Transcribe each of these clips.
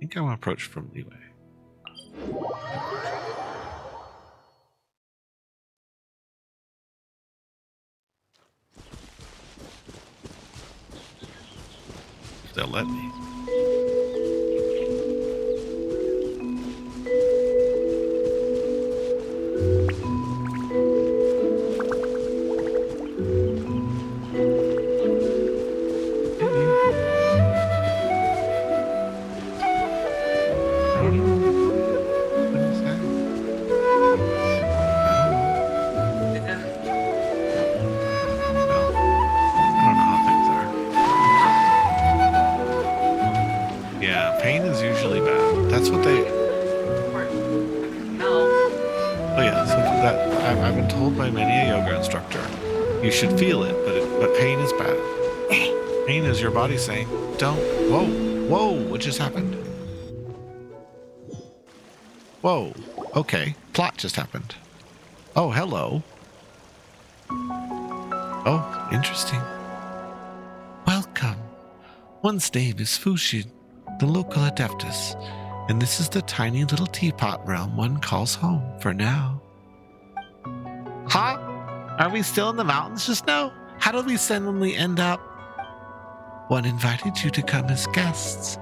think I want to approach from leeway. If they'll let me. Pain is usually bad. That's what they. Oh yeah, so that I've been told by many a yoga instructor, you should feel it, but pain is bad. Pain is your body saying, "Don't." Whoa! What just happened? Whoa. Okay, plot just happened. Oh, hello. Oh, interesting. Welcome. One's name is Fushin, the local adeptus, and this is the tiny little teapot realm one calls home for now. Huh? Are we still in the mountains just now? How did we suddenly end up? One invited you to come as guests,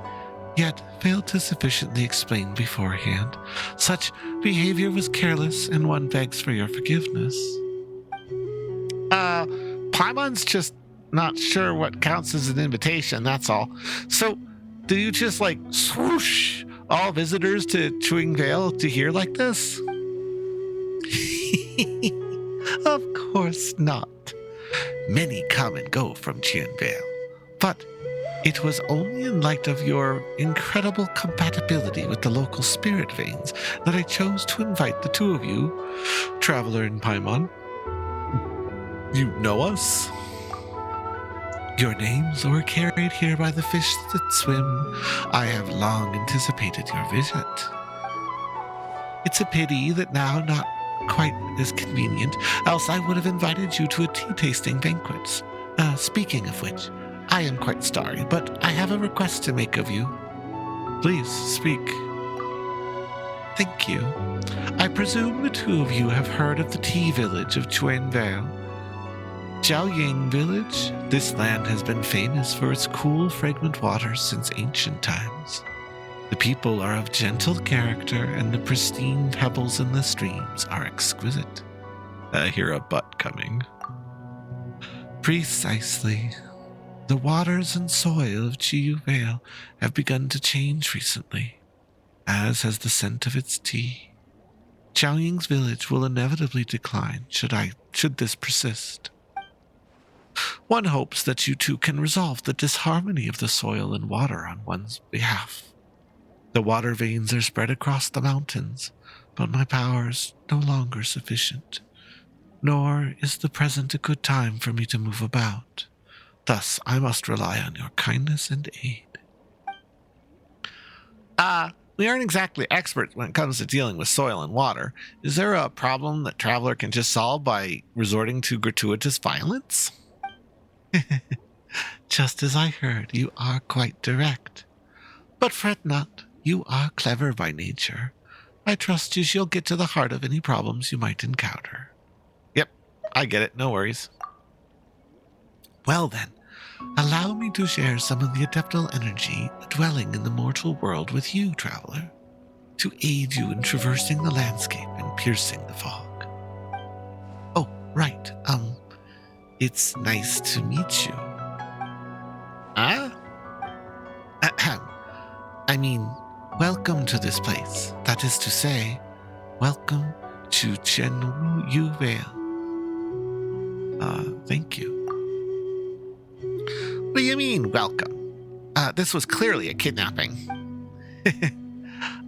yet failed to sufficiently explain beforehand. Such behavior was careless, and one begs for your forgiveness. Paimon's just not sure what counts as an invitation, that's all. So, do you just, like, swoosh all visitors to Chewing Vale to hear like this? Of course not. Many come and go from Chewing Vale, but it was only in light of your incredible compatibility with the local spirit veins that I chose to invite the two of you, Traveler and Paimon. You know us? Your names were carried here by the fish that swim. I have long anticipated your visit. It's a pity that now not quite as convenient, else I would have invited you to a tea-tasting banquet. Speaking of which, I am quite sorry, but I have a request to make of you. Please, speak. Thank you. I presume the two of you have heard of the tea village of Chuen Vale. Jiaoying Village, this land has been famous for its cool, fragrant waters since ancient times. The people are of gentle character, and the pristine pebbles in the streams are exquisite. I hear a butt coming. Precisely. The waters and soil of Chiyu Vale have begun to change recently, as has the scent of its tea. Jiaoying's village will inevitably decline should this persist. One hopes that you two can resolve the disharmony of the soil and water on one's behalf. The water veins are spread across the mountains, but my power is no longer sufficient, nor is the present a good time for me to move about. Thus, I must rely on your kindness and aid. We aren't exactly experts when it comes to dealing with soil and water. Is there a problem that Traveler can just solve by resorting to gratuitous violence? Just as I heard, you are quite direct. But fret not, you are clever by nature. I trust you shall get to the heart of any problems you might encounter. Yep, I get it, no worries. Well then, allow me to share some of the adeptal energy dwelling in the mortal world with you, Traveler, to aid you in traversing the landscape and piercing the fog. Oh, right, it's nice to meet you. I mean, welcome to this place. That is to say, welcome to Chenyu Vale. Thank you. What do you mean, welcome? This was clearly a kidnapping.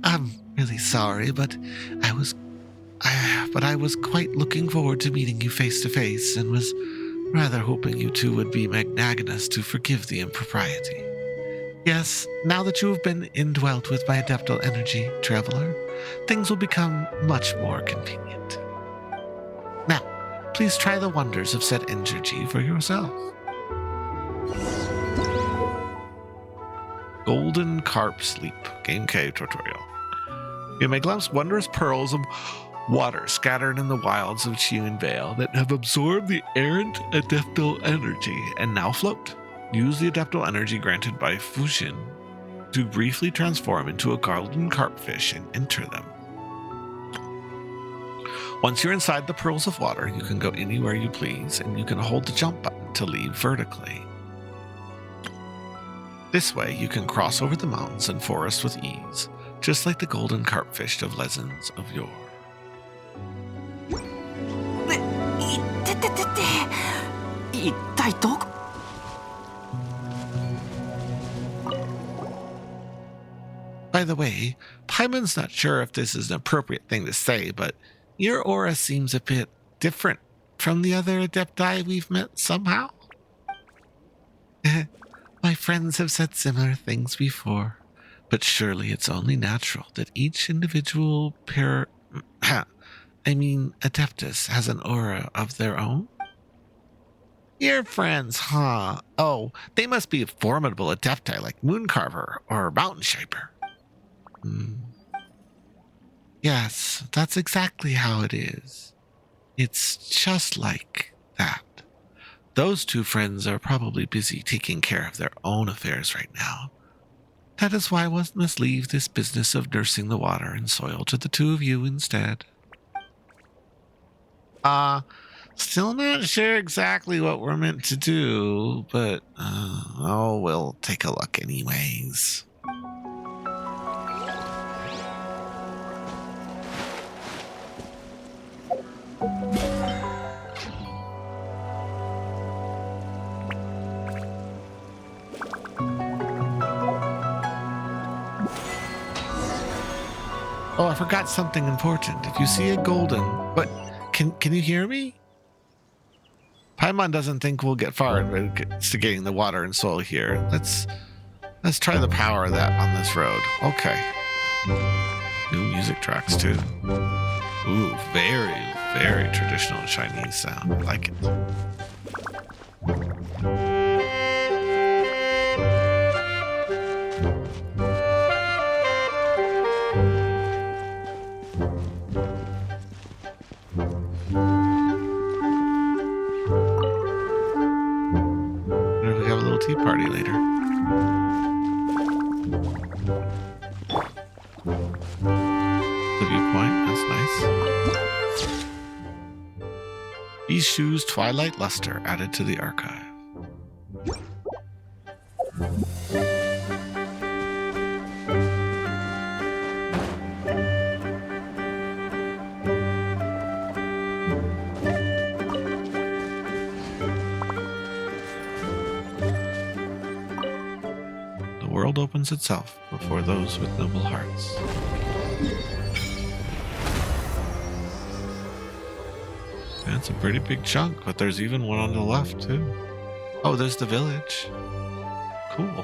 I'm really sorry, but I was quite looking forward to meeting you face to face, and was rather hoping you two would be magnanimous to forgive the impropriety. Yes, now that you have been indwelt with my adeptal energy, Traveler, things will become much more convenient. Now, please try the wonders of said energy for yourself. Golden Carp Sleep, Game K tutorial. You may glimpse wondrous pearls of water scattered in the wilds of Chenyu Vale that have absorbed the errant adeptal energy and now float. Use the adeptal energy granted by Fushin to briefly transform into a golden carpfish and enter them. Once you're inside the pearls of water, you can go anywhere you please, and you can hold the jump button to leave vertically. This way, you can cross over the mountains and forests with ease, just like the golden carpfish of legends of yore. By the way, Paimon's not sure if this is an appropriate thing to say, but your aura seems a bit different from the other adepti we've met somehow. My friends have said similar things before, but surely it's only natural that each individual Adeptus has an aura of their own? Your friends, huh? Oh, they must be a formidable adepti like Mooncarver or Mountain Shaper. Yes, that's exactly how it is. It's just like that. Those two friends are probably busy taking care of their own affairs right now. That is why one must leave this business of nursing the water and soil to the two of you instead. Still not sure exactly what we're meant to do, but, we'll take a look anyways. Oh, I forgot something important. If you see a golden... What? Can you hear me? Paimon doesn't think we'll get far investigating the water and soil here. Let's try the power of that on this road. Okay. New music tracks too. Ooh, very, very traditional Chinese sound. I like it. Tea party later. The viewpoint, that's nice. These shoes twilight luster added to the archive. Opens itself before those with noble hearts. That's a pretty big chunk, but there's even one on the left too. Oh, there's the village. Cool.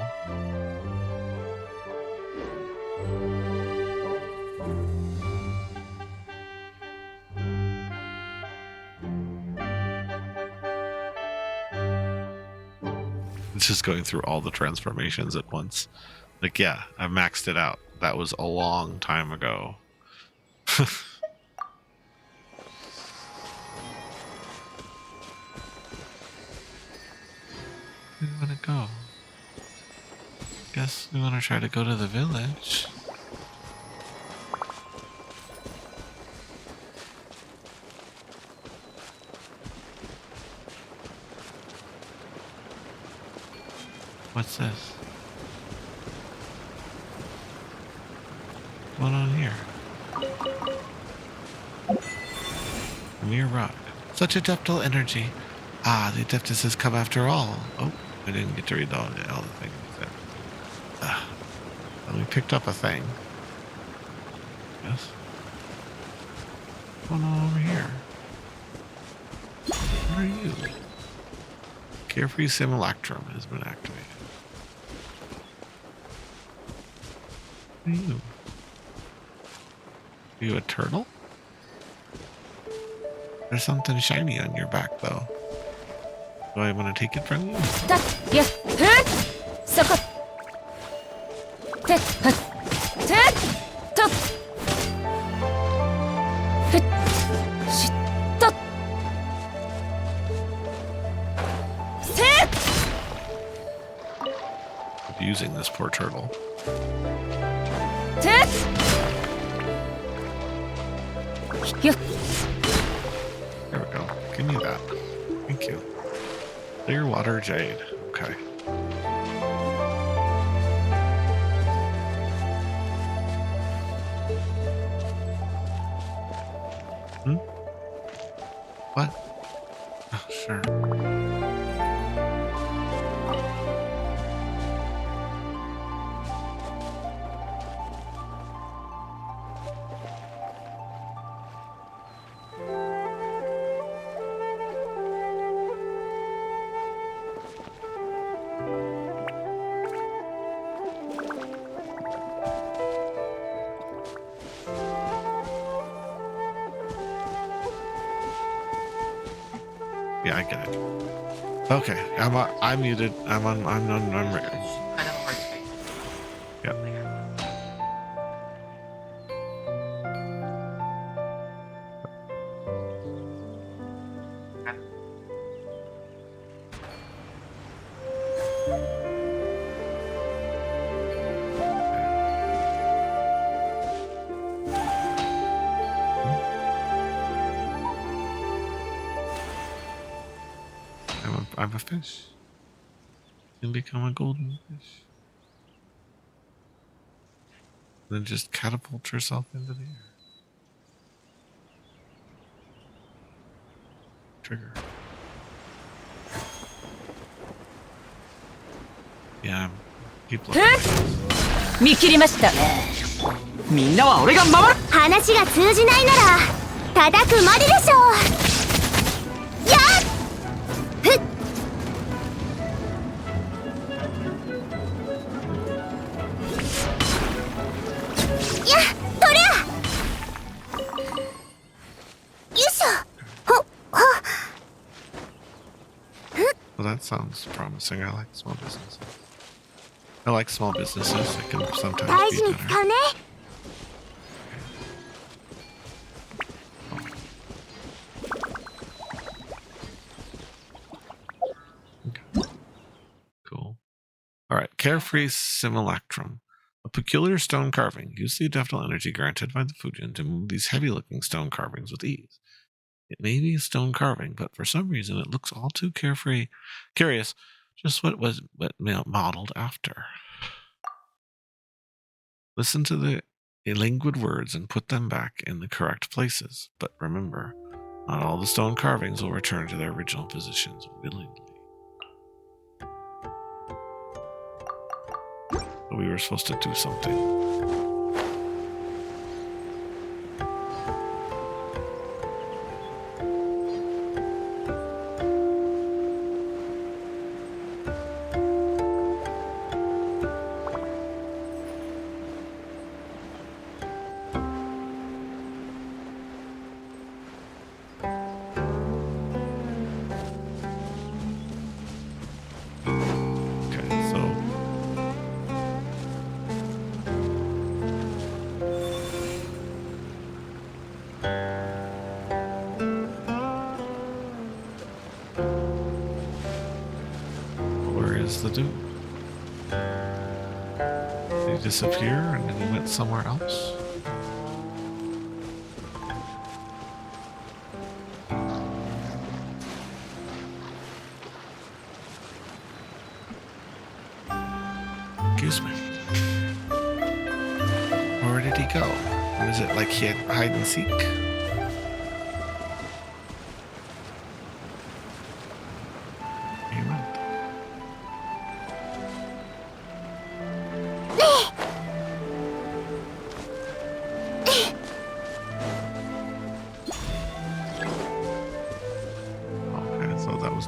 It's just going through all the transformations at once. Like, yeah, I maxed it out. That was a long time ago. Where do we want to go? Guess we want to try to go to the village. What's this? What's going on here? Mere rock. Such adeptal energy. Ah, the Adeptus has come after all. Oh, I didn't get to read all the things. Well, we picked up a thing. Yes. What's going on over here? What are you? Carefree Simulacrum has been activated. What are you? Are you a turtle? There's something shiny on your back, though. Do I want to take it from you? Using this poor turtle. Here we go. Give me that. Thank you. Clear water jade. Okay. What? Oh, sure. Yeah, I get it. Okay, I'm muted. I'm ready. Yep. I'm a fish. You can become a golden fish. Then just catapult yourself into the air. Trigger. Yeah, keep looking. 見切りました。みんなは俺が守る。話が通じないなら叩くまででしょう。やっ。ふっ。やっ、とりゃ。よいしょ。ほ、ほ。Well, that sounds promising. I like small businesses. I like small businesses. It can sometimes be better. Okay. Cool. All right. Carefree simulacrum. A peculiar stone carving. Use the adaptable energy granted by the Fujin to move these heavy-looking stone carvings with ease. It may be a stone carving, but for some reason it looks all too carefree. Curious, just what modeled after. Listen to the languid words and put them back in the correct places. But remember, not all the stone carvings will return to their original positions willingly. But we were supposed to do something. The dude. Did he disappear and then he went somewhere else? Excuse me. Where did he go? Is it like he had hide and seek?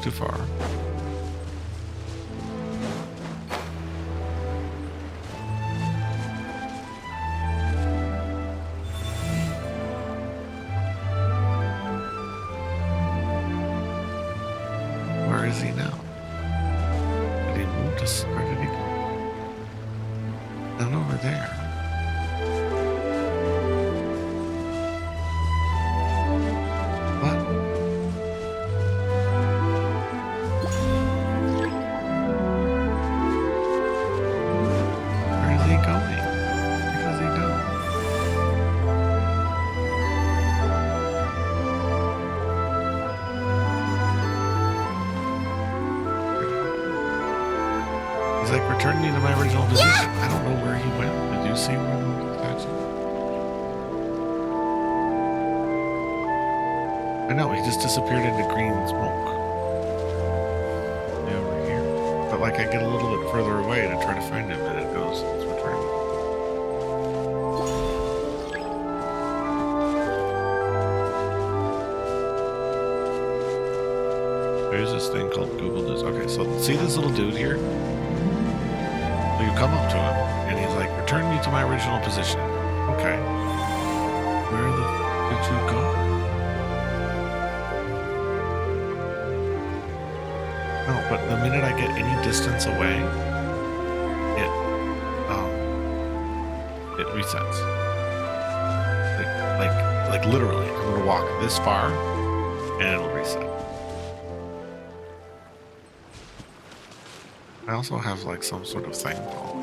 Too far. Where is he now? Did he move to where did he go? Not over there. What? Where is he going? Where does he go? He's like, return me to my original position. I don't know where he went. Did you see where he went? I know, he just disappeared into green smoke. Way over here. But like I get a little bit further away to try to find him and it goes, it's returning. There's this thing called Google News. Okay, so see this little dude here? So you come up to him and he's like, return me to my original position. Okay. Where the did you go? No, but the minute I get any distance away, it resets. Like literally, I'm gonna walk this far, and it'll reset. I also have like some sort of thing going.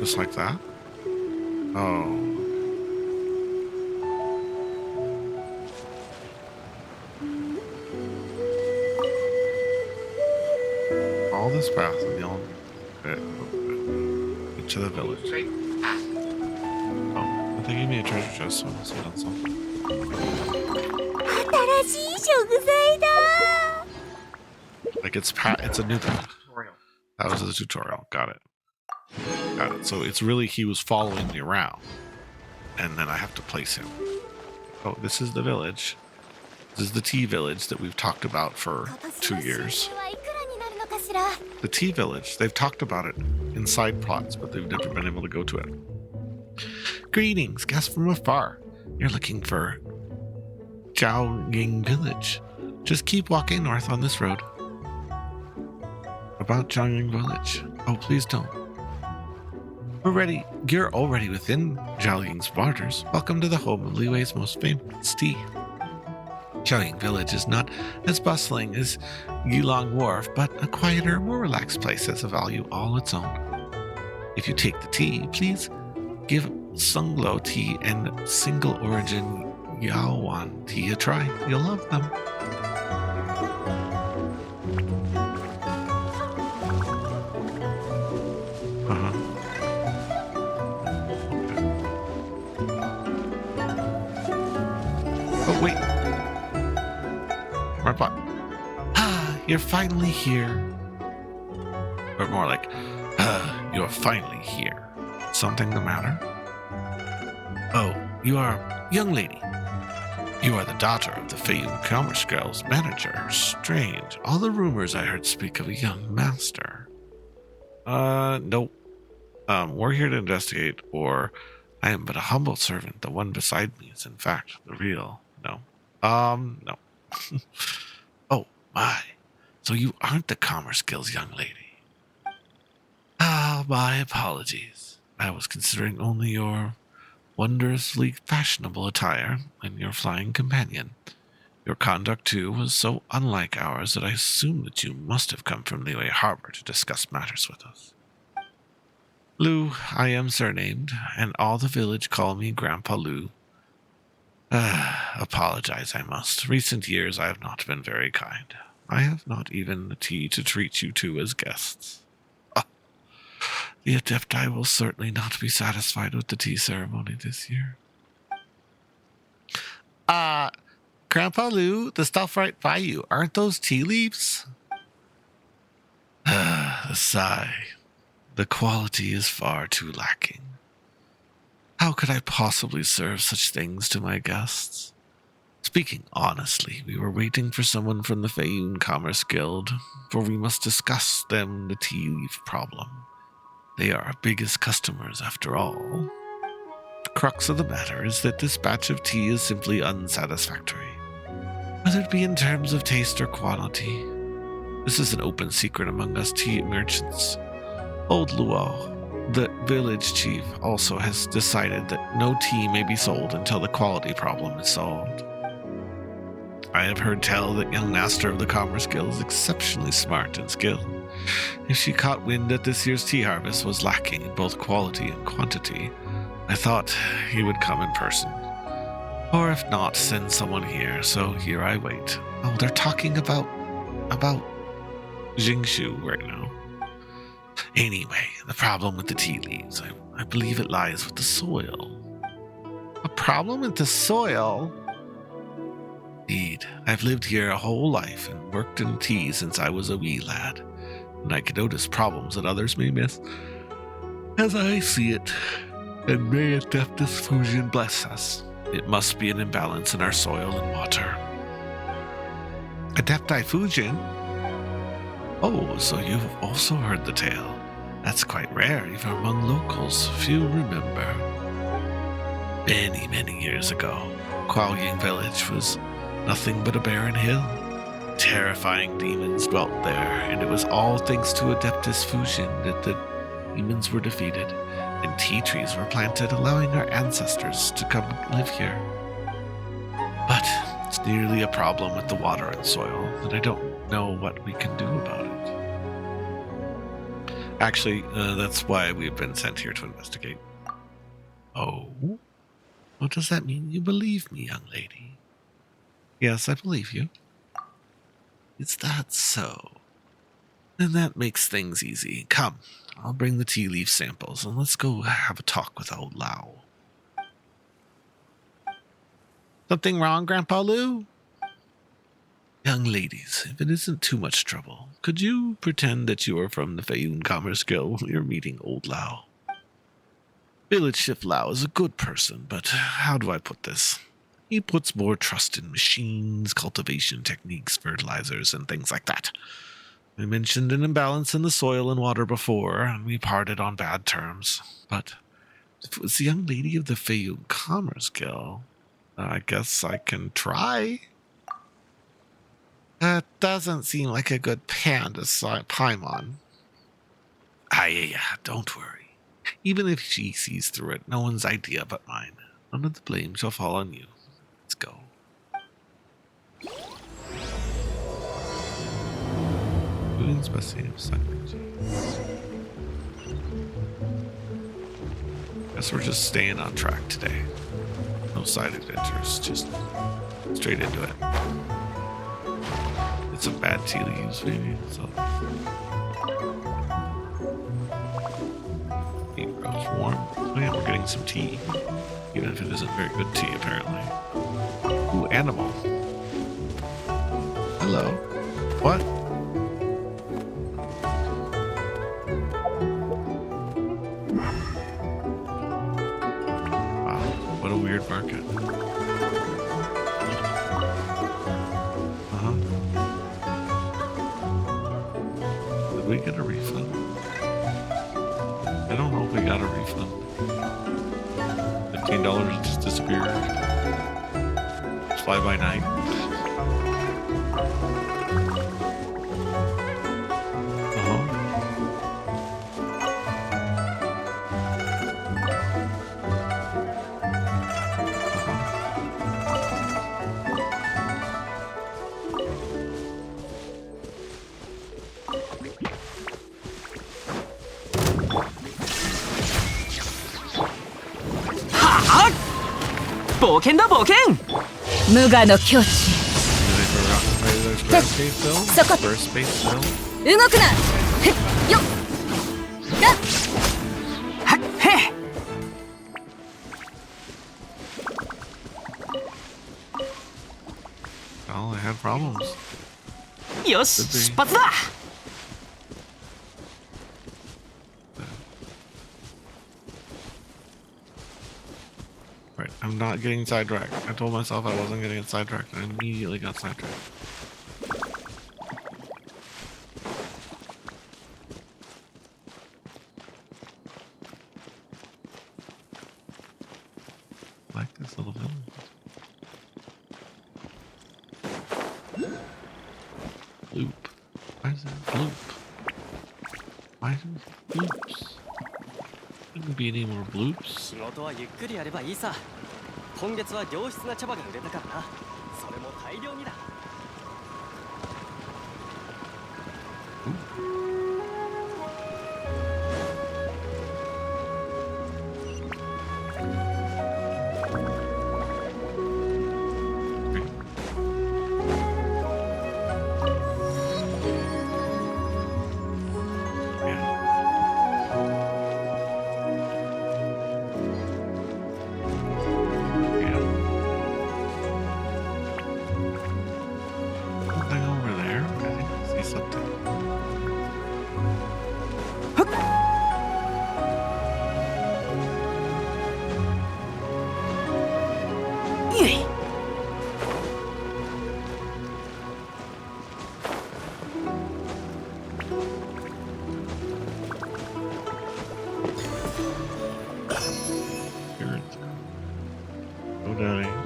Just like that? Oh. All this path and the only bit to the village. Oh, but they gave me a treasure chest, so I must have done something. Like it's a new thing. That was the tutorial. Got it. Got it. So it's really he was following me around, and then I have to place him. Oh, this is the village. This is the tea village that we've talked about for 2 years. The tea village. They've talked about it in side plots, but they've never been able to go to it. Greetings, guests from afar. You're looking for Jiaoying Village. Just keep walking north on this road. About Jiaoying Village. Oh, please don't. You're already within Jiaoying's borders. Welcome to the home of Liwei's most famous tea. Jiaoying Village is not as bustling as Yilong Wharf, but a quieter, more relaxed place has a value all its own. If you take the tea, please give Sunglo tea and single origin Yaowan tea a try. You'll love them. Oh, wait. Right bot. Ah, you're finally here. Or more like, you're finally here. Something the matter? Oh, you are, young lady. You are the daughter of the Feiyun Commerce Girl's manager. Strange. All the rumors I heard speak of a young master. Nope. We're here to investigate, or I am but a humble servant. The one beside me is in fact the real. No. No. Oh, my. So you aren't the Commerce Guild's young lady. Ah, my apologies. I was considering only your wondrously fashionable attire and your flying companion. Your conduct, too, was so unlike ours that I assumed that you must have come from Liyue Harbor to discuss matters with us. Lu, I am surnamed, and all the village call me Grandpa Lu. Apologize, I must. Recent years I have not been very kind. I have not even the tea to treat you to as guests. The Adepti will certainly not be satisfied with the tea ceremony this year. Grandpa Lu, the stuff right by you, aren't those tea leaves? The sigh. The quality is far too lacking. How could I possibly serve such things to my guests? Speaking honestly, we were waiting for someone from the Feiyun Commerce Guild, for we must discuss them the tea leaf problem. They are our biggest customers, after all. The crux of the matter is that this batch of tea is simply unsatisfactory, whether it be in terms of taste or quality. This is an open secret among us tea merchants. Old Luo, the village chief, also has decided that no tea may be sold until the quality problem is solved. I have heard tell that young master of the Commerce Guild is exceptionally smart and skilled. If she caught wind that this year's tea harvest was lacking in both quality and quantity, I thought he would come in person. Or if not, send someone here, so here I wait. Oh, they're talking about Jingshu right now. Anyway, the problem with the tea leaves, I believe it lies with the soil. A problem with the soil? Indeed, I've lived here a whole life and worked in tea since I was a wee lad, and I can notice problems that others may miss. As I see it, and may Adeptus Fusion bless us, it must be an imbalance in our soil and water. Adepti Fusion? Oh, so you've also heard the tale. That's quite rare, even among locals. Few remember. Many, many years ago, Kuaoying village was nothing but a barren hill. Terrifying demons dwelt there, and it was all thanks to Adeptus Fusion that the demons were defeated, and tea trees were planted, allowing our ancestors to come live here. But it's nearly a problem with the water and soil that I don't know what we can do about it. Actually, that's why we've been sent here to investigate. Oh? What does that mean? You believe me, young lady? Yes, I believe you. Is that so? Then that makes things easy. Come, I'll bring the tea leaf samples and let's go have a talk with old Lao. Something wrong, Grandpa Lou? Young ladies, if it isn't too much trouble, could you pretend that you are from the Fayun Commerce Guild when you're meeting old Lao? Village Chief Lao is a good person, but how do I put this? He puts more trust in machines, cultivation techniques, fertilizers, and things like that. I mentioned an imbalance in the soil and water before, and we parted on bad terms. But if it was the young lady of the Fayun Commerce Guild, I guess I can try. That doesn't seem like a good pan to Paimon. Yeah, don't worry. Even if she sees through it, no one's idea but mine. None of the blame shall fall on you. Let's go. Guess we're just staying on track today. No side adventures, just straight into it. It's a bad tea leaves, maybe. So. It grows warm. Oh yeah, we're getting some tea. Even if it isn't very good tea, apparently. Ooh, animal. Hello. What? Wow, what a weird market. Did we get a refund? I don't know if we got a refund. $15 just disappeared. Fly by night.無我の境地そこ動くなよっはっへOh, I had problems. よし出発だRight, I'm not getting sidetracked. I told myself I wasn't going to get sidetracked, and I immediately got sidetracked. Bloop. Why is that bloop? Why is it bloops? Shouldn't be any more bloops. 仕事はゆっくりやればいいさ。今月は良質な茶葉が売れたからな。それも大量にだ。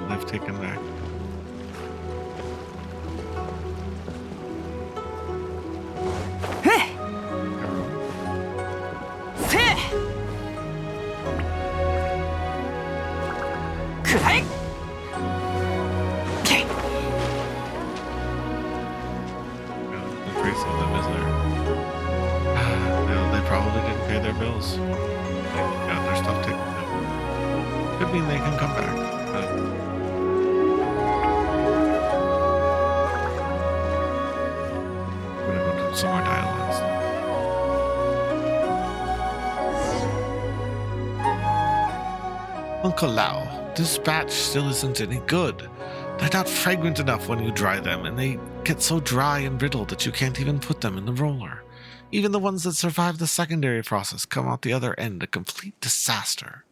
I've taken back. Uncle Lau, this batch still isn't any good. They're not fragrant enough when you dry them, and they get so dry and brittle that you can't even put them in the roller. Even the ones that survive the secondary process come out the other end a complete disaster.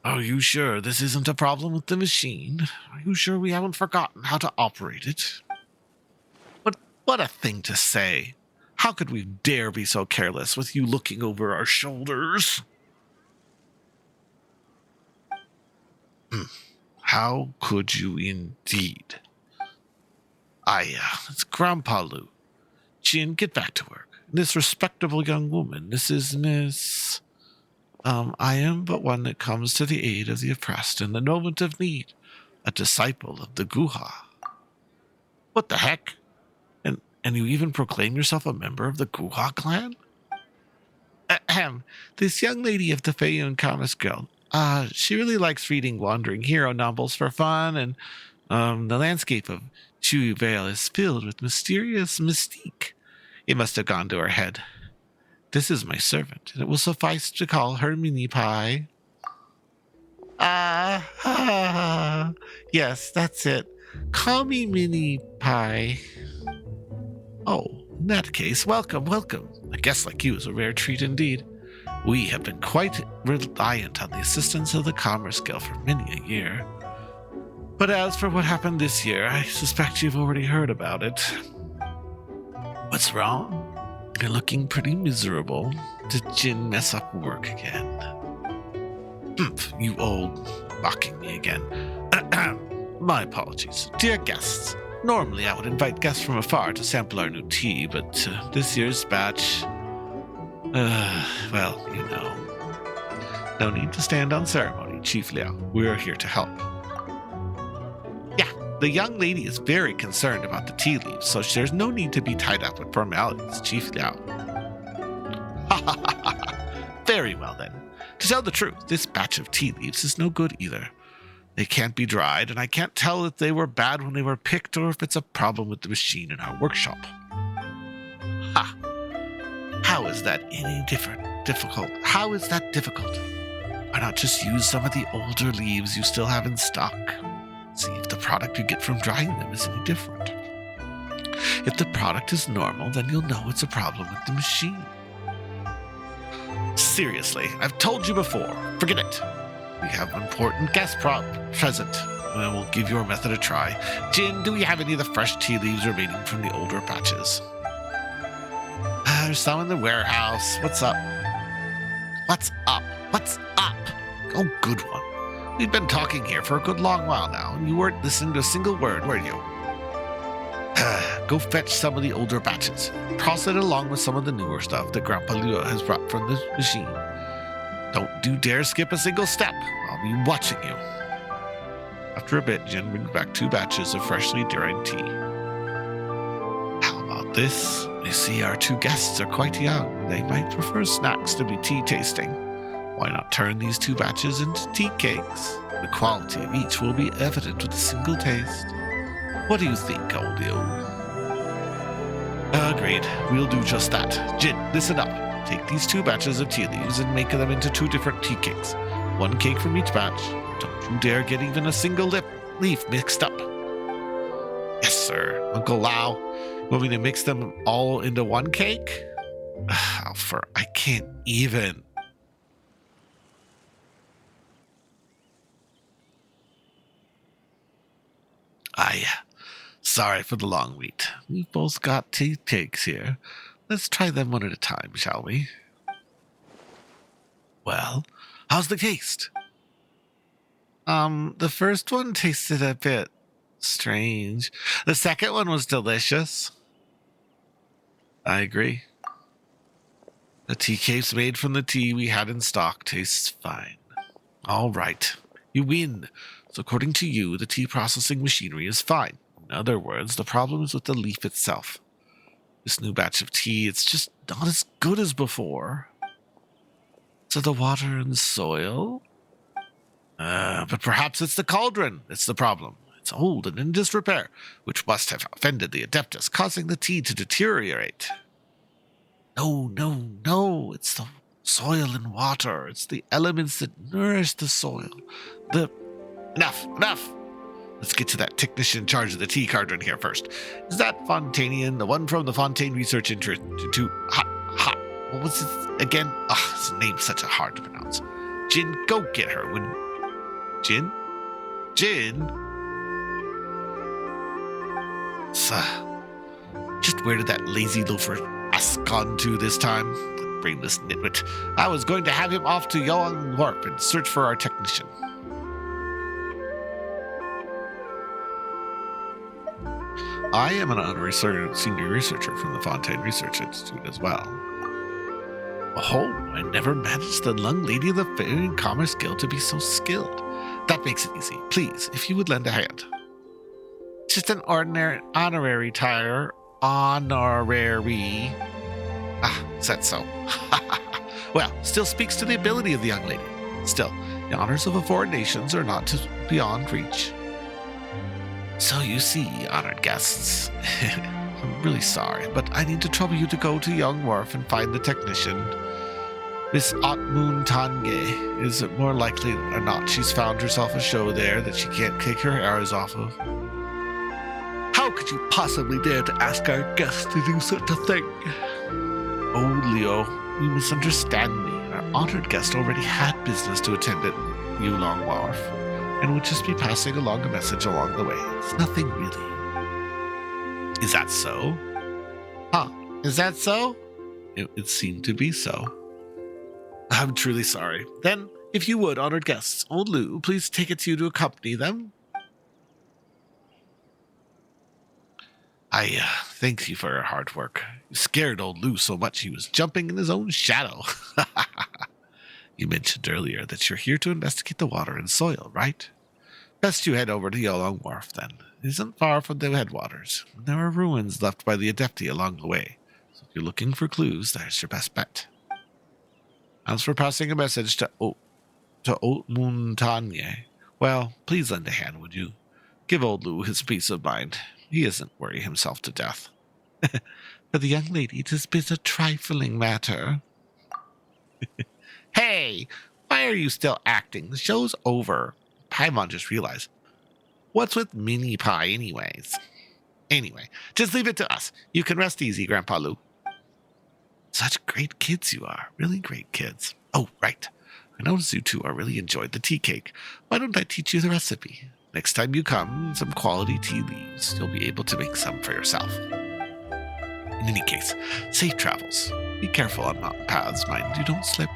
Are you sure this isn't a problem with the machine? Are you sure we haven't forgotten how to operate it? What a thing to say. How could we dare be so careless with you looking over our shoulders? How could you indeed? It's Grandpa Lu. Jin, get back to work. This respectable young woman, this is Miss... I am but one that comes to the aid of the oppressed in the moment of need. A disciple of the Guha. What the heck? And you even proclaim yourself a member of the Guha clan? This young lady of the Feiyun Commerce Guild. She really likes reading wandering hero novels for fun, and the landscape of Chenyu Vale is filled with mysterious mystique. It must have gone to her head. This is my servant, and it will suffice to call her Mini Pie. Yes, that's it. Call me Mini Pie. Oh, in that case, welcome. A guest like you is a rare treat indeed. We have been quite reliant on the assistance of the Commerce Guild for many a year. But as for what happened this year, I suspect you've already heard about it. What's wrong? You're looking pretty miserable. Did Jin mess up work again? You old... mocking me again. My apologies. Dear guests, normally I would invite guests from afar to sample our new tea, but this year's batch... well, you know. No need to stand on ceremony, Chief Liao. We are here to help. Yeah, the young lady is very concerned about the tea leaves, so there's no need to be tied up with formalities, Chief Liao. Ha ha ha ha. Very well then. To tell the truth, this batch of tea leaves is no good either. They can't be dried, and I can't tell if they were bad when they were picked or if it's a problem with the machine in our workshop. Ha! How is that any difficult? How is that difficult? Why not just use some of the older leaves you still have in stock? See if the product you get from drying them is any different. If the product is normal, then you'll know it's a problem with the machine. Seriously, I've told you before. Forget it. We have an important guest present, and we'll give your method a try. Jin, do we have any of the fresh tea leaves remaining from the older batches? There's some in the warehouse. What's up? What's up? What's up? Oh, good one. We've been talking here for a good long while now, and you weren't listening to a single word, were you? Go fetch some of the older batches. Toss it along with some of the newer stuff that Grandpa Lua has brought from the machine. Don't you dare skip a single step. I'll be watching you. After a bit, Jin brings back 2 batches of freshly dried tea. How about this? You see, our 2 guests are quite young. They might prefer snacks to be tea tasting. Why not turn these 2 batches into tea cakes? The quality of each will be evident with a single taste. What do you think, Oldio? Agreed. We'll do just that. Jin, listen up. Take these 2 batches of tea leaves and make them into 2 different tea cakes. 1 cake from each batch. Don't you dare get even a single leaf mixed up. Yes, sir. Uncle Lau, you want me to mix them all into 1 cake? Alpha, I can't even. Sorry for the long wait. We've both got tea cakes here. Let's try them one at a time, shall we? Well, how's the taste? The first one tasted a bit strange. The second one was delicious. I agree. The tea cakes made from the tea we had in stock tastes fine. All right, you win. So according to you, the tea processing machinery is fine. In other words, the problem is with the leaf itself. This new batch of tea, it's just not as good as before. So the water and soil? But perhaps it's the cauldron that's the problem. It's old and in disrepair, which must have offended the Adeptus, causing the tea to deteriorate. No, it's the soil and water. It's the elements that nourish the soil. Enough! Let's get to that technician in charge of the tea cauldron here first. Is that Fontanian, the one from the Fontaine Research Institute? What was his again? His name's such a hard to pronounce. Jin, go get her. Jin? Just where did that lazy loafer ask gone to this time? The brainless nitwit. I was going to have him off to Young Warp and search for our technician. I am an honorary senior researcher from the Fontaine Research Institute as well. Oh, I never managed the young lady of the Fair and Commerce Guild to be so skilled. That makes it easy. Please, if you would lend a hand. Just an ordinary honorary tire. Honorary. Is that so? Well, still speaks to the ability of the young lady. Still, the honors of the foreign nations are not beyond reach. So you see, honored guests, I'm really sorry, but I need to trouble you to go to Young Wharf and find the technician. Miss Otmoon Tanye. Is it more likely or not she's found herself a show there that she can't kick her arrows off of? How could you possibly dare to ask our guest to do such a thing? Oh, Leo, you misunderstand me. Our honored guest already had business to attend at Yulong Wharf, and would just be passing along a message along the way. It's nothing really. Is that so? Is that so? It seemed to be so. I'm truly sorry. Then, if you would, honored guests, old Lou, please take it to you to accompany them. I thank you for your hard work. You scared old Lou so much he was jumping in his own shadow. You mentioned earlier that you're here to investigate the water and soil, right? Best you head over to Yolong Wharf, then. It isn't far from the headwaters. There are ruins left by the Adepti along the way, so if you're looking for clues, there's your best bet. As for passing a message to Otmoon Tanye, well, please lend a hand, would you? Give old Lou his peace of mind. He isn't worrying himself to death. For the young lady, 'tis but a trifling matter. Hey, why are you still acting? The show's over. Paimon just realized. What's with Mini Pie anyways? Anyway, just leave it to us. You can rest easy, Grandpa Lou. Such great kids you are. Really great kids. Oh, right. I noticed you two are really enjoyed the tea cake. Why don't I teach you the recipe? Next time you come, some quality tea leaves. You'll be able to make some for yourself. In any case, safe travels. Be careful on mountain paths, mind you don't slip.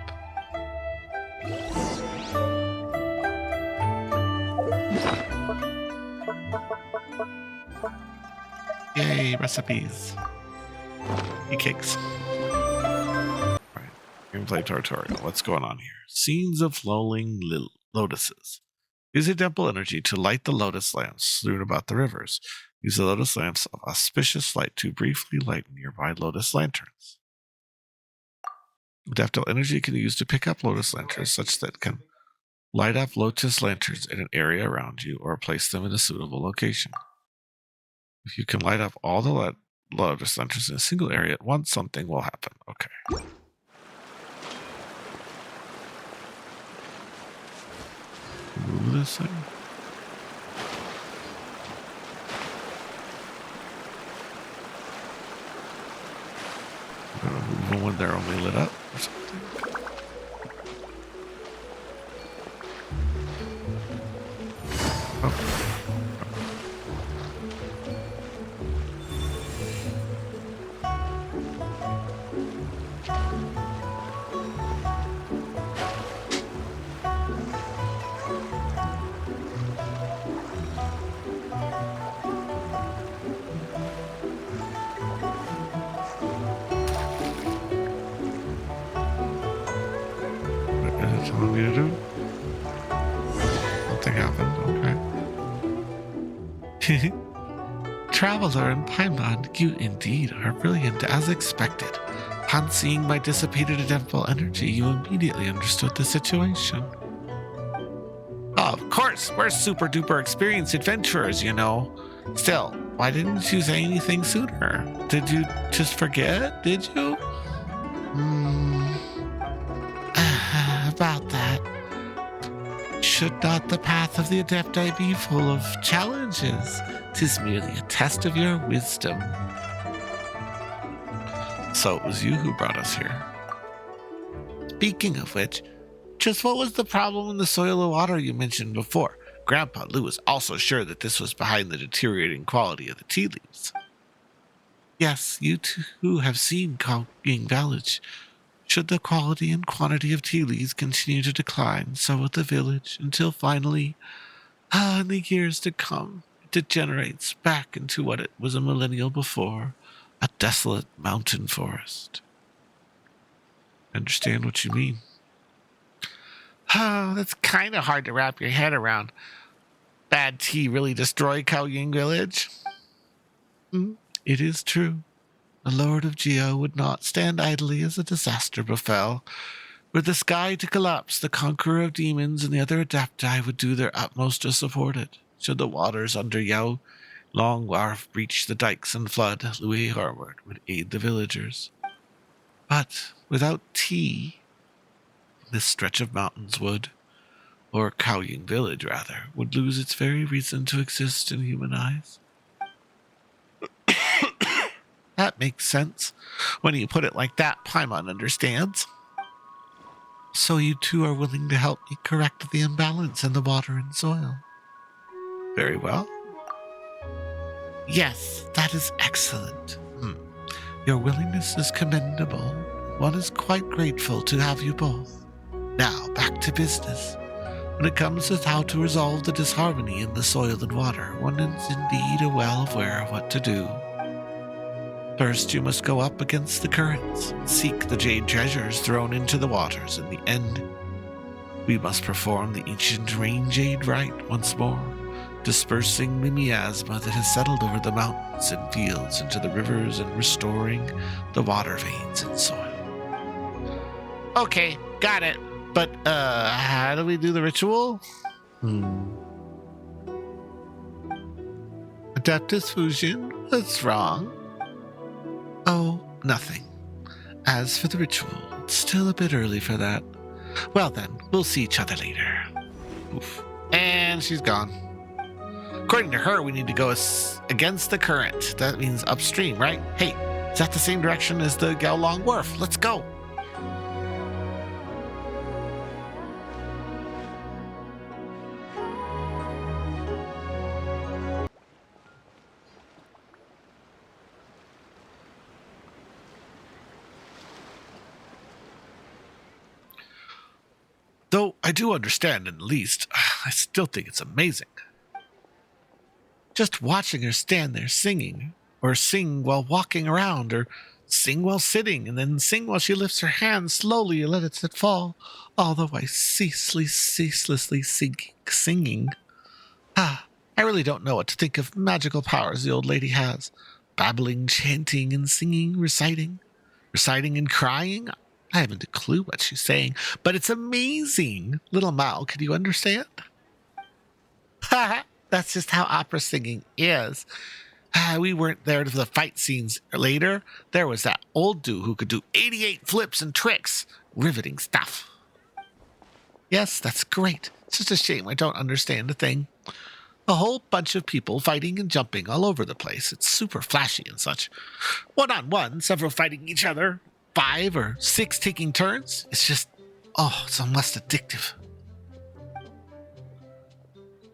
Yay, recipes. Tea cakes. All right. Gameplay tutorial. What's going on here? Scenes of flowing lotuses. Use a temple energy to light the lotus lamps strewn about the rivers. Use the lotus lamps of auspicious light to briefly light nearby lotus lanterns. Adaptable energy can be used to pick up lotus lanterns such that can light up lotus lanterns in an area around you or place them in a suitable location. If you can light up all the lotus lanterns in a single area at once, something will happen. Okay. Move this thing. I'm gonna move them when they're only lit up or something. Oh. Telling me to do? Something happened, okay. Traveler in Paimon, you indeed are brilliant as expected. Upon seeing my dissipated temple energy, you immediately understood the situation. Of course, we're super duper experienced adventurers, you know. Still, why didn't you say anything sooner? Did you just forget, did you? About that. Should not the path of the Adepti be full of challenges? 'Tis merely a test of your wisdom. So it was you who brought us here. Speaking of which, just what was the problem in the soil and water you mentioned before? Grandpa Lou was also sure that this was behind the deteriorating quality of the tea leaves. Yes, you too have seen Ying Village. Should the quality and quantity of tea leaves continue to decline, so will the village, until finally, in the years to come, it degenerates back into what it was a millennial before, a desolate mountain forest. I understand what you mean. That's kind of hard to wrap your head around. Bad tea really destroyed Kaoying Village? It is true. The Lord of Geo would not stand idly as a disaster befell. Were the sky to collapse, the conqueror of demons and the other adepti would do their utmost to support it. Should the waters under Yao Long Wharf breach the dikes and flood, Louis Harvard would aid the villagers. But without tea, this stretch of mountains would, or Kaoying Village rather, would lose its very reason to exist in human eyes. That makes sense. When you put it like that, Paimon understands. So you two are willing to help me correct the imbalance in the water and soil? Very well. Yes, that is excellent. Your willingness is commendable. One is quite grateful to have you both. Now, back to business. When it comes to how to resolve the disharmony in the soil and water, one is indeed well aware of what to do. First, you must go up against the currents, seek the jade treasures thrown into the waters. In the end, we must perform the ancient rain jade rite once more, dispersing the miasma that has settled over the mountains and fields into the rivers and restoring the water veins and soil. Okay, got it. But, how do we do the ritual? Adeptus Fusion? What's wrong? Oh, nothing. As for the ritual, it's still a bit early for that. Well then, we'll see each other later. Oof. And she's gone. According to her, we need to go against the current. That means upstream, right? Hey, is that the same direction as the Gaolong Wharf? Let's go. Though I do understand, at least, I still think it's amazing. Just watching her stand there singing, or sing while walking around, or sing while sitting, and then sing while she lifts her hands slowly and lets it fall, all the way ceaselessly singing. I really don't know what to think of magical powers the old lady has. Babbling, chanting, and singing, reciting and crying. I haven't a clue what she's saying, but it's amazing. Little Mao, can you understand? That's just how opera singing is. We weren't there for the fight scenes. Later, there was that old dude who could do 88 flips and tricks. Riveting stuff. Yes, that's great. It's just a shame I don't understand a thing. A whole bunch of people fighting and jumping all over the place. It's super flashy and such. One-on-one, several fighting each other. 5 or 6 taking turns. It's just, it's almost addictive.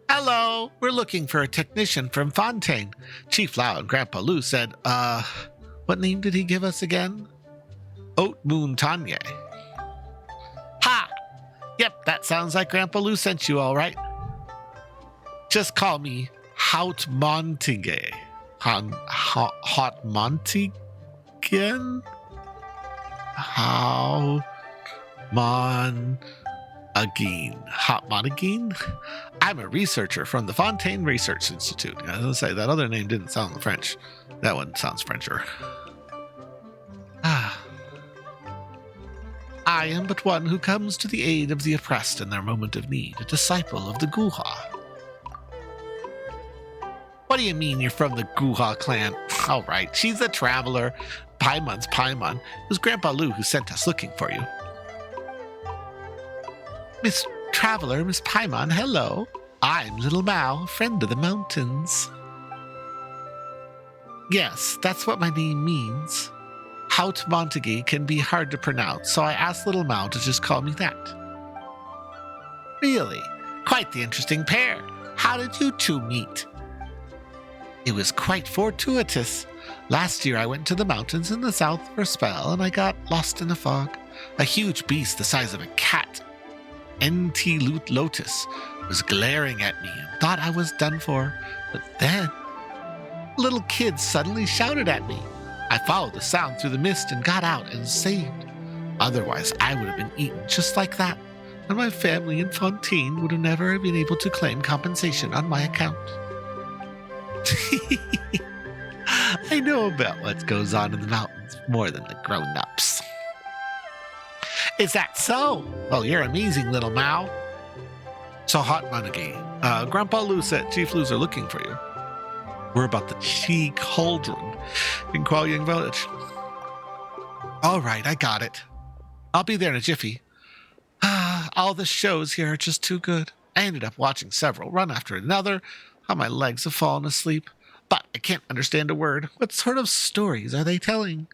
Hello, we're looking for a technician from Fontaine. Chief Lau and Grandpa Lu said, what name did he give us again? Haute Moon Tanye. Ha! Yep, that sounds like Grandpa Lu sent you all right. Just call me Haute Montige. Haute Montigan? How Monagine? I'm a researcher from the Fontaine Research Institute. I was going to say, that other name didn't sound French. That one sounds Frencher. I am but one who comes to the aid of the oppressed in their moment of need, a disciple of the Guha. What do you mean you're from the Guha clan? All right, she's a traveler. Paimon's Paimon. It was Grandpa Lu who sent us looking for you. Miss Traveler, Miss Paimon, hello. I'm Little Mao, friend of the mountains. Yes, that's what my name means. Haute Montague can be hard to pronounce, so I asked Little Mao to just call me that. Really? Quite the interesting pair. How did you two meet? It was quite fortuitous. Last year I went to the mountains in the south for a spell, and I got lost in a fog. A huge beast the size of a cat, NT Lotus, was glaring at me and thought I was done for. But then, a little kid suddenly shouted at me. I followed the sound through the mist and got out and saved. Otherwise, I would have been eaten just like that, and my family in Fontaine would have never been able to claim compensation on my account. I know about what goes on in the mountains more than the grown-ups. Is that so? Well, you're amazing, Little Mao. So, Hot Monaghan, Grandpa Lu said Chief Lus are looking for you. We're about the Chi Cauldron in Kuaoying Village. All right, I got it. I'll be there in a jiffy. All the shows here are just too good. I ended up watching several, one after another. How my legs have fallen asleep. But I can't understand a word. What sort of stories are they telling?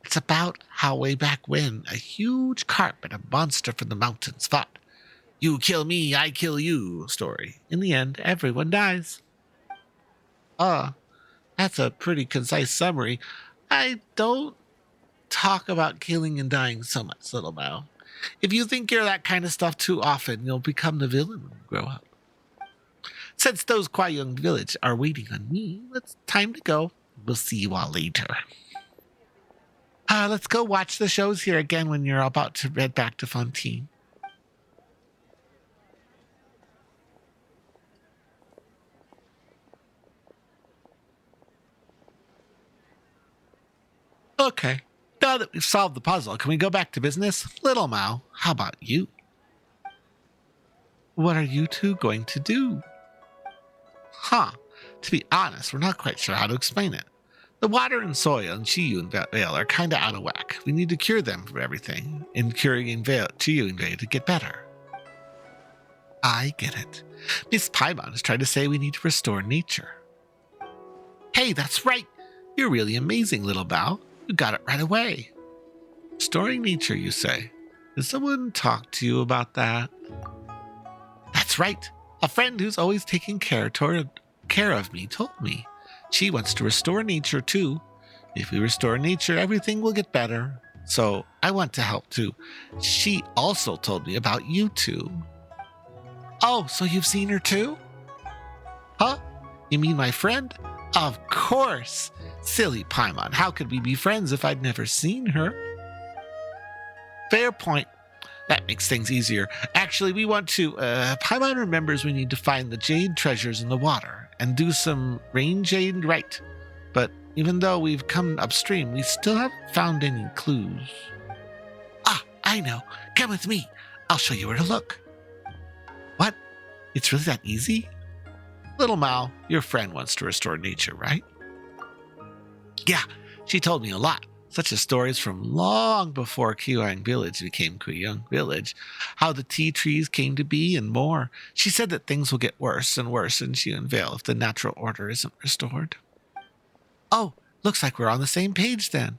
It's about how way back when a huge carp and a monster from the mountains fought. You kill me, I kill you story. In the end, everyone dies. That's a pretty concise summary. I don't talk about killing and dying so much, Little Mao. If you think you're that kind of stuff too often, you'll become the villain when you grow up. Since those Kuaoying Village are waiting on me, it's time to go. We'll see you all later. Let's go watch the shows here again when you're about to head back to Fontaine. Okay, now that we've solved the puzzle, can we go back to business? Little Mao, how about you? What are you two going to do? To be honest, we're not quite sure how to explain it. The water and soil in Chenyu Vale are kinda out of whack. We need to cure them from everything, and curing in Chenyu Vale to get better. I get it. Miss Paimon is trying to say we need to restore nature. Hey, that's right! You're really amazing, Little Bao. You got it right away. Restoring nature, you say? Did someone talk to you about that? That's right. A friend who's always taking care of me told me. She wants to restore nature too. If we restore nature, everything will get better. So I want to help too. She also told me about you two. Oh, so you've seen her too? Huh? You mean my friend? Of course! Silly Paimon, how could we be friends if I'd never seen her? Fair point. That makes things easier. Actually, we want to, Paimon remembers we need to find the jade treasures in the water and do some rain jade right. But even though we've come upstream, we still haven't found any clues. Ah, I know. Come with me. I'll show you where to look. What? It's really that easy? Little Mao, your friend wants to restore nature, right? Yeah, she told me a lot. Such as stories from long before Kyoang Village became Kuyang Village, how the tea trees came to be, and more. She said that things will get worse and worse in Xian Vale if the natural order isn't restored. Oh, looks like we're on the same page then.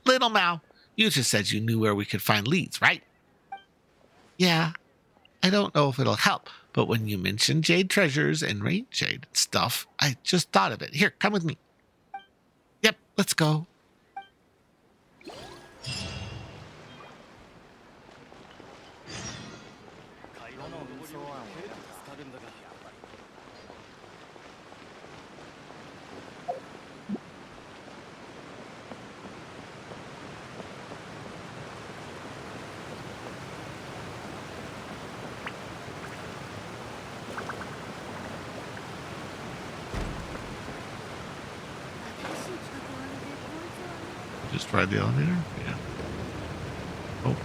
Little Mao, you just said you knew where we could find leads, right? Yeah, I don't know if it'll help, but when you mentioned jade treasures and rain jade stuff, I just thought of it. Here, come with me. Yep, let's go. Just ride the elevator? Yeah. Oh.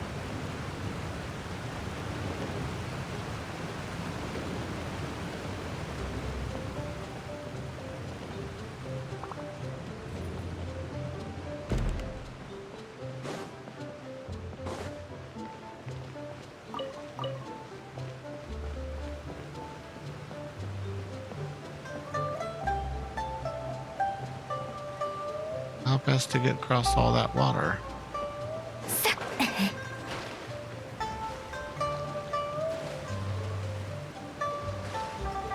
How best to get across all that water?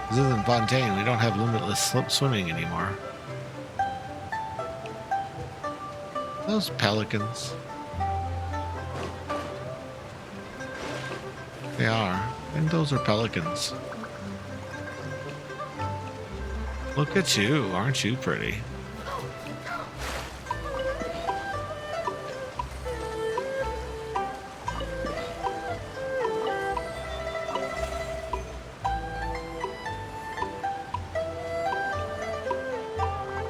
This isn't Fontaine. We don't have limitless swimming anymore. Those pelicans. They are. I think those are pelicans. Look at you. Aren't you pretty?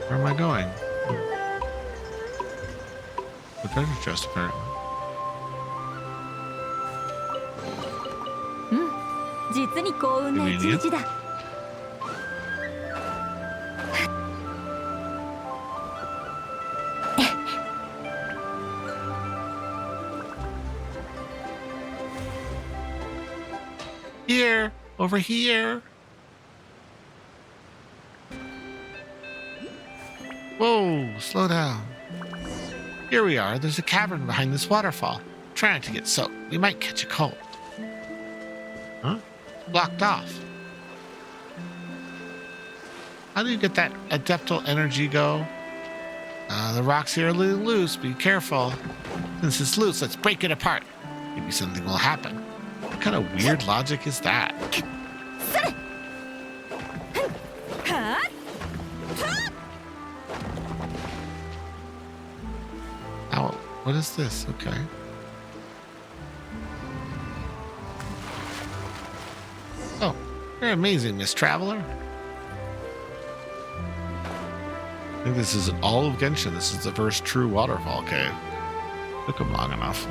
Where am I going? The treasure chest, apparently. 実に幸運な一日だ。Here, over here. Whoa, slow down. Here we are. There's a cavern behind this waterfall. Try not to get soaked. We might catch a cold. Huh? Blocked off. How do you get that adeptal energy go? The rocks here are a little loose. Be careful. Since it's loose, let's break it apart. Maybe something will happen. What kind of weird logic is that? Ow, what is this? Okay. Oh, you're amazing, Miss Traveler. I think this is all of Genshin. This is the first true waterfall cave. Took them long enough.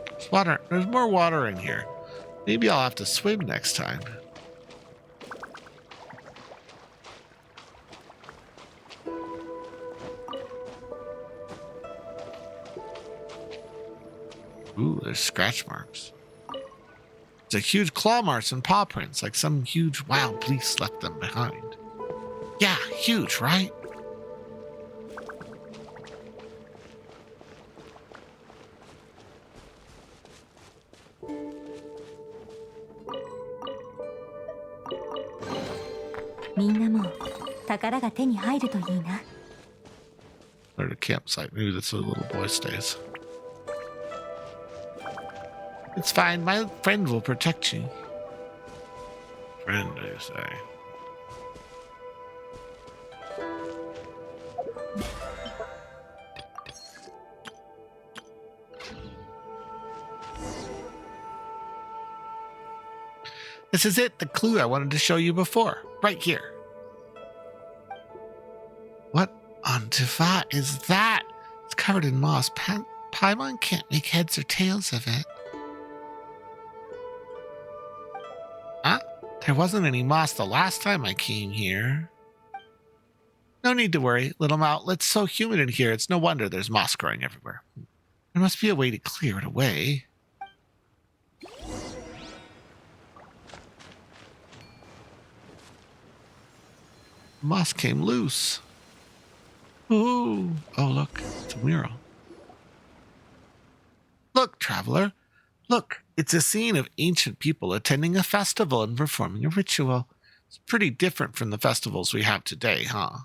There's water. There's more water in here. Maybe I'll have to swim next time. Ooh, there's scratch marks. There's a huge claw marks and paw prints, like some huge wild beast left them behind. Yeah, huge, right? Or the campsite. Maybe that's where the little boy stays. It's fine. My friend will protect you. Friend, I say. This is it, the clue I wanted to show you before. Right here. What on Tufa is that? It's covered in moss. Paimon can't make heads or tails of it. Huh? There wasn't any moss the last time I came here. No need to worry, little Mount. It's so humid in here, it's no wonder there's moss growing everywhere. There must be a way to clear it away. Moss came loose. Ooh. Oh, look. It's a mural. Look, traveler. Look, it's a scene of ancient people attending a festival and performing a ritual. It's pretty different from the festivals we have today, huh?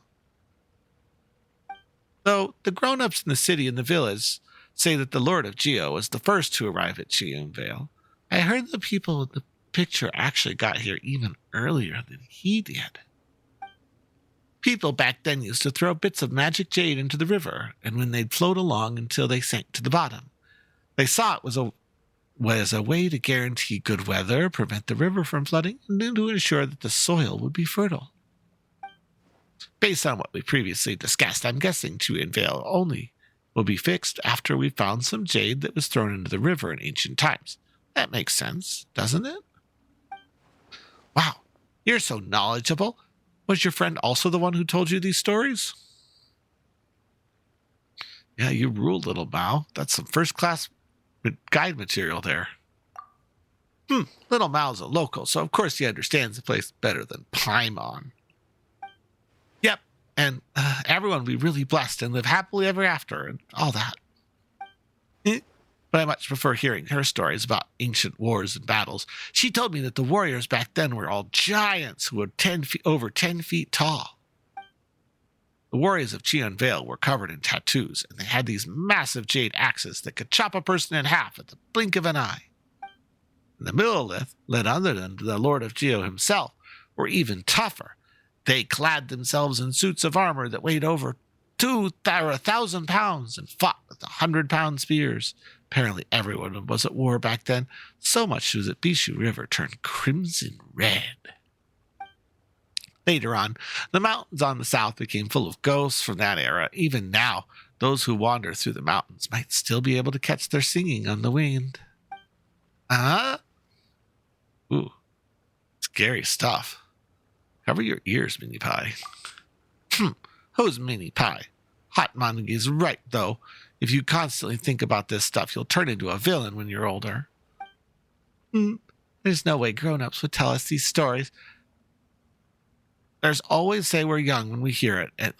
Though the grown-ups in the city and the village say that the Lord of Geo was the first to arrive at Chiyunvale, I heard the people in the picture actually got here even earlier than he did. People back then used to throw bits of magic jade into the river, and when they'd float along until they sank to the bottom. They saw it was a way to guarantee good weather, prevent the river from flooding, and to ensure that the soil would be fertile. Based on what we previously discussed, I'm guessing Chiyunvale only will be fixed after we found some jade that was thrown into the river in ancient times. That makes sense, doesn't it? Wow, you're so knowledgeable. Was your friend also the one who told you these stories? Yeah, you rule, little Mao. That's some first-class guide material there. Little Mao's a local, so of course he understands the place better than Paimon. Yep, and everyone will be really blessed and live happily ever after and all that. But I much prefer hearing her stories about ancient wars and battles. She told me that the warriors back then were all giants who were over 10 feet tall. The warriors of Chiyunvale were covered in tattoos, and they had these massive jade axes that could chop a person in half at the blink of an eye. And the Millelith, led other than the Lord of Geo himself, were even tougher. They clad themselves in suits of armor that weighed over 1,000 pounds and fought with 100-pound spears. Apparently everyone was at war back then, so much so that Bishu River turned crimson red. Later on, the mountains on the south became full of ghosts from that era. Even now, those who wander through the mountains might still be able to catch their singing on the wind. Ooh, scary stuff. Cover your ears, Mini Pie. Who's Mini Pie? Hot Mangi is right, though. If you constantly think about this stuff, you'll turn into a villain when you're older. There's no way grown-ups would tell us these stories. There's always say we're young when we hear it, and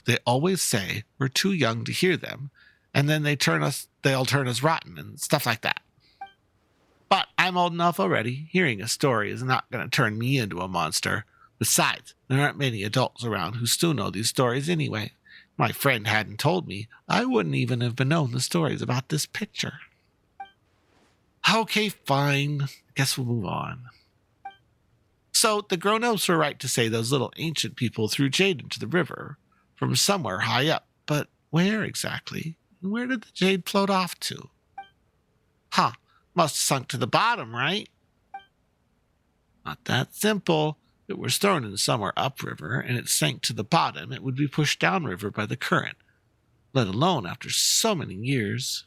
they always say we're too young to hear them, and then they'll turn us rotten and stuff like that. But I'm old enough already. Hearing a story is not going to turn me into a monster. Besides, there aren't many adults around who still know these stories anyway. My friend hadn't told me, I wouldn't even have known the stories about this picture. Okay, fine. Guess we'll move on. So, the grown-ups were right to say those little ancient people threw jade into the river from somewhere high up. But where exactly? And where did the jade float off to? Must have sunk to the bottom, right? Not that simple. If it was thrown in somewhere upriver and it sank to the bottom, it would be pushed downriver by the current, let alone after so many years.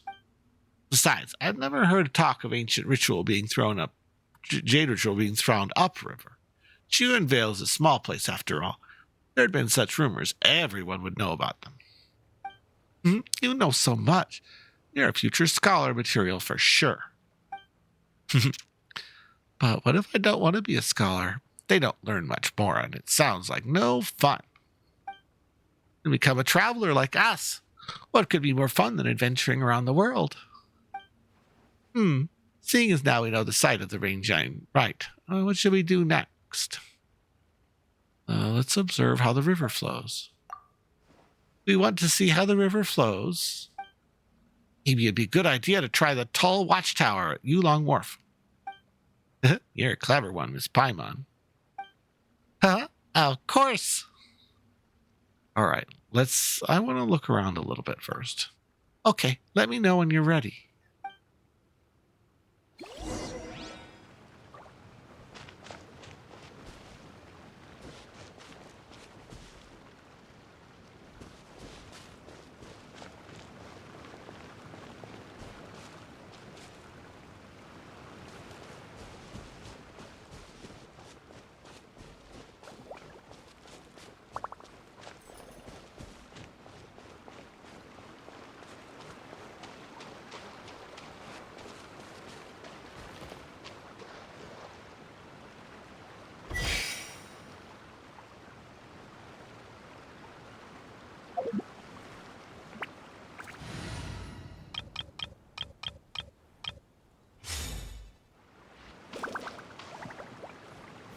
Besides, I've never heard talk of ancient ritual being thrown up, jade ritual being thrown upriver. Chiyunvale is a small place after all. If there had been such rumors, everyone would know about them. You know so much. You're a future scholar material for sure. But what if I don't want to be a scholar? They don't learn much more, and it sounds like no fun. And become a traveler like us. What could be more fun than adventuring around the world? Seeing as now we know the site of the rain giant, right? What should we do next? Let's observe how the river flows. We want to see how the river flows. Maybe it'd be a good idea to try the tall watchtower at Yulong Wharf. You're a clever one, Miss Paimon. Huh? Of course. All right, I want to look around a little bit first. Okay, let me know when you're ready.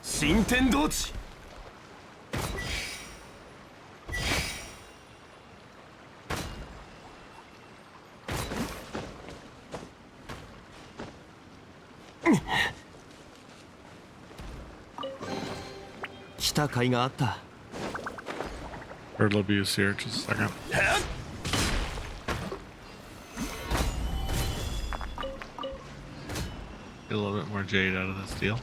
Sunken 同地 来た甲斐があった。 Turtle abuse here, just a second. Get a little bit more jade out of this deal.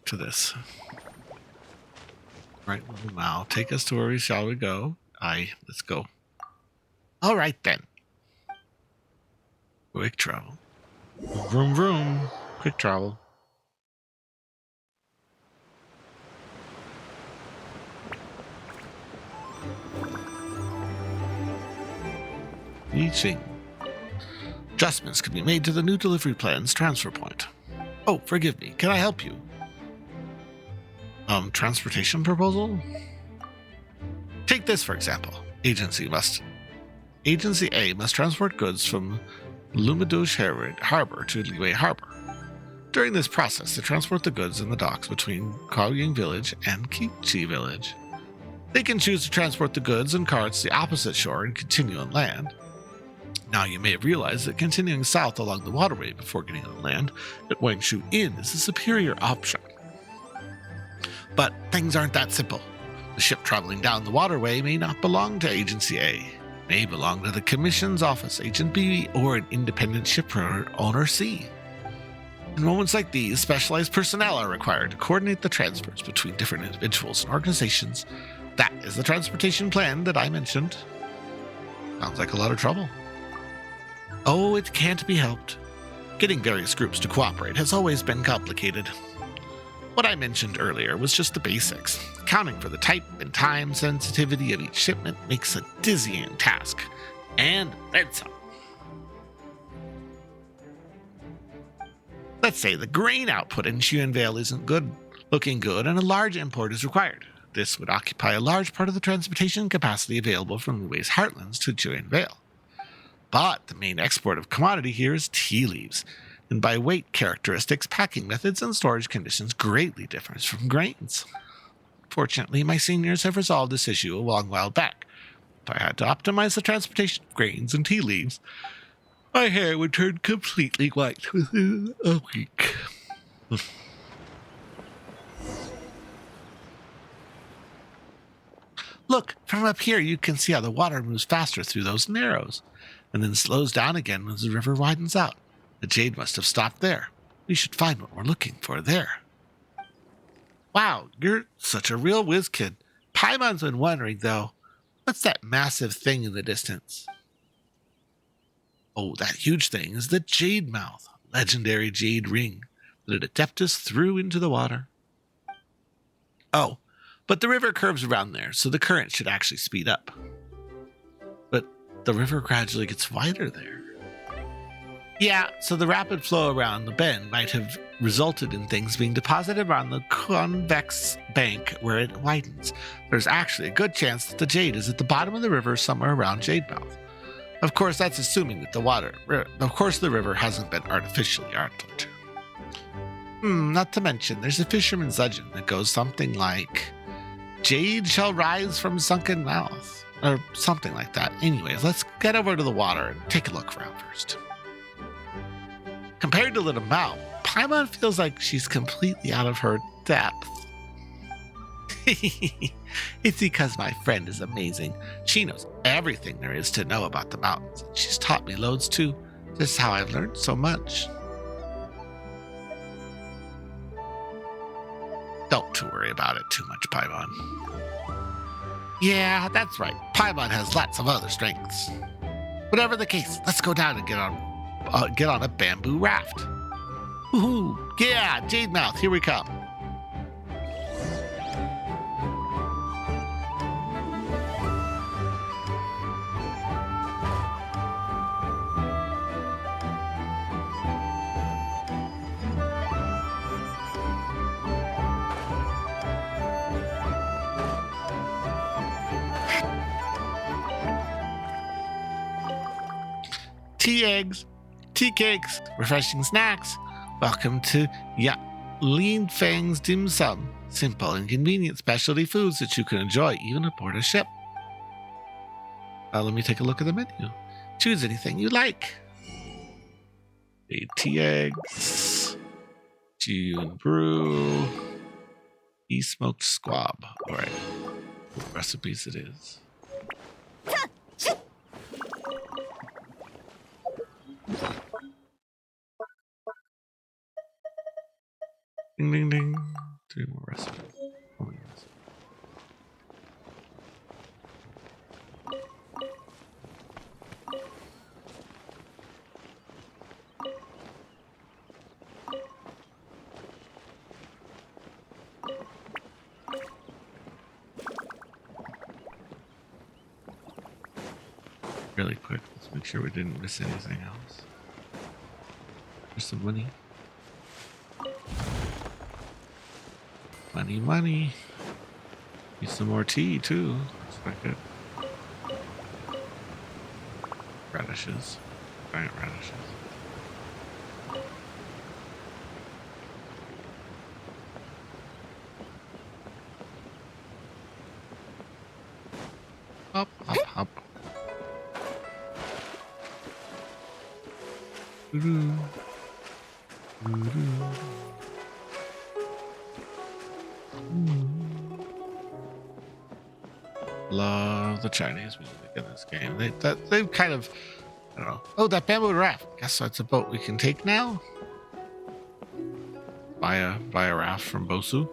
To this. Right, now take us to where we shall we go. Let's go. All right then. Quick travel. Vroom vroom. Quick travel. Eating. Adjustments can be made to the new delivery plan's transfer point. Oh, forgive me. Can I help you? Transportation proposal? Take this, for example. Agency A must transport goods from Lumadouche Harbor to Liyue Harbor. During this process, they transport the goods in the docks between Kaoying Village and Kichi Village. They can choose to transport the goods and carts to the opposite shore and continue on land. Now, you may have realized that continuing south along the waterway before getting on land at Wangshu Inn is a superior option. But things aren't that simple. The ship traveling down the waterway may not belong to Agency A. It may belong to the Commission's office, Agent B, or an independent ship owner C. In moments like these, specialized personnel are required to coordinate the transfers between different individuals and organizations. That is the transportation plan that I mentioned. Sounds like a lot of trouble. Oh, it can't be helped. Getting various groups to cooperate has always been complicated. What I mentioned earlier was just the basics. Accounting for the type and time sensitivity of each shipment makes a dizzying task. And then some. Let's say the grain output in Xuanvale isn't looking good and a large import is required. This would occupy a large part of the transportation capacity available from Liyue's heartlands to Xuanvale. But the main export of commodity here is tea leaves, and by weight characteristics, packing methods, and storage conditions greatly differs from grains. Fortunately, my seniors have resolved this issue a long while back. If I had to optimize the transportation of grains and tea leaves, my hair would turn completely white within a week. Look, from up here you can see how the water moves faster through those narrows, and then slows down again as the river widens out. The Jade must have stopped there. We should find what we're looking for there. Wow, you're such a real whiz kid. Paimon's been wondering, though, what's that massive thing in the distance? Oh, that huge thing is the Jade Mouth, legendary jade ring that Adeptus threw into the water. Oh, but the river curves around there, so the current should actually speed up. But the river gradually gets wider there. Yeah, so the rapid flow around the bend might have resulted in things being deposited around the convex bank where it widens. There's actually a good chance that the Jade is at the bottom of the river somewhere around Jade Mouth. Of course, that's assuming that the river hasn't been artificially altered. Not to mention, there's a fisherman's legend that goes something like, Jade shall rise from Sunken Mouth, or something like that. Anyways, let's get over to the water and take a look around first. Compared to Little Mao, Paimon feels like she's completely out of her depth. It's because my friend is amazing. She knows everything there is to know about the mountains. She's taught me loads too. This is how I've learned so much. Don't worry about it too much, Paimon. Yeah, that's right. Paimon has lots of other strengths. Whatever the case, let's go down and get on a bamboo raft. Woohoo! Yeah, Jade Mouth, here we come. Tea eggs, tea cakes, refreshing snacks. Welcome to Lin Fang's Dim Sum. Simple and convenient specialty foods that you can enjoy even aboard a ship. Let me take a look at the menu. Choose anything you like. Tea eggs, June brew, smoked squab. All right, what recipes it is. Ding, ding, ding. 3 more recipes. Oh, yes. Really quick, let's make sure we didn't miss anything else. There's some money. Money, money. Need some more tea, too. Looks like it. Radishes. Giant radishes. Hop, hop, hop. Doo-doo. Doo-doo. Love the Chinese music in this game. They've kind of, I don't know. Oh, that bamboo raft. Guess that's a boat we can take now. Buy a raft from Bosu.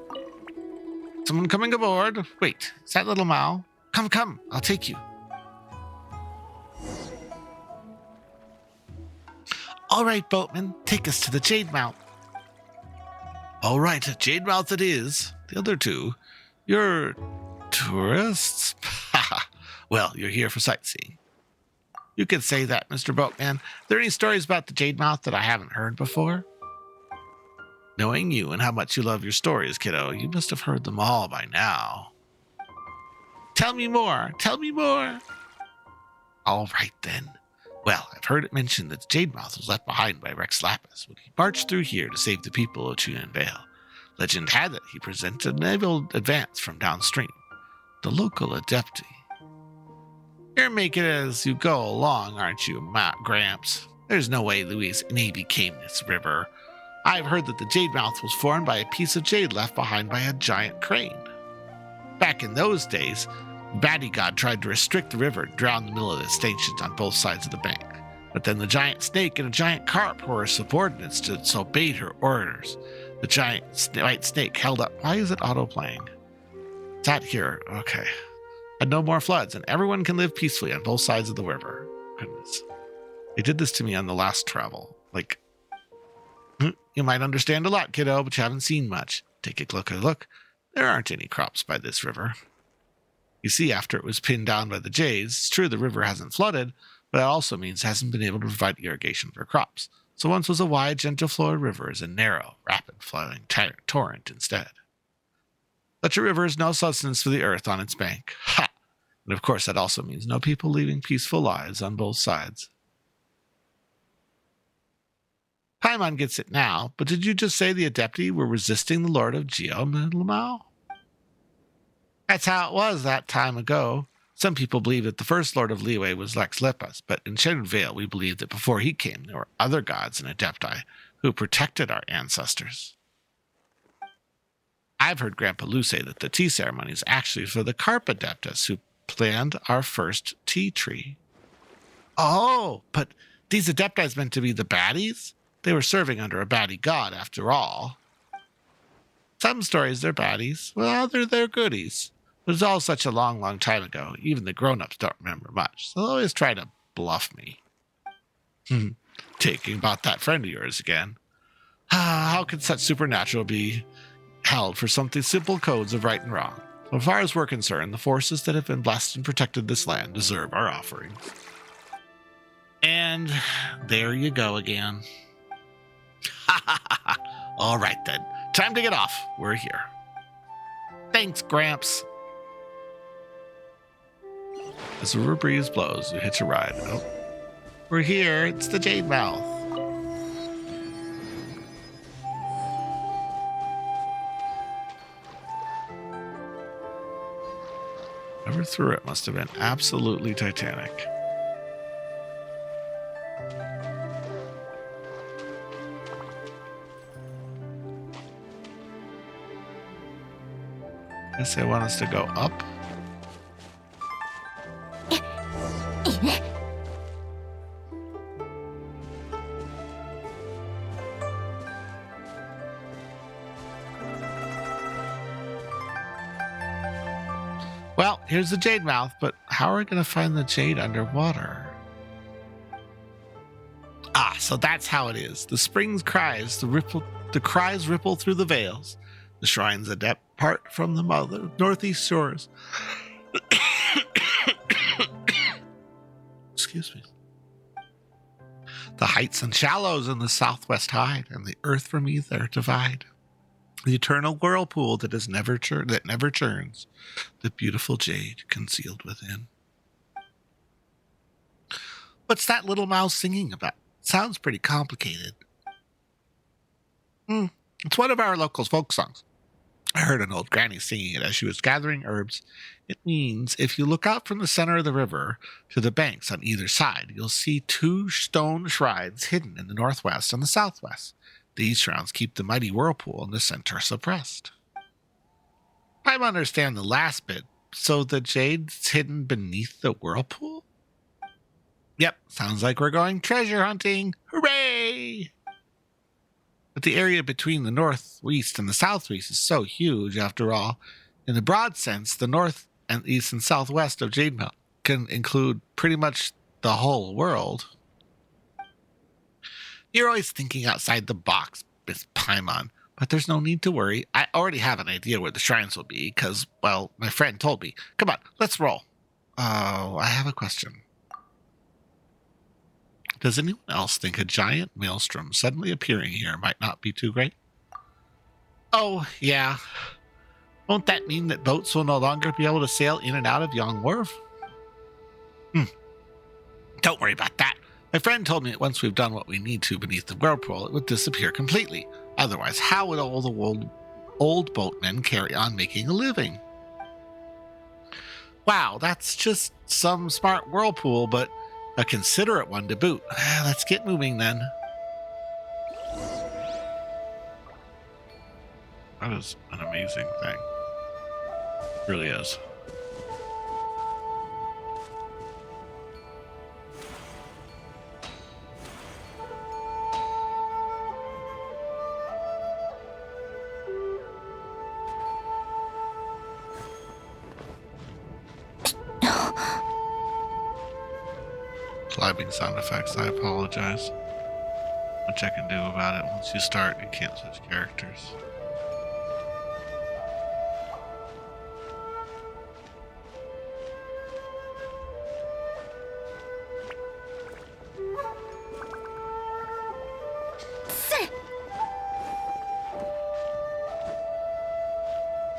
Someone coming aboard. Wait, is that Little Mao? Come, I'll take you. All right, boatman, take us to the Jade Mouth. All right, Jade Mouth it is. The other two, you're tourists? Well, you're here for sightseeing. You could say that, Mr. Boatman. Are there any stories about the Jade Mouth that I haven't heard before? Knowing you and how much you love your stories, kiddo, you must have heard them all by now. Tell me more. All right, then. Well, I've heard it mentioned that Jade Mouth was left behind by Rex Lapis when he marched through here to save the people of Chuan Vale. Legend had it he presented a naval advance from downstream, the local adepti. You're making it as you go along, aren't you, Gramps? There's no way Louis' navy came this river. I've heard that the Jade Mouth was formed by a piece of jade left behind by a giant crane. Back in those days, Batty God tried to restrict the river and drown the middle of the stations on both sides of the bank. But then the giant snake and a giant carp, who were subordinates to it, obeyed her orders. The giant white snake held up. Why is it auto-playing? It's out here. Okay. And no more floods, and everyone can live peacefully on both sides of the river. Goodness. They did this to me on the last travel. Like, you might understand a lot, kiddo, but you haven't seen much. Take a look. There aren't any crops by this river. You see, after it was pinned down by the Jades, it's true the river hasn't flooded, but it also means it hasn't been able to provide irrigation for crops. So once was a wide, gentle flowing river is a narrow, rapid flowing torrent instead. Such a river is no sustenance for the earth on its bank. Ha! And of course that also means no people leading peaceful lives on both sides. Paimon gets it now, but did you just say the Adepti were resisting the Lord of Geomelamau? That's how it was that time ago. Some people believe that the first Lord of Liyue was Lex Lippus, but in Shenyu Vale we believe that before he came there were other gods and Adepti who protected our ancestors. I've heard Grandpa Lou say that the tea ceremony is actually for the Carp Adeptus who planned our first tea tree. Oh, but these Adepti meant to be the baddies? They were serving under a baddie god after all. Some stories they're baddies, well, they're goodies. But it's all such a long, long time ago. Even the grown-ups don't remember much. So they'll always try to bluff me. Taking about that friend of yours again. How could such supernatural be held for something simple codes of right and wrong? So far as we're concerned, the forces that have been blessed and protected this land deserve our offerings. And there you go again. All right then. Time to get off. We're here. Thanks, Gramps. As the river breeze blows, we hitch a ride. Oh, we're here. It's the Jade Mouth. Whoever threw it must have been absolutely titanic. Guess they want us to go up. Well, here's the Jade Mouth, but how are we going to find the Jade underwater? Ah, so that's how it is. The spring's cries, the cries ripple through the vales. The shrines adept part from the northeast shores. Excuse me. The heights and shallows in the southwest hide, and the earth from ether divide. The eternal whirlpool that never churns, the beautiful jade concealed within. What's that little mouse singing about? Sounds pretty complicated. It's one of our local folk songs. I heard an old granny singing it as she was gathering herbs. It means if you look out from the center of the river to the banks on either side, you'll see two stone shrines hidden in the northwest and the southwest. These shrines keep the mighty whirlpool in the center suppressed. I understand the last bit. So the jade's hidden beneath the whirlpool? Yep, sounds like we're going treasure hunting. Hooray! But the area between the northeast and the southeast is so huge, after all. In the broad sense, the north and east and southwest of Jade Mount can include pretty much the whole world. You're always thinking outside the box, Miss Paimon, but there's no need to worry. I already have an idea where the shrines will be, because, well, my friend told me. Come on, let's roll. Oh, I have a question. Does anyone else think a giant maelstrom suddenly appearing here might not be too great? Oh, yeah. Won't that mean that boats will no longer be able to sail in and out of Yong Wharf? Don't worry about that. My friend told me that once we've done what we need to beneath the whirlpool, it would disappear completely. Otherwise, how would all the old boatmen carry on making a living? Wow, that's just some smart whirlpool, but a considerate one to boot. Let's get moving then. That is an amazing thing. It really is. Clapping sound effects, I apologize. Much I can do about it. Once you start, you can't switch characters.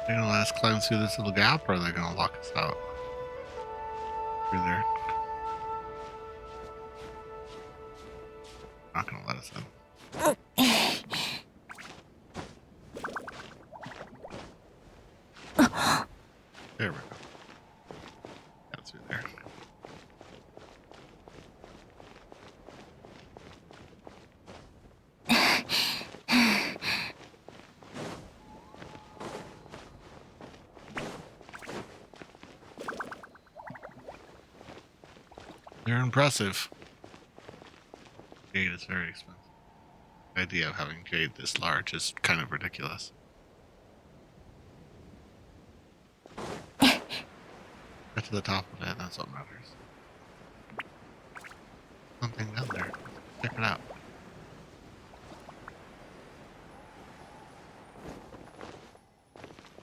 They're gonna let us climb through this little gap, or are they gonna lock us out? Through there. Not gonna let us in. There we go. Got through there. They're impressive. Jade is very expensive. The idea of having jade this large is kind of ridiculous. Get to the top of it, that's what matters. Something down there. Check it out.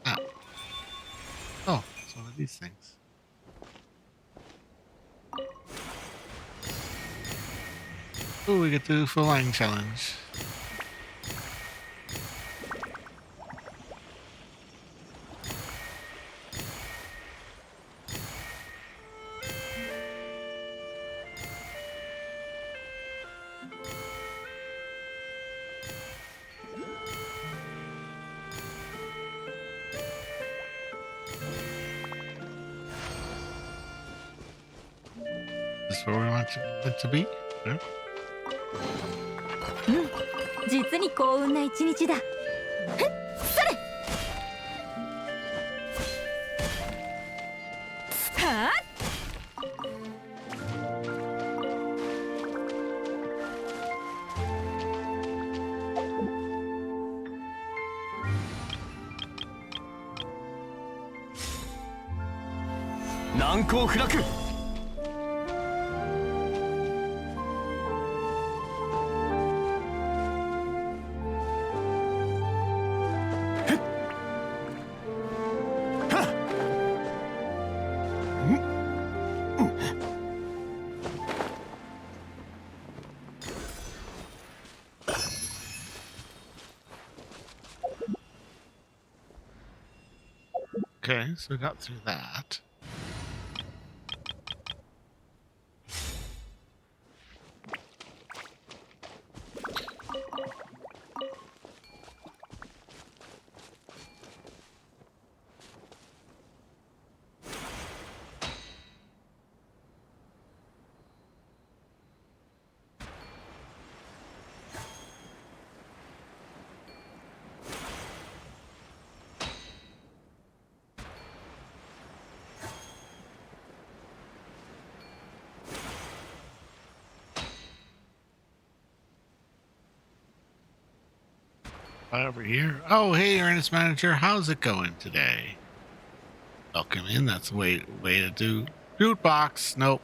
Ah. Oh, it's one of these things. Oh, we get to do flying challenge. Is this where we want to be? No? 実に幸運な一日だ。それ。はあ。難攻不落。Okay, so we got through that. Over here. Oh, hey, Earnest Manager, how's it going today? Welcome in. That's the way to do jukebox. Nope,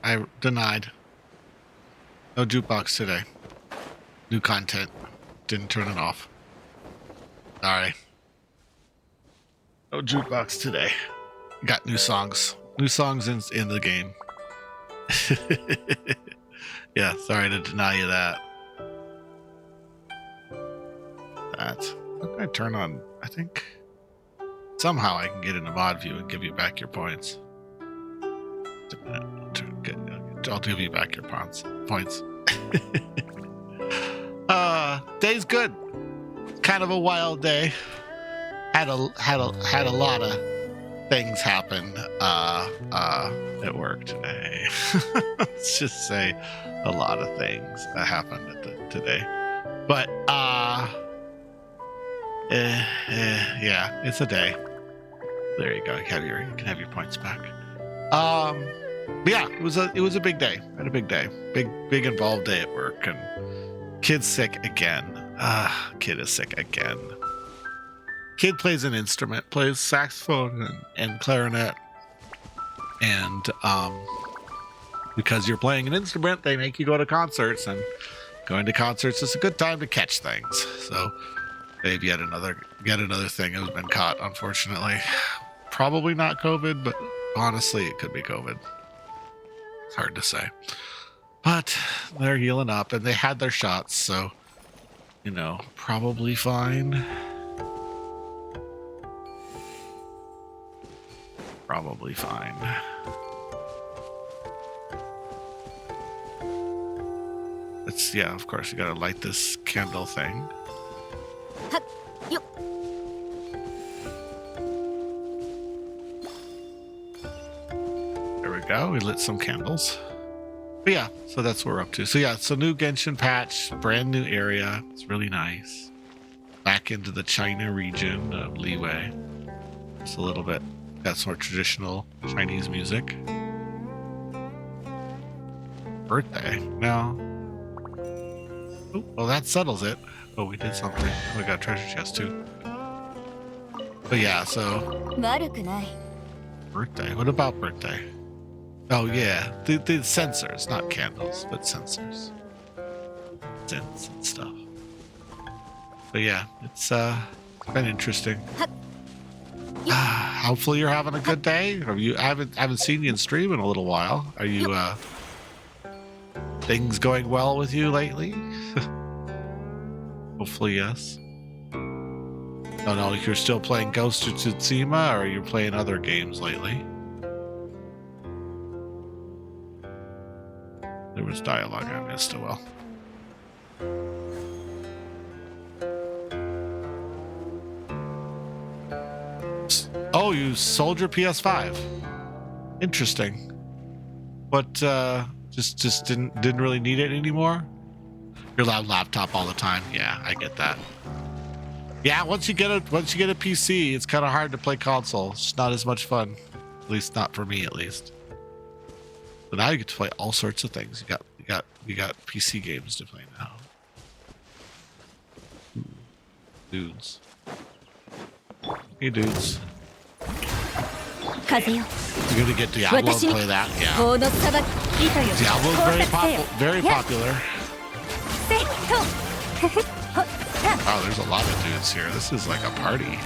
I denied. No jukebox today. New content. Didn't turn it off. Sorry. No jukebox today. Got new songs. New songs in the game. Yeah, sorry to deny you that. How can I turn on? I think somehow I can get into mod view and give you back your points. I'll give you back your points. Day's good. Kind of a wild day. Had a lot of things happen at work today. Let's just say a lot of things happened today. But yeah, it's a day. There you go. You can have your points back. But yeah, it was a big day. I had a big day. Big involved day at work, and kid's sick again. Kid is sick again. Kid plays an instrument, plays saxophone and clarinet. And because you're playing an instrument, they make you go to concerts, and going to concerts is a good time to catch things. So maybe yet another thing has been caught, unfortunately. Probably not COVID, but honestly, it could be COVID. It's hard to say. But they're healing up, and they had their shots, so you know, probably fine. Probably fine. It's, yeah, of course, you gotta light this candle thing. There we go, we lit some candles. But yeah, so that's what we're up to. So yeah, it's a new Genshin patch, brand new area. It's really nice. Back into the China region of Liyue. It's a little bit, got some more traditional Chinese music. Birthday? No. Oh, well, that settles it. Oh, we did something. Oh, we got a treasure chest too. But yeah, so birthday. What about birthday? Oh yeah, the sensors, not candles, but sensors. Scents and stuff. But yeah, it's been interesting. Hopefully you're having a good day. I haven't seen you in stream in a little while. Are you things going well with you lately? Hopefully yes. Oh no, you're still playing Ghost of Tsushima, or are you playing other games lately? There was dialogue I missed. Oh well. Oh, you sold your PS5. Interesting. But just didn't really need it anymore. Your loud laptop all the time. Yeah, I get that. Yeah, once you get a PC, it's kind of hard to play console. It's not as much fun. At least not for me, at least. But now you get to play all sorts of things. You got PC games to play now. Ooh. Dudes. Hey, dudes. You're gonna get Diablo and play that? Yeah. Diablo's very popular. Oh, there's a lot of dudes here. This is like a party.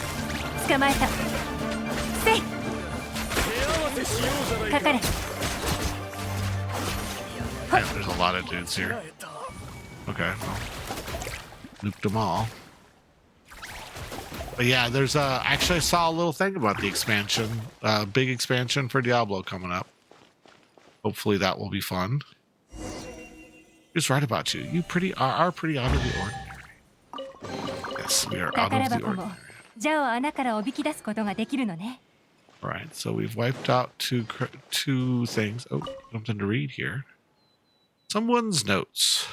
Yeah, there's a lot of dudes here. Okay, well, nuked them all. But yeah, there's actually I saw a little thing about the expansion, big expansion for Diablo coming up. Hopefully that will be fun. Who's right about you? You are pretty out of the ordinary. Yes, we are out of the ordinary. Alright, so we've wiped out two things. Oh, something to read here. Someone's notes.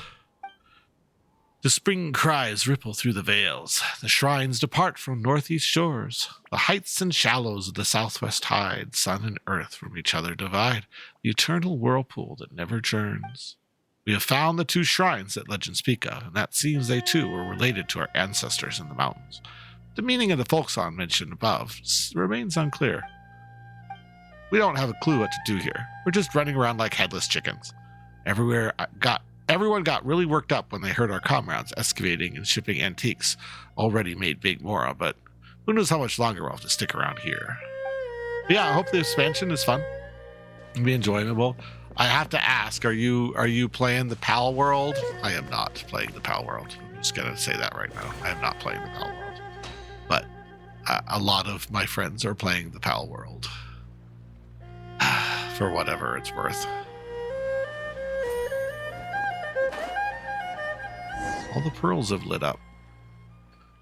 The spring cries ripple through the vales. The shrines depart from northeast shores. The heights and shallows of the southwest tide, sun and earth from each other divide. The eternal whirlpool that never churns. We have found the two shrines that legends speak of, and that seems they too were related to our ancestors in the mountains. The meaning of the folk song mentioned above remains unclear. We don't have a clue what to do here. We're just running around like headless chickens. Everyone got really worked up when they heard our comrades excavating and shipping antiques already made Big Mora, but who knows how much longer we'll have to stick around here. But yeah, I hope the expansion is fun and be enjoyable. I have to ask, are you playing the PAL World? I am not playing the PAL World. I'm just gonna say that right now. I am not playing the PAL World. But a lot of my friends are playing the PAL World. For whatever it's worth. All the pearls have lit up.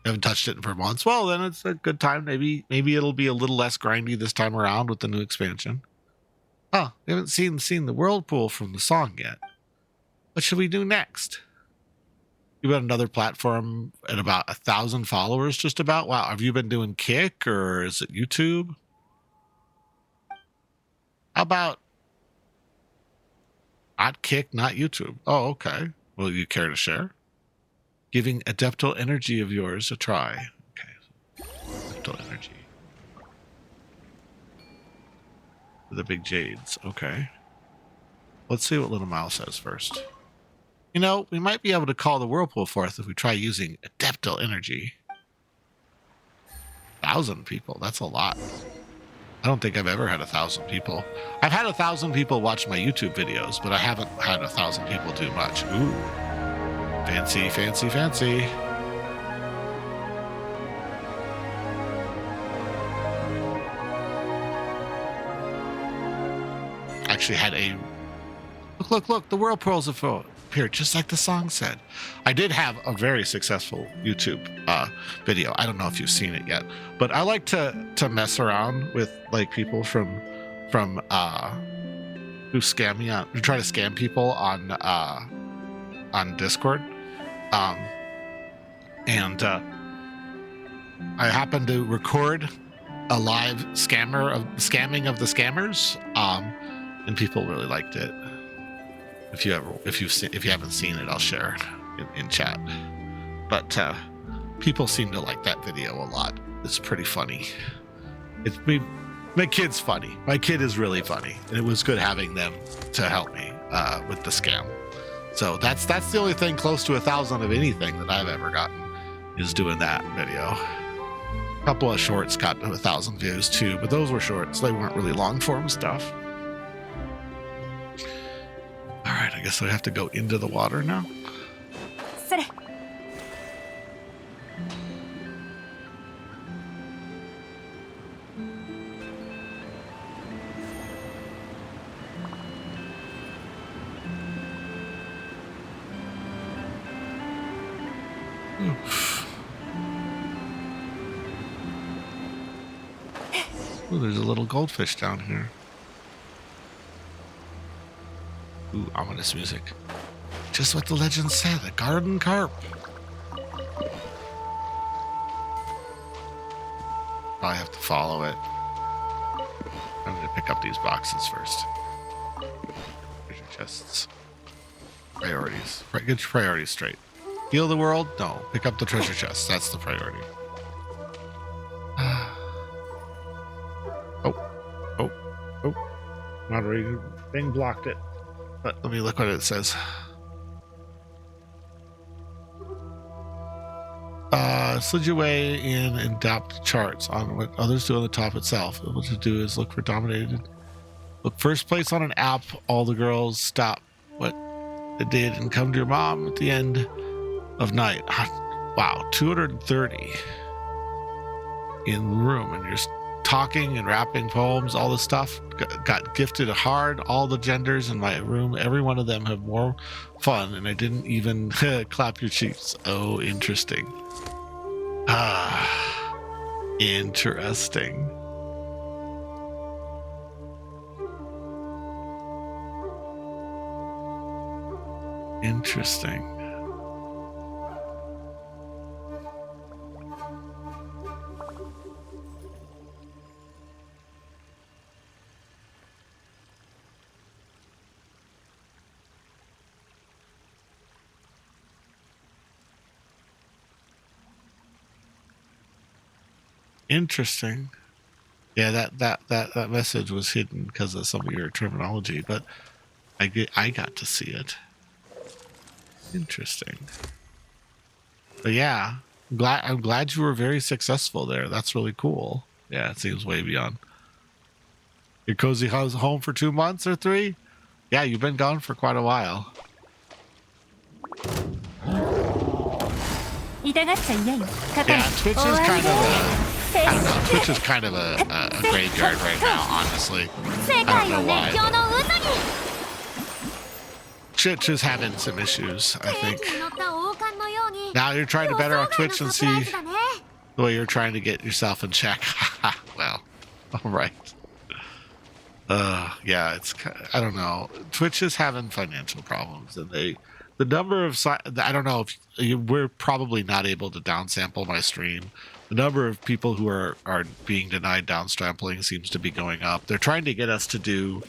I haven't touched it for months. Well, then it's a good time. Maybe it'll be a little less grindy this time around with the new expansion. Oh, we haven't seen the whirlpool from the song yet. What should we do next? You got another platform at about 1,000 followers, just about. Wow, have you been doing Kick or is it YouTube? How about not Kick, not YouTube? Oh, okay. Will you care to share? Giving Adeptal Energy of yours a try. Okay. Adeptal Energy. The big Jades. Okay. Let's see what Little Mouse says first. You know, we might be able to call the whirlpool forth if we try using Adeptal Energy. 1,000 people. That's a lot. I don't think I've ever had 1,000 people. I've had 1,000 people watch my YouTube videos, but I haven't had 1,000 people do much. Ooh. Fancy, fancy, fancy. actually had a look, the whirlpools have appeared, just like the song said. I did have a very successful YouTube video. I don't know if you've seen it yet, but I like to mess around with like people from who scam me who try to scam people on Discord. And I happened to record a live scamming of the scammers, and people really liked it. If you haven't seen it, I'll share it in chat. But people seem to like that video a lot. It's pretty funny. My kid's funny. My kid is really funny, and it was good having them to help me with the scam. So that's the only thing close to 1,000 of anything that I've ever gotten, is doing that video. A couple of shorts got 1,000 views too, but those were shorts. They weren't really long form stuff. All right, I guess I have to go into the water now. Ooh, there's a little goldfish down here. Ooh, ominous music. Just what the legend said, a garden carp. Probably have to follow it. I'm going to pick up these boxes first. Treasure chests. Priorities. Get your priorities straight. Heal the world? No. Pick up the treasure chest. That's the priority. Moderator thing blocked it. But let me look what it says. Slid your way in and adapt charts on what others do on the top itself. What to do is look for dominated. Look first place on an app. All the girls stop what they did and come to your mom at the end of night. Wow, 230 in the room, and you're talking and rapping poems, all this stuff. Got gifted hard, all the genders in my room. Every one of them have more fun, and I didn't even clap your cheeks. Oh, interesting. Interesting. Interesting. Interesting. Yeah, that message was hidden because of some of your terminology, but I got to see it. Interesting. But yeah, I'm glad you were very successful there. That's really cool. Yeah, it seems way beyond. Your cozy house home for 2 months or 3? Yeah, you've been gone for quite a while. Yeah, Twitch is kind of I don't know. Twitch is kind of a graveyard right now, honestly. I don't know why. Twitch is having some issues, I think. Now you're trying to better on Twitch and see the way you're trying to get yourself in check. Well, all right. Yeah, I don't know. Twitch is having financial problems, and the number of I don't know if we're probably not able to downsample my stream. The number of people who are being denied downsampling seems to be going up. They're trying to get us to do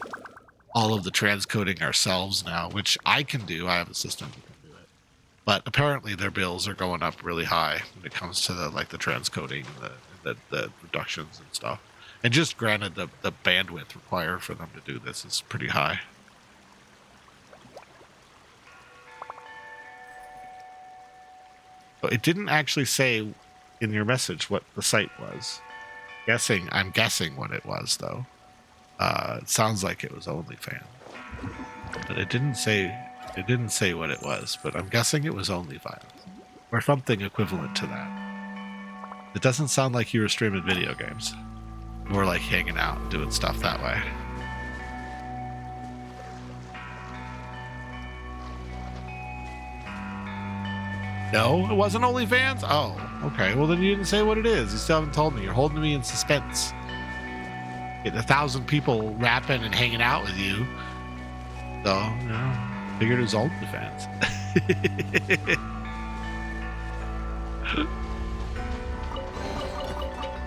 all of the transcoding ourselves now, which I can do. I have a system that can do it. But apparently their bills are going up really high when it comes to the transcoding, the reductions and stuff. And just granted, the bandwidth required for them to do this is pretty high. But it didn't actually say in your message what the site was. I'm guessing what it was, though. It sounds like it was OnlyFans, but it didn't say what it was. But I'm guessing it was OnlyFans or something equivalent to that. It doesn't sound like you were streaming video games. More like hanging out and doing stuff that way. No, it wasn't OnlyFans? Oh, okay. Well, then you didn't say what it is. You still haven't told me. You're holding me in suspense. Getting 1,000 people rapping and hanging out with you. So, you know, figured it was OnlyFans.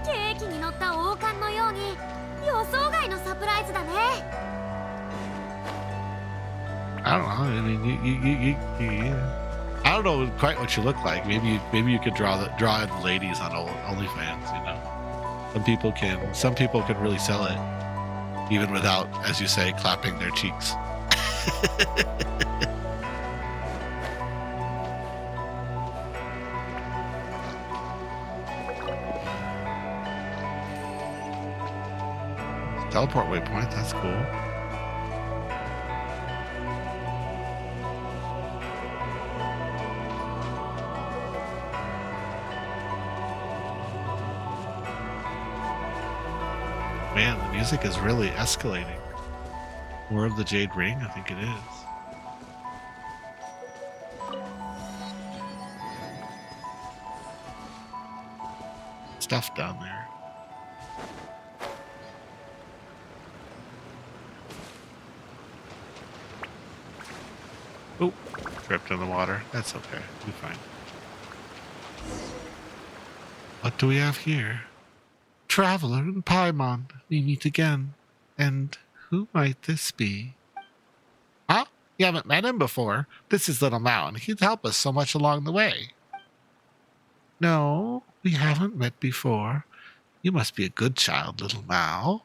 ケーキに乗った王冠のように予想外のサプライズだね。I don't know. I mean, you I don't know quite what you look like. Maybe you could draw in the ladies on OnlyFans. You know, some people can really sell it, even without, as you say, clapping their cheeks. Teleport waypoint. That's cool. Man, the music is really escalating. More of the Jade Ring? I think it is. Stuff down there. Oh, tripped in the water. That's okay. We'll be fine. What do we have here? Traveler and Paimon, we meet again. And who might this be? Huh? You haven't met him before. This is Little Mao, and he'd help us so much along the way. No, we haven't met before. You must be a good child, Little Mao.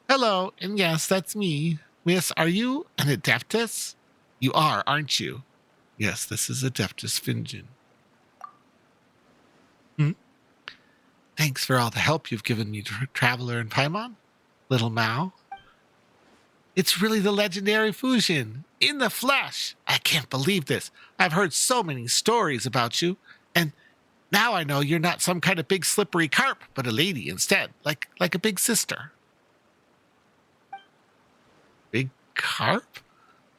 Hello, and yes, that's me. Miss, are you an Adeptus? You are, aren't you? Yes, this is Adeptus Fingen. Thanks for all the help you've given me, Traveler and Paimon, Little Mao. It's really the legendary Fujin, in the flesh. I can't believe this. I've heard so many stories about you, and now I know you're not some kind of big slippery carp, but a lady instead, like a big sister. Big carp?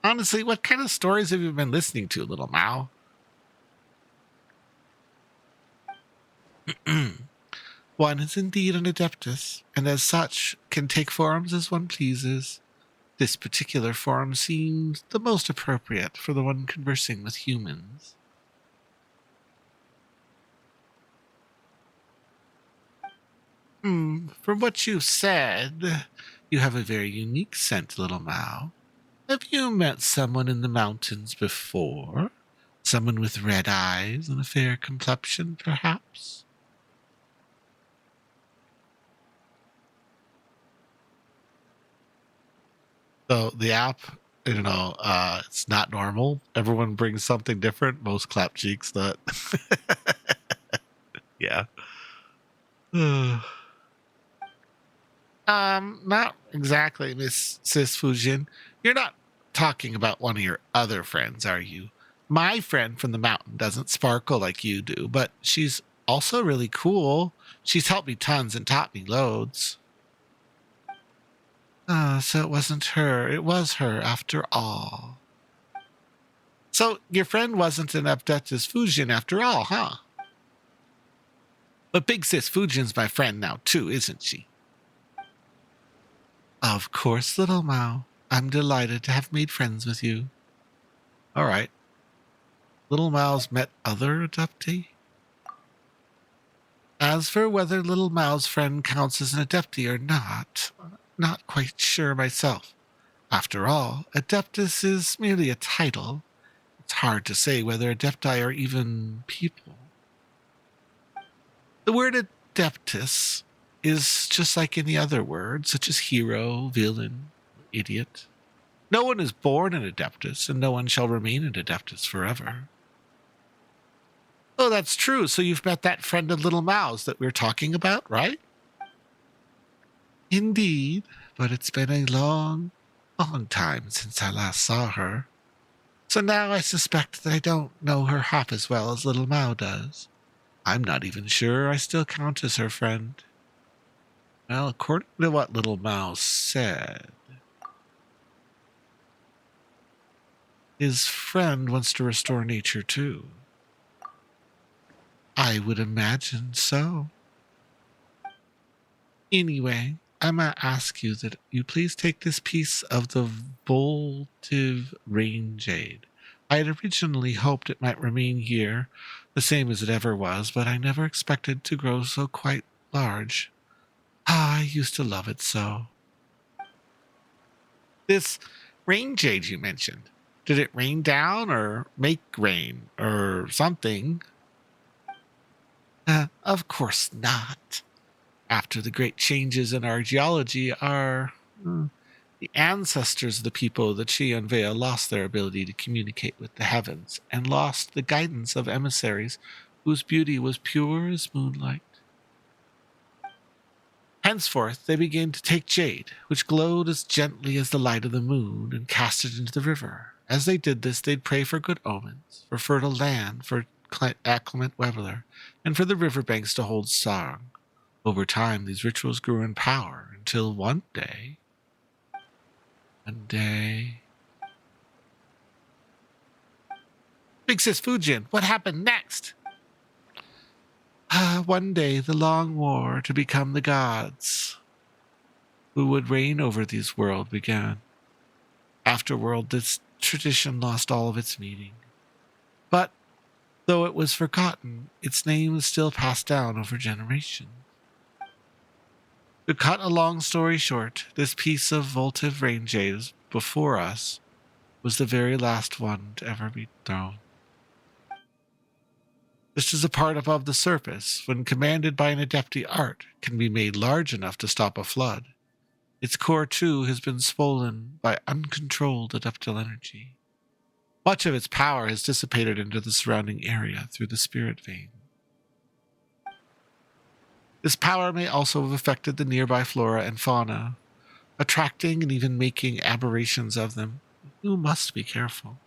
Honestly, what kind of stories have you been listening to, Little Mao? One is indeed an Adeptus, and as such can take forms as one pleases. This particular form seems the most appropriate for the one conversing with humans. From what you've said, you have a very unique scent, Little Mao. Have you met someone in the mountains before? Someone with red eyes and a fair complexion, perhaps? So the app, it's not normal. Everyone brings something different. Most clap cheeks, not. Yeah. Not exactly, Sis Fujin. You're not talking about one of your other friends, are you? My friend from the mountain doesn't sparkle like you do, but she's also really cool. She's helped me tons and taught me loads. So it wasn't her. It was her after all. So your friend wasn't an Adeptus Fujin after all, huh? But Big Sis Fujin's my friend now too, isn't she? Of course, Little Mao. I'm delighted to have made friends with you. All right. Little Mao's met other Adepti? As for whether Little Mao's friend counts as an Adepti or not quite sure myself. After all, Adeptus is merely a title. It's hard to say whether Adepti are even people. The word Adeptus is just like any other word, such as hero, villain, idiot. No one is born an Adeptus, and no one shall remain an Adeptus forever. Oh, that's true. So you've met that friend of Little Mao's that we're talking about, right? Indeed, but it's been a long time since I last saw her. So now I suspect that I don't know her half as well as Little Mao does. I'm not even sure I still count as her friend. Well, according to what Little Mao said, his friend wants to restore nature too. I would imagine so. Anyway, I'm going to ask you that you please take this piece of the votive rain jade. I had originally hoped it might remain here, the same as it ever was, but I never expected to grow so quite large. Ah, I used to love it so. This rain jade you mentioned, did it rain down or make rain or something? Of course not. After the great changes in our geology, the ancestors of the people of the Chionvea lost their ability to communicate with the heavens and lost the guidance of emissaries whose beauty was pure as moonlight. Henceforth, they began to take jade, which glowed as gently as the light of the moon, and cast it into the river. As they did this, they'd pray for good omens, for fertile land, for acclimate weather, and for the riverbanks to hold song. Over time, these rituals grew in power until one day. Big Sis Fujin, what happened next? One day, the long war to become the gods who would reign over this world began. Afterward, this tradition lost all of its meaning. But though it was forgotten, its name is still passed down over generations. To cut a long story short, this piece of votive rain jade before us was the very last one to ever be thrown. Just as a part above the surface, when commanded by an adepti art, can be made large enough to stop a flood, its core too has been swollen by uncontrolled adeptal energy. Much of its power has dissipated into the surrounding area through the spirit vein. This power may also have affected the nearby flora and fauna, attracting and even making aberrations of them. You must be careful.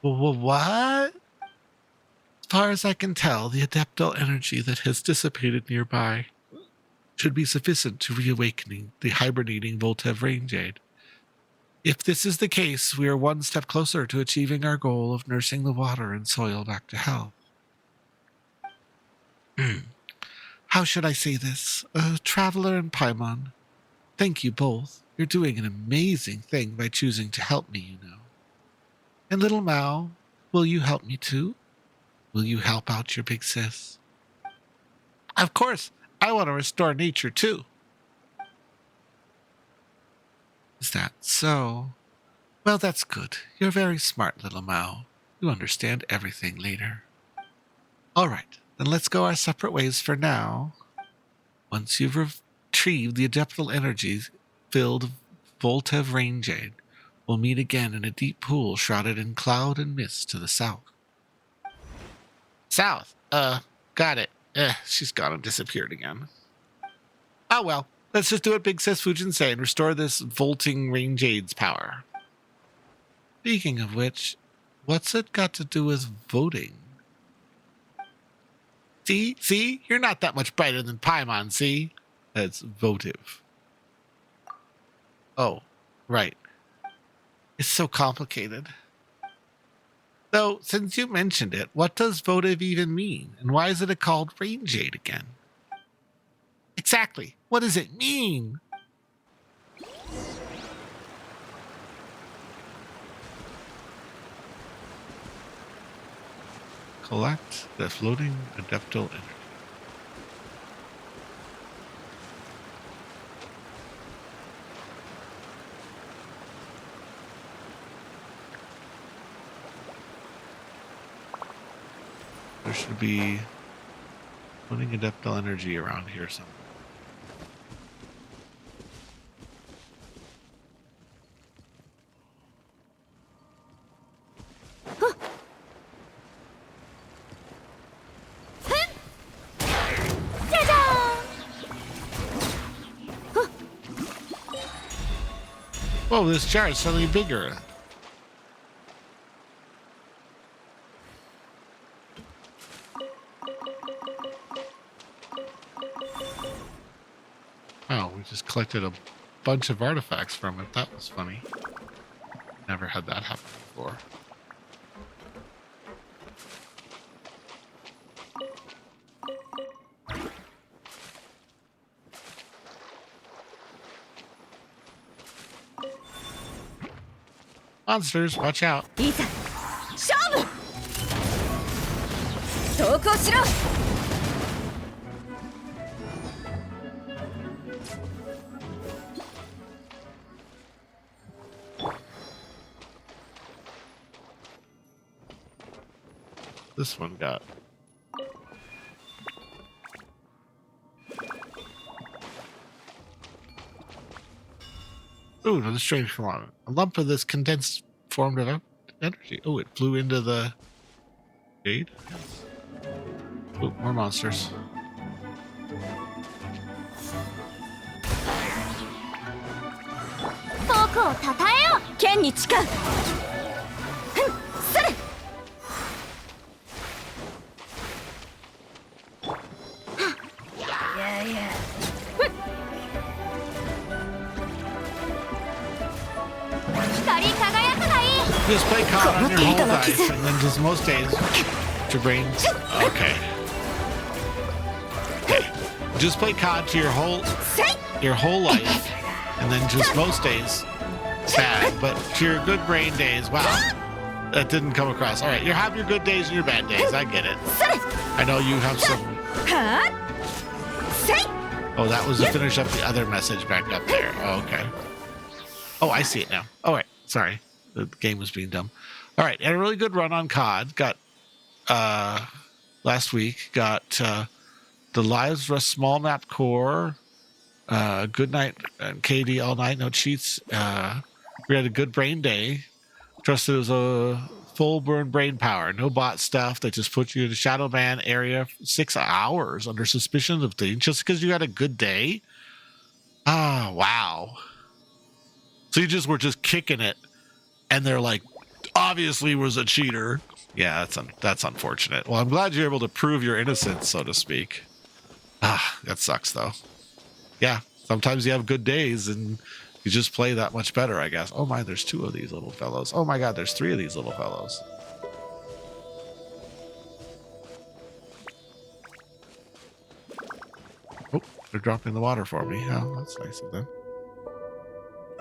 What? As far as I can tell, the adeptal energy that has dissipated nearby should be sufficient to reawakening the hibernating Voltev rain jade. If this is the case, we are one step closer to achieving our goal of nursing the water and soil back to health. How should I say this? Traveler and Paimon, thank you both. You're doing an amazing thing by choosing to help me, you know. And little Mao, will you help me too? Will you help out your big sis? Of course, I want to restore nature too. Is that so? Well, that's good. You're very smart, little Mao. You understand everything later. All right, then let's go our separate ways for now. Once you've retrieved the adeptal energies-filled Voltev rain jade, we'll meet again in a deep pool shrouded in cloud and mist to the south. South? Got it. She's gone and disappeared again. Oh well, let's just do what Big Sis Fujin say and restore this vaulting rain jade's power. Speaking of which, what's it got to do with voting? See? You're not that much brighter than Paimon, see? That's votive. Oh, right. It's so complicated. Though, since you mentioned it, what does votive even mean? And why is it called rain jade again? Exactly. What does it mean? Collect the floating adeptal energy. There should be floating adeptal energy around here somewhere. Whoa, this jar is suddenly bigger. Oh, we just collected a bunch of artifacts from it. That was funny. Never had that happen before. Monsters, watch out. いざ勝負投降しろ This one got. Ooh, another strange phenomenon. A lump of this condensed formed of energy. Oh, it flew into the Jade. Oh, more monsters. Kenに誓う。それ。Just play COD on your whole dice, and then just most days, your brains. Okay. Okay. Just play COD to your whole life, and then just most days, bad. But to your good brain days, wow, that didn't come across. All right, you have your good days and your bad days. I get it. I know you have some. Oh, that was to finish up the other message back up there. Oh, okay. Oh, I see it now. All right, sorry. The game was being dumb. All right, had a really good run on COD. Got last week. Got the Lives Rust small map core. Good night and KD all night. No cheats. We had a good brain day. Trusted it was a full burn brain power. No bot stuff that just puts you in a shadow ban area for 6 hours under suspicion of things just because you had a good day. Ah, wow. So you just were just kicking it. And they're like, obviously was a cheater. Yeah, that's unfortunate. Well, I'm glad you're able to prove your innocence, so to speak. Ah, that sucks, though. Yeah, sometimes you have good days and you just play that much better, I guess. Oh my, there's 2 of these little fellows. Oh my god, there's 3 of these little fellows. Oh, they're dropping the water for me. Oh, that's nice of them.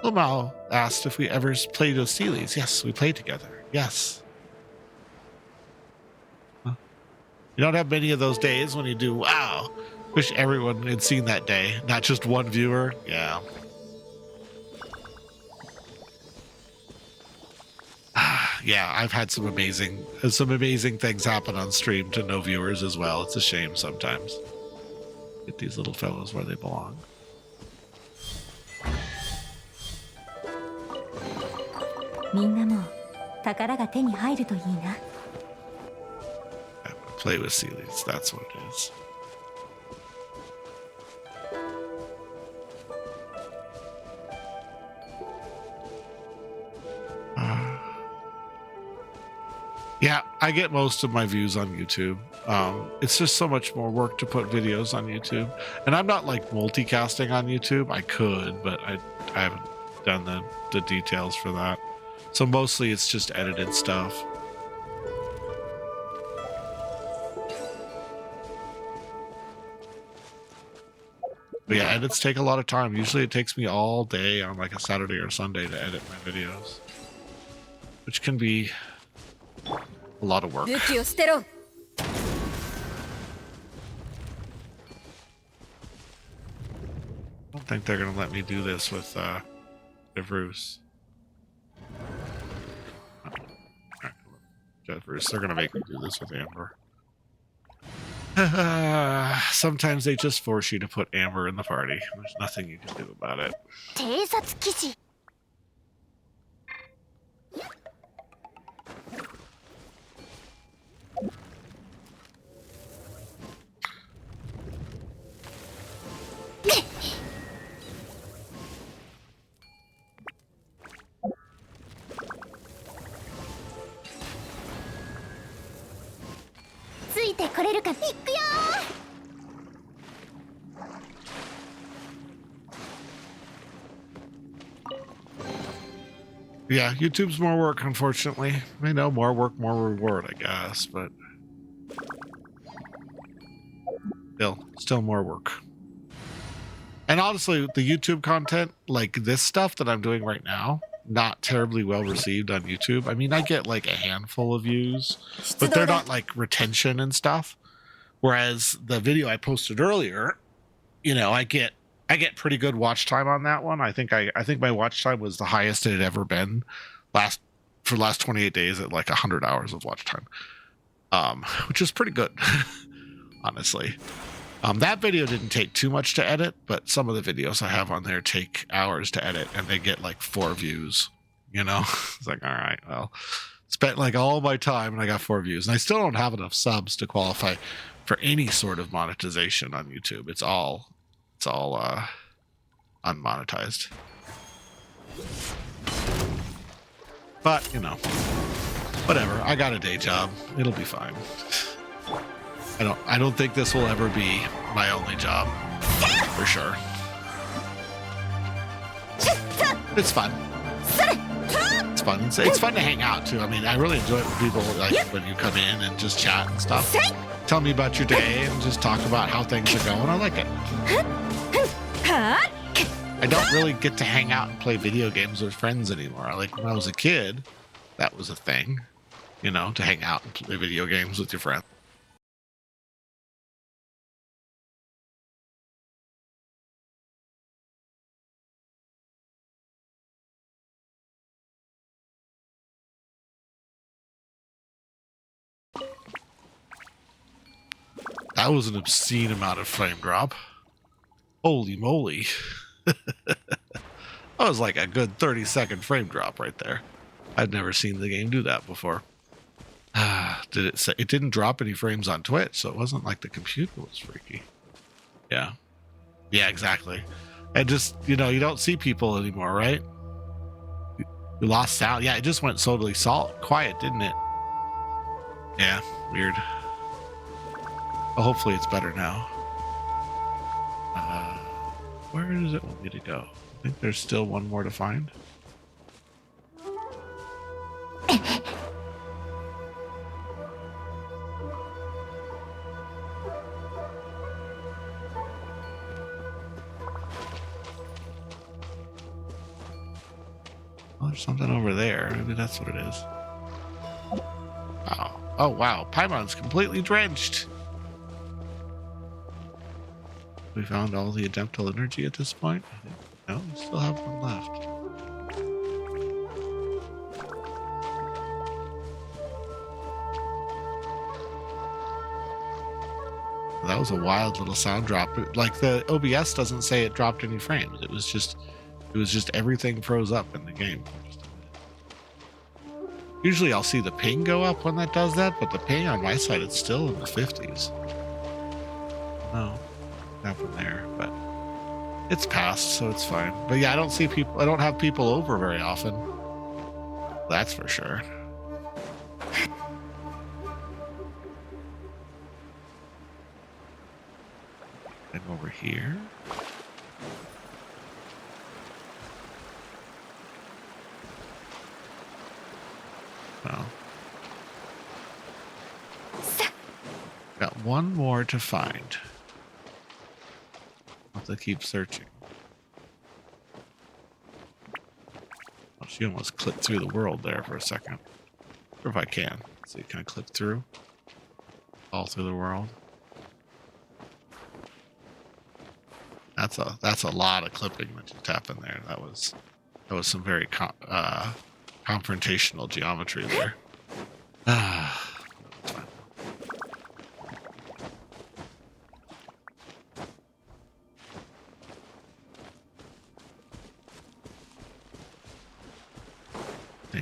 Lumao asked if we ever played with Sealies. Yes, we played together. Yes. Huh. You don't have many of those days when you do. Wow. Wish everyone had seen that day, not just one viewer. Yeah. Yeah, I've had some amazing things happen on stream to no viewers as well. It's a shame sometimes. Get these little fellows where they belong. Play with Sealies, that's what it is. Yeah, I get most of my views on YouTube. It's just so much more work to put videos on YouTube. And I'm not like multicasting on YouTube. I could, but I haven't done the details for that. So mostly it's just edited stuff. But yeah, edits take a lot of time. Usually it takes me all day on like a Saturday or Sunday to edit my videos, which can be a lot of work. I don't think they're going to let me do this with Bruce. Bruce, they're going to make me do this with Amber. Sometimes they just force you to put Amber in the party. There's nothing you can do about it. Yeah, YouTube's more work, unfortunately. I know, more work, more reward, I guess, but still more work. And honestly, the YouTube content, like this stuff that I'm doing right now, not terribly well received on YouTube. I mean, I get like a handful of views, but they're not like retention and stuff. Whereas the video I posted earlier, you know, I get pretty good watch time on that one. I think my watch time was the highest it had ever been for the last 28 days at like 100 hours of watch time, which is pretty good, honestly. That video didn't take too much to edit, but some of the videos I have on there take hours to edit, and they get like 4 views. You know, it's like, all right, well, spent like all my time, and I got 4 views, and I still don't have enough subs to qualify for any sort of monetization on YouTube. It's all unmonetized. But you know, whatever. I got a day job. It'll be fine. I don't think this will ever be my only job, for sure. It's fun. It's fun. It's fun to hang out too. I mean, I really enjoy it when people like when you come in and just chat and stuff. Tell me about your day and just talk about how things are going. I like it. I don't really get to hang out and play video games with friends anymore. Like when I was a kid, that was a thing, you know, to hang out and play video games with your friends. That was an obscene amount of frame drop. Holy moly. That was like a good 30-second frame drop right there. I'd never seen the game do that before. Did it say it didn't drop any frames on Twitch, so it wasn't like the computer was freaky. Yeah. Yeah, exactly. And just, you know, you don't see people anymore, right? You lost sound. Yeah, it just went totally quiet, didn't it? Yeah, weird. Well, hopefully it's better now. Where does it want me to go? I think there's still one more to find. Well, there's something over there. Maybe that's what it is. Oh, oh wow. Paimon's completely drenched. We found all the Ademptal energy at this point? I think. No, we still have one left. That was a wild little sound drop. Like the OBS doesn't say it dropped any frames. It was just everything froze up in the game. Usually I'll see the ping go up when that does that, but the ping on my side, it's still in the 50s. No. Happened there, but it's past, so it's fine. But yeah, I don't have people over very often, that's for sure. And over here, well, got one more to find. I'll have to keep searching. Oh, she almost clipped through the world there for a second. Or if I can. Let's see, can I clip through? All through the world. That's a lot of clipping that just happened there. That was some very confrontational geometry there.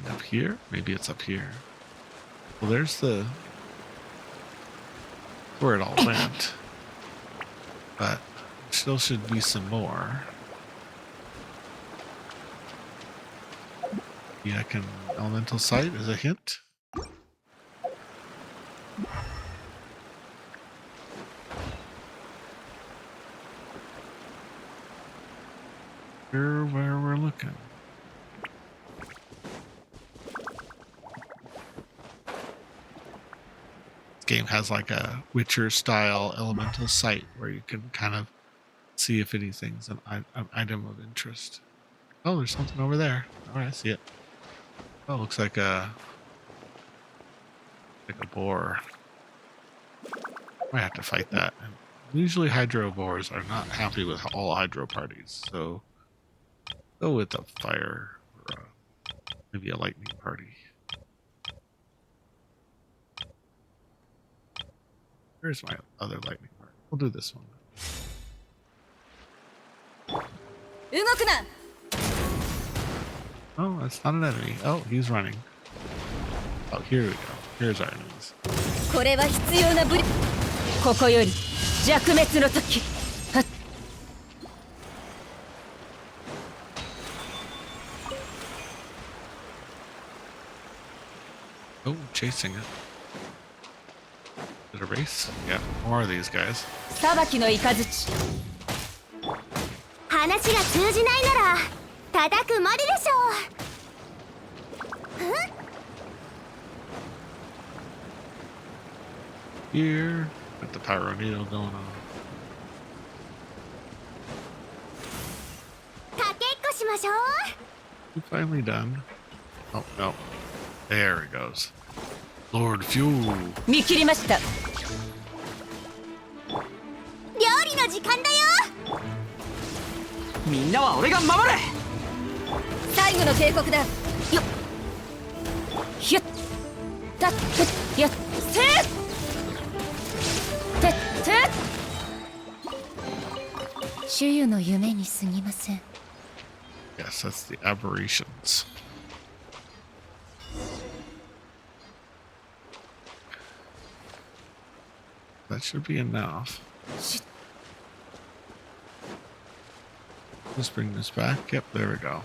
Up here? Maybe it's up here. Well, there's where it all went. But still should be some more. Yeah, elemental sight is a hint. Where we're looking. Game has like a Witcher style elemental sight where you can kind of see if anything's an item of interest. Oh, there's something over there. All right, I see it. Oh, looks like a boar. Might have to fight that. And usually hydro boars are not happy with all hydro parties, so go with a fire or maybe a lightning party. Where's my other lightning party? We'll do this one. Oh, that's not an enemy. Oh, he's running. Oh, here we go. Here's our enemies. これは必要な武力。ここより弱滅の時。はっ。Oh, chasing it. Is it a race? Yeah, more of these guys. 裁きの雷。話が通じないなら叩くまででしょう。Here, got the pyro needle going on. かけっこしましょう。 You finally done? Oh no, there it goes. Lord Fuel. 見切りました。料理の時間だよ。みんなは俺が守れ。最後の警告だ。よっ。ひゅっ。たっ。やっ。せっ。主湯の夢に過ぎません。 Yes, that's the aberrations. That should be enough. Let's bring this back. Yep, there we go.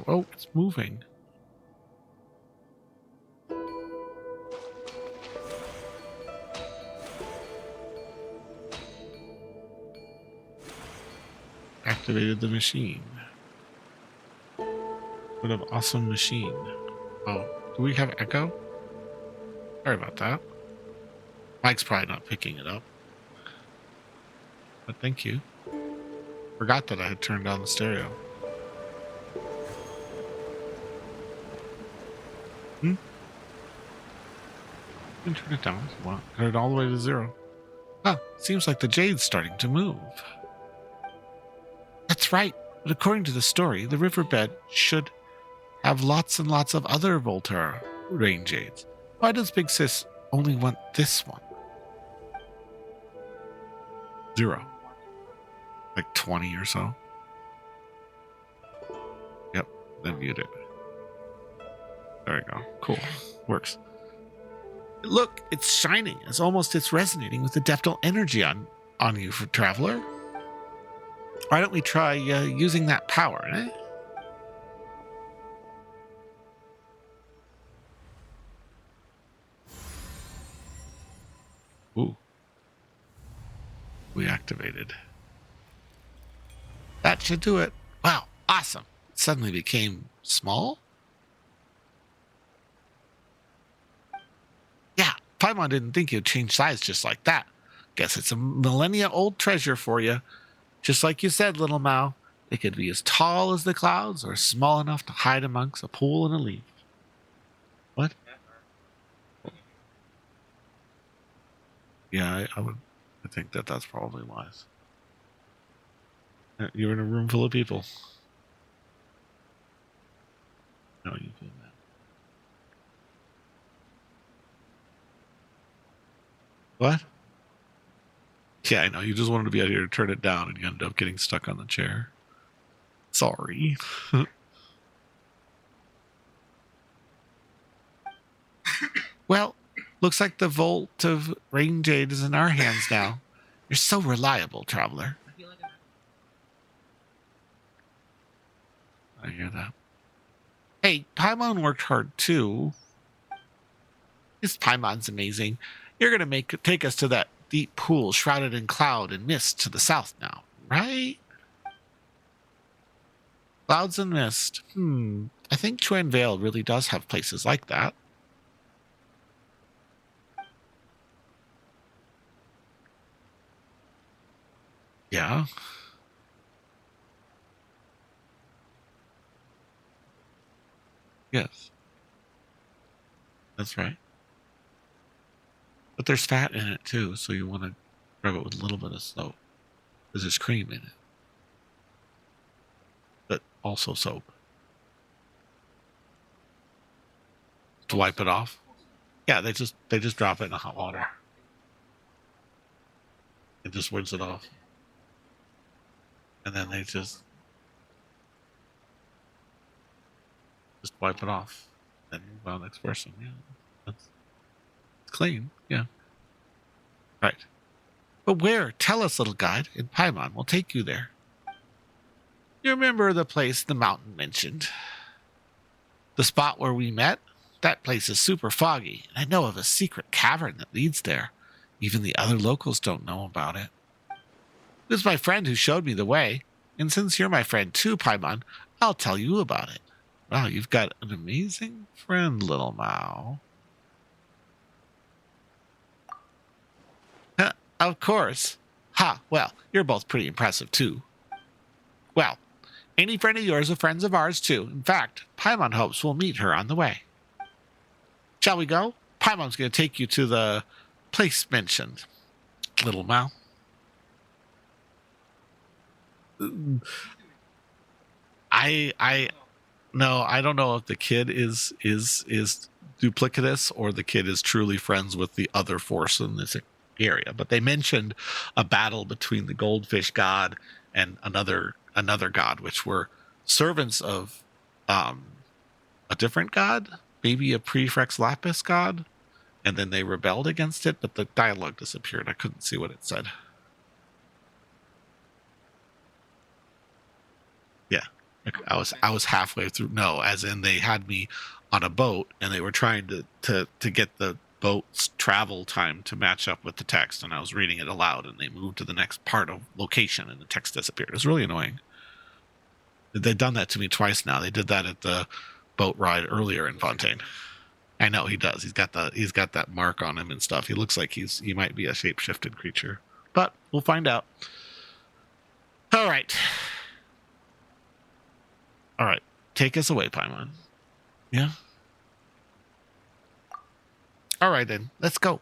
Oh, it's moving. Activated the machine. What an awesome machine. Oh, do we have echo? Sorry about that. Mike's probably not picking it up. But thank you. Forgot that I had turned on the stereo. You can turn it down if you want. Turn it all the way to 0. Ah, seems like the Jade's starting to move. That's right. But according to the story, the riverbed should have lots and lots of other Volterra rain Jades. Why does Big Sis only want this one? 0. Like 20 or so. Yep, then mute it. There we go. Cool. Works. Look, it's shining. It's resonating with the Deftal energy on you, for Traveler. Why don't we try using that power, eh? Ooh. We activated. That should do it. Wow, awesome. It suddenly became small? Yeah, Paimon didn't think it would change size just like that. Guess it's a millennia-old treasure for you. Just like you said, little Mao, it could be as tall as the clouds or small enough to hide amongst a pool and a leaf. What? Yeah, I think that's probably wise. You're in a room full of people. No, you feel that. What? Yeah, I know. You just wanted to be out here to turn it down, and you ended up getting stuck on the chair. Sorry. Well, looks like the Vault of Rain Jade is in our hands now. You're so reliable, Traveler. I hear that. Hey, Paimon worked hard too. This Paimon's amazing. You're gonna take us to that deep pool shrouded in cloud and mist to the south now, right? Clouds and mist. I think Chuan Vale really does have places like that. Yeah. Yes. That's right. But there's fat in it too, so you want to rub it with a little bit of soap. Because there's cream in it. But also soap. To wipe it off. Yeah, they just drop it in the hot water. It just rinse it off. And then they just wipe it off. And move on to the next person. Yeah. It's clean. Yeah. Right. But where? Tell us, little guide. In Paimon, we'll take you there. You remember the place the mountain mentioned? The spot where we met? That place is super foggy, and I know of a secret cavern that leads there. Even the other locals don't know about it. It was my friend who showed me the way, and since you're my friend too, Paimon, I'll tell you about it. Wow, you've got an amazing friend, little Mao. Of course. Ha, well, you're both pretty impressive too. Well, any friend of yours are friends of ours too. In fact, Paimon hopes we'll meet her on the way. Shall we go? Paimon's going to take you to the place mentioned, little Mao. I don't know if the kid is duplicitous or the kid is truly friends with the other force in this area. But they mentioned a battle between the goldfish god and another god, which were servants of a different god, maybe a Prefix Lapis god, and then they rebelled against it, but the dialogue disappeared. I couldn't see what it said. Yeah. I was halfway through. No, as in they had me on a boat and they were trying to get the boat's travel time to match up with the text, and I was reading it aloud and they moved to the next part of location and the text disappeared. It was really annoying. They've done that to me twice now. They did that at the boat ride earlier in Fontaine. I know he does. He's got that mark on him and stuff. He looks like he might be a shape-shifted creature. But we'll find out. All right. Take us away, Paimon. Yeah? All right, then. Let's go.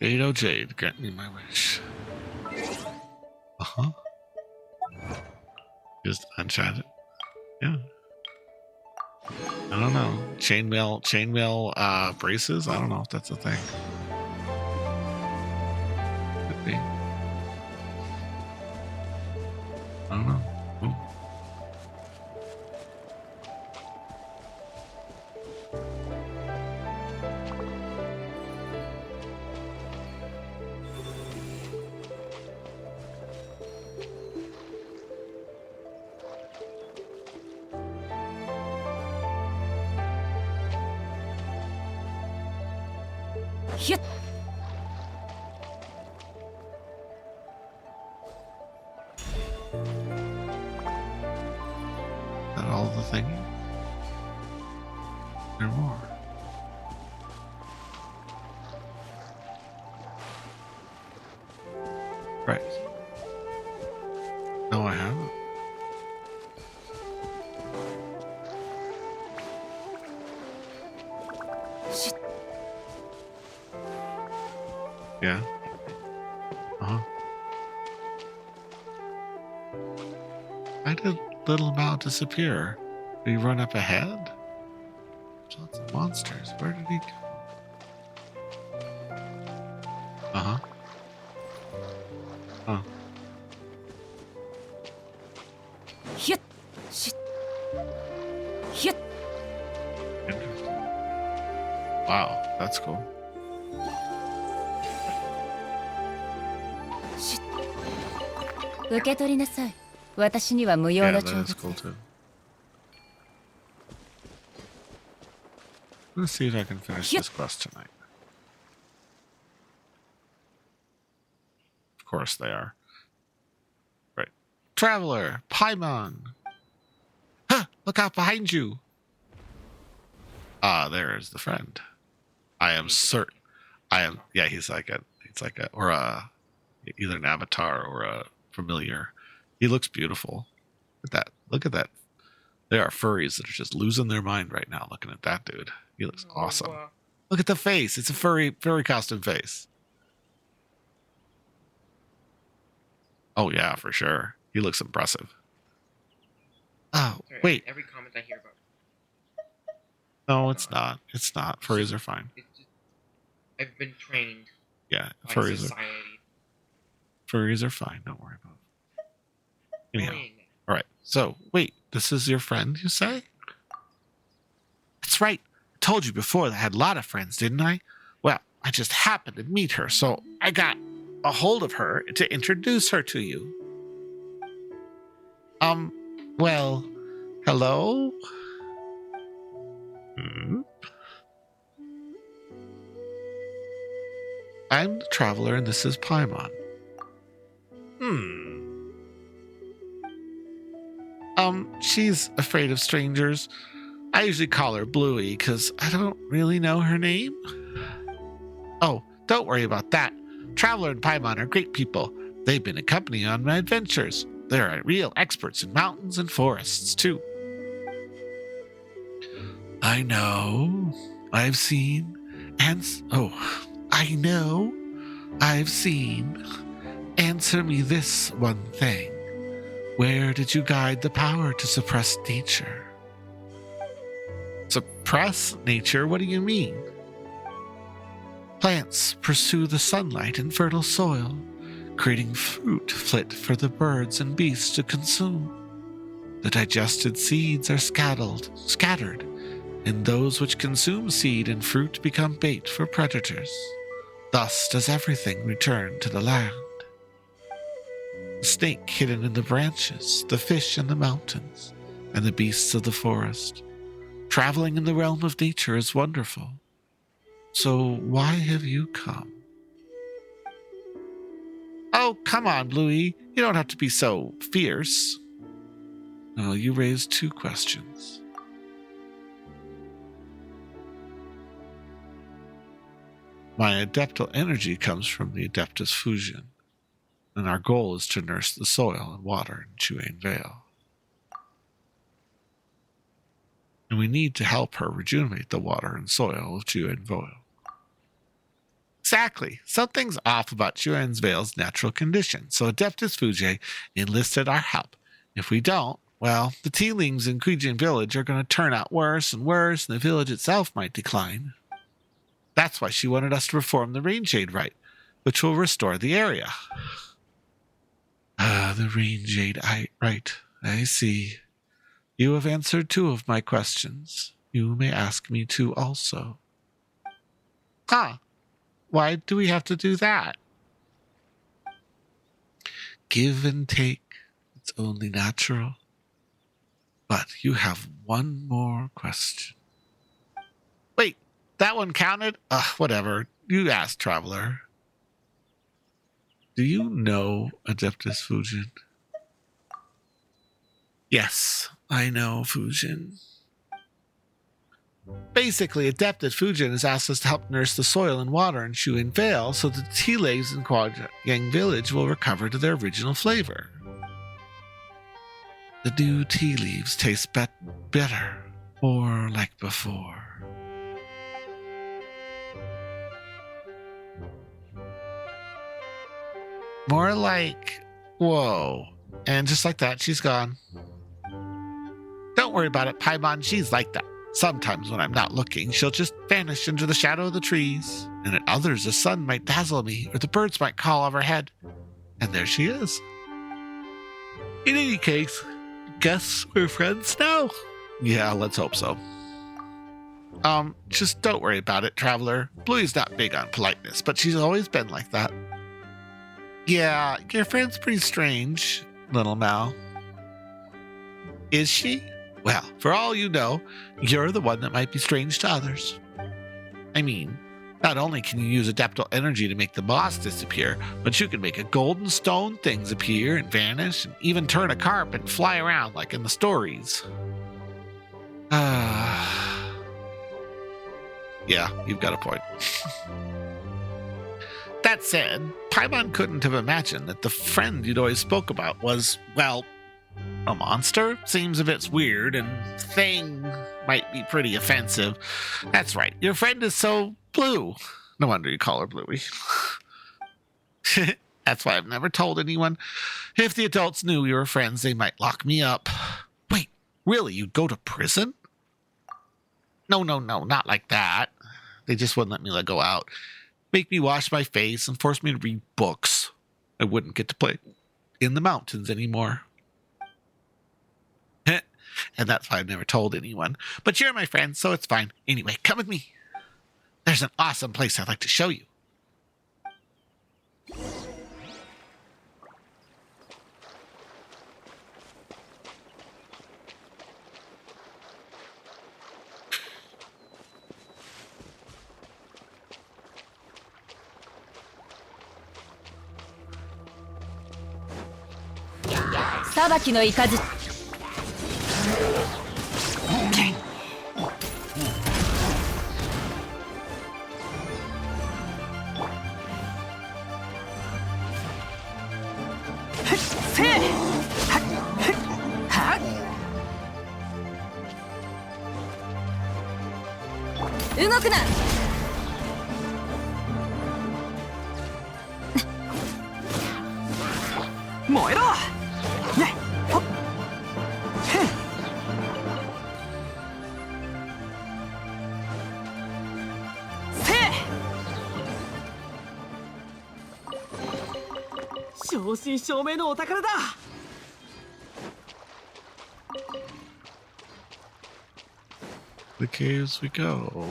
Jade, oh Jade, grant me my wish. Uh-huh. Just unchat it. Yeah. I don't know. Chainmail braces? I don't know if that's a thing. Could be. I don't know. Ooh. Hyut. That all the thing? There are more. Right. No, I haven't. Shit. Yeah. Uh-huh. Why did little Mao disappear? Did he run up ahead? There's lots of monsters. Where did he go? Uh-huh. Huh. Hyut. Shit. Hyut. Interesting. Wow, that's cool. Shit. 受け取りなさい。私には無用 Yeah, な that 長 is 物。 cool too. Let's see if I can finish this quest tonight. Of course they are. Right. Traveler, Paimon. Huh, look out behind you. Ah, there is the friend. I am certain. Yeah, he's like a, or either an avatar or a familiar. He looks beautiful. Look at that. There are furries that are just losing their mind right now looking at that dude. He looks awesome. Wow. Look at the face. It's a furry costume face. Oh yeah, for sure. He looks impressive. Oh, Sorry, wait. Every comment I hear about. No, it's not. It's not. Furries are fine. It's just, I've been trained Yeah, by furries are fine. Don't worry about it. Anyhow. All right. So, wait. This is your friend, you say? That's right. I told you before that I had a lot of friends, didn't I? Well, I just happened to meet her, so I got a hold of her to introduce her to you. Well, hello? I'm the traveler, and this is Paimon. She's afraid of strangers. I usually call her Bluey, because I don't really know her name. Oh, don't worry about that. Traveler and Paimon are great people. They've been accompanying on my adventures. They're real experts in mountains and forests, too. I know. I've seen. I know. I've seen. Answer me this one thing. Where did you guide the power to suppress nature? Suppress nature? What do you mean? Plants pursue the sunlight in fertile soil, creating fruit fit for the birds and beasts to consume. The digested seeds are scattered, and those which consume seed and fruit become bait for predators. Thus does everything return to the land. The snake hidden in the branches, the fish in the mountains, and the beasts of the forest. Traveling in the realm of nature is wonderful. So why have you come? Oh, come on, Bluey. You don't have to be so fierce. No, you raised two questions. My adeptal energy comes from the Adeptus Fusion, and our goal is to nurse the soil and water in Chuane Vale. And we need to help her rejuvenate the water and soil of Chuane Vale. Exactly. Something's off about Chuane Vale's natural condition, so Adeptus Fuge enlisted our help. If we don't, well, the tealings in Kuijin village are going to turn out worse and worse, and the village itself might decline. That's why she wanted us to perform the Rain Jade rite, which will restore the area. The Rain Jade rite. I see. You have answered two of my questions. You may ask me two also. Why do we have to do that? Give and take. It's only natural. But you have one more question. Wait, that one counted? Whatever. You asked, Traveler. Do you know Adeptus Fujin? Yes, I know Fujin. Basically, Adeptus Fujin has asked us to help nurse the soil and water in Chuane Vale so the tea leaves in Guagyang village will recover to their original flavor. The new tea leaves taste better, more like before. More like, whoa. And just like that, she's gone. Don't worry about it, Paimon, she's like that. Sometimes when I'm not looking, she'll just vanish into the shadow of the trees. And at others, the sun might dazzle me, or the birds might call overhead. And there she is. In any case, guess we're friends now? Yeah, let's hope so. Just don't worry about it, Traveler. Bluey's not big on politeness, but she's always been like that. Yeah, your friend's pretty strange, little Mal. Is she? Well, for all you know, you're the one that might be strange to others. I mean, not only can you use adaptal energy to make the boss disappear, but you can make a golden stone things appear and vanish, and even turn a carp and fly around like in the stories. Yeah, you've got a point. That said, Paimon couldn't have imagined that the friend you'd always spoke about was, well, a monster? Seems a bit weird, and thing might be pretty offensive. That's right, your friend is so blue. No wonder you call her Bluey. That's why I've never told anyone. If the adults knew we were friends, they might lock me up. Wait, really, you'd go to prison? No, not like that. They just wouldn't let me go out. Make me wash my face and force me to read books. I wouldn't get to play in the mountains anymore. And that's why I've never told anyone. But you're my friend, so it's fine. Anyway, come with me. There's an awesome place I'd like to show you. Sabaki no ikazu. The caves we go.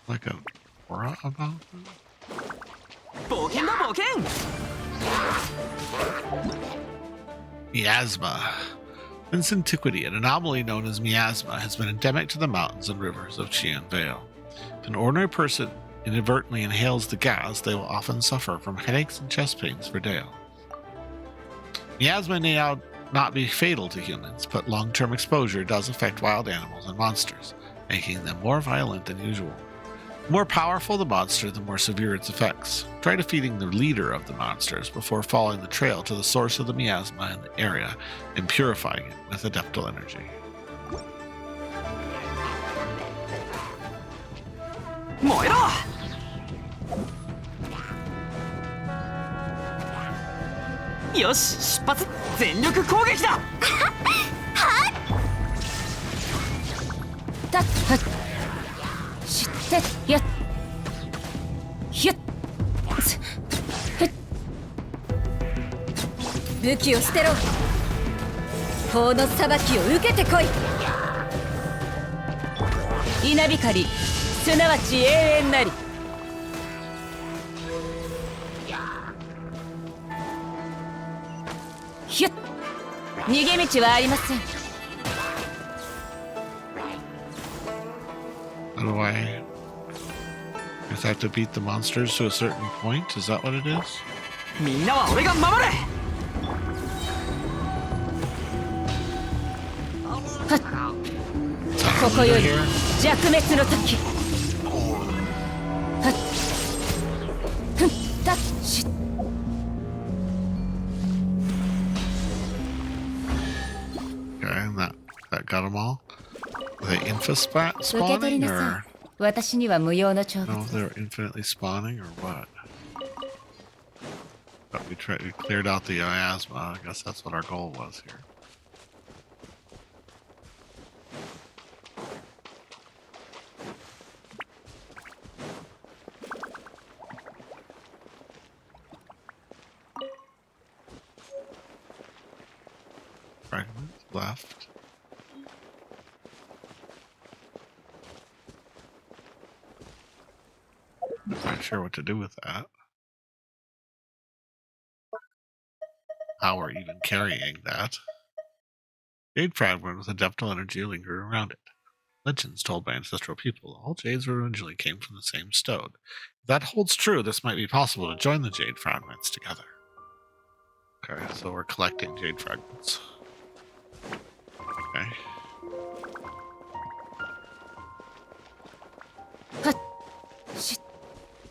Like a aura about them? Miasma. Since antiquity, an anomaly known as miasma has been endemic to the mountains and rivers of Qian Vale. If an ordinary person inadvertently inhales the gas, they will often suffer from headaches and chest pains for days. Miasma may not be fatal to humans, but long-term exposure does affect wild animals and monsters, making them more violent than usual. The more powerful the monster, the more severe its effects. Try defeating the leader of the monsters before following the trail to the source of the miasma in the area and purifying it with adaptal energy. How do I just have to beat the monsters to a certain point? Is that what it is? みんなは俺が守れ。ここより弱滅の時。はっ。ふん。だっし。Okay, and that got them all. Are they spawning or? 私には無用の長 No, they're infinitely spawning or what? But we cleared out the miasma. I guess that's what our goal was here. Fragment left. I'm not sure what to do with that. how we're even carrying that. Jade fragment with adeptal energy linger around it. Legends told by ancestral people, all jades originally came from the same stone. If that holds true, this might be possible to join the jade fragments together. Okay, so we're collecting jade fragments. Okay.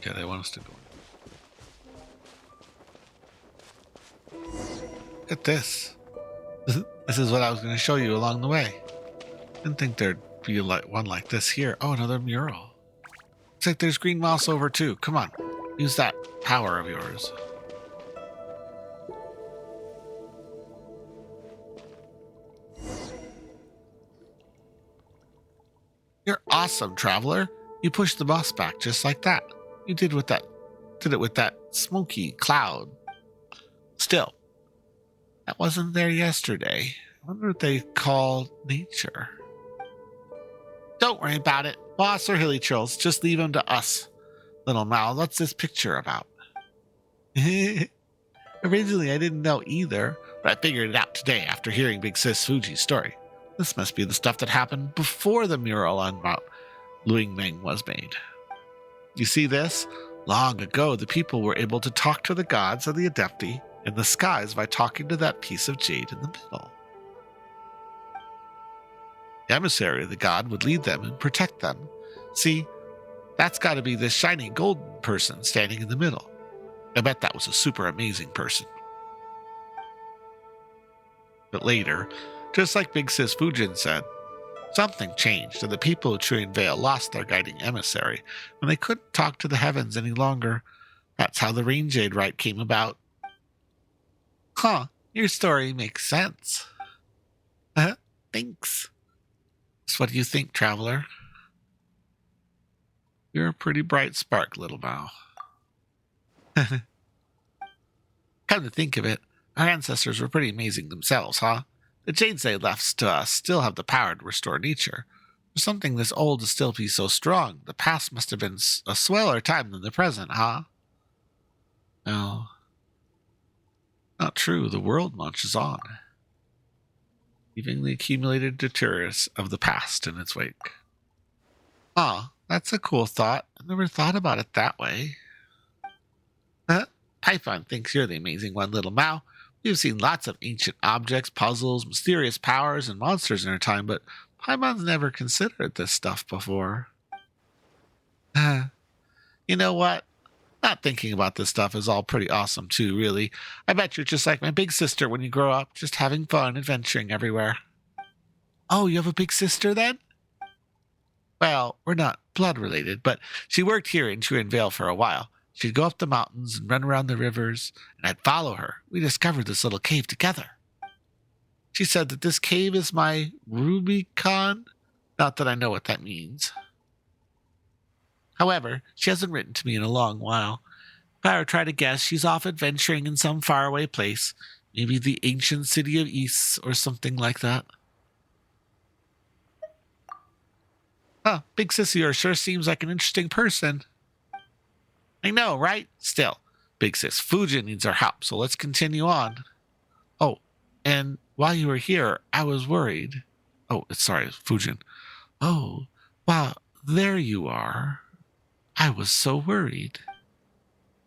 Okay, they want us to go. Look at this. This is what I was going to show you along the way. Didn't think there'd be one like this here. Oh, another mural. Looks like there's green moss over too. Come on, use that power of yours. You're awesome, traveler. You pushed the bus back just like that. You did it with that smoky cloud. Still, that wasn't there yesterday. I wonder what they call nature. Don't worry about it. Boss or hilly trolls, just leave them to us. Little Mal, what's this picture about? Originally, I didn't know either, but I figured it out today after hearing Big Sis Fuji's story. This must be the stuff that happened before the mural on Mount Luingming was made. You see this? Long ago, the people were able to talk to the gods of the Adepti in the skies by talking to that piece of jade in the middle. The emissary of the god would lead them and protect them. See, that's got to be this shiny golden person standing in the middle. I bet that was a super amazing person. But later, just like Big Sis Fujin said, something changed, and the people of Chuan Vale lost their guiding emissary when they couldn't talk to the heavens any longer. That's how the Rain Jade Rite came about. Huh, your story makes sense. Thanks. So what do you think, traveler? You're a pretty bright spark, little Mao. Come to think of it, our ancestors were pretty amazing themselves, huh? The jades they left to us still have the power to restore nature. For something this old to still be so strong, the past must have been a sweller time than the present, huh? Well, not true. The world marches on, leaving the accumulated detritus of the past in its wake. Ah, that's a cool thought. I never thought about it that way. Python thinks you're the amazing one, little Mao. We've seen lots of ancient objects, puzzles, mysterious powers, and monsters in our time, but Paimon's never considered this stuff before. You know what? Not thinking about this stuff is all pretty awesome too, really. I bet you're just like my big sister when you grow up, just having fun, adventuring everywhere. Oh, you have a big sister then? Well, we're not blood related, but she worked here in Chuan Vale for a while. She'd go up the mountains and run around the rivers, and I'd follow her. We discovered this little cave together. She said that this cave is my Rubicon. Not that I know what that means. However, she hasn't written to me in a long while. If I were to try to guess, she's off adventuring in some faraway place. Maybe the ancient city of East or something like that. Huh, Big Sissy sure seems like an interesting person. I know, right? Still, Big Sis Fujin needs our help, so let's continue on. Oh, and while you were here, I was worried. Oh, sorry, Fujin. Oh, wow, there you are. I was so worried.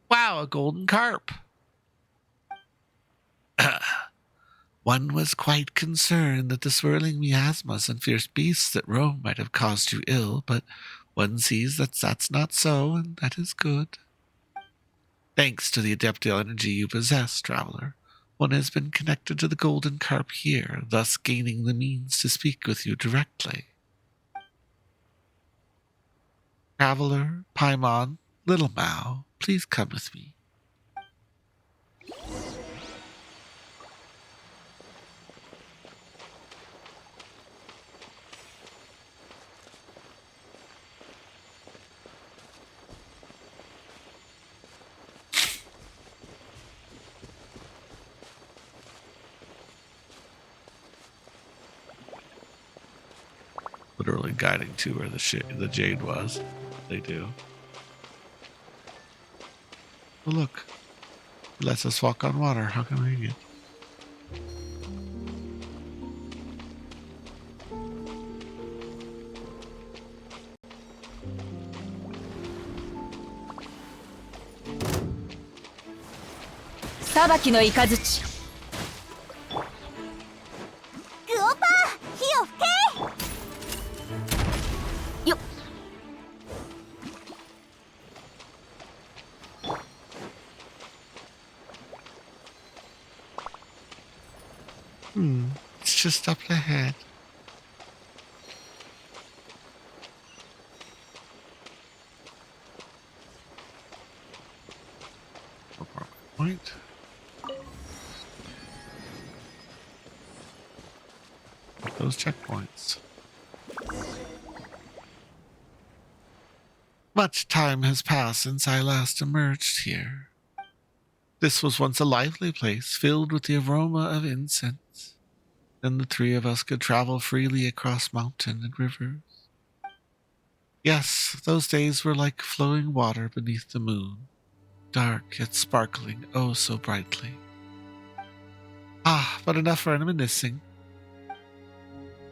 Wow, a golden carp. One was quite concerned that the swirling miasmas and fierce beasts that roam might have caused you ill, but one sees that that's not so, and that is good. Thanks to the adeptal energy you possess, traveler, one has been connected to the golden carp here, thus gaining the means to speak with you directly. Traveler, Paimon, little Mao, please come with me. Literally guiding to where the jade was. They do. Oh, look. It lets us walk on water. How convenient. 裁きの雷グオパー火を吹けよっ。It's just up ahead. Point. Those checkpoints. Much time has passed since I last emerged here. This was once a lively place filled with the aroma of incense. Then the three of us could travel freely across mountain and rivers. Yes, those days were like flowing water beneath the moon, dark yet sparkling oh so brightly. But enough reminiscing.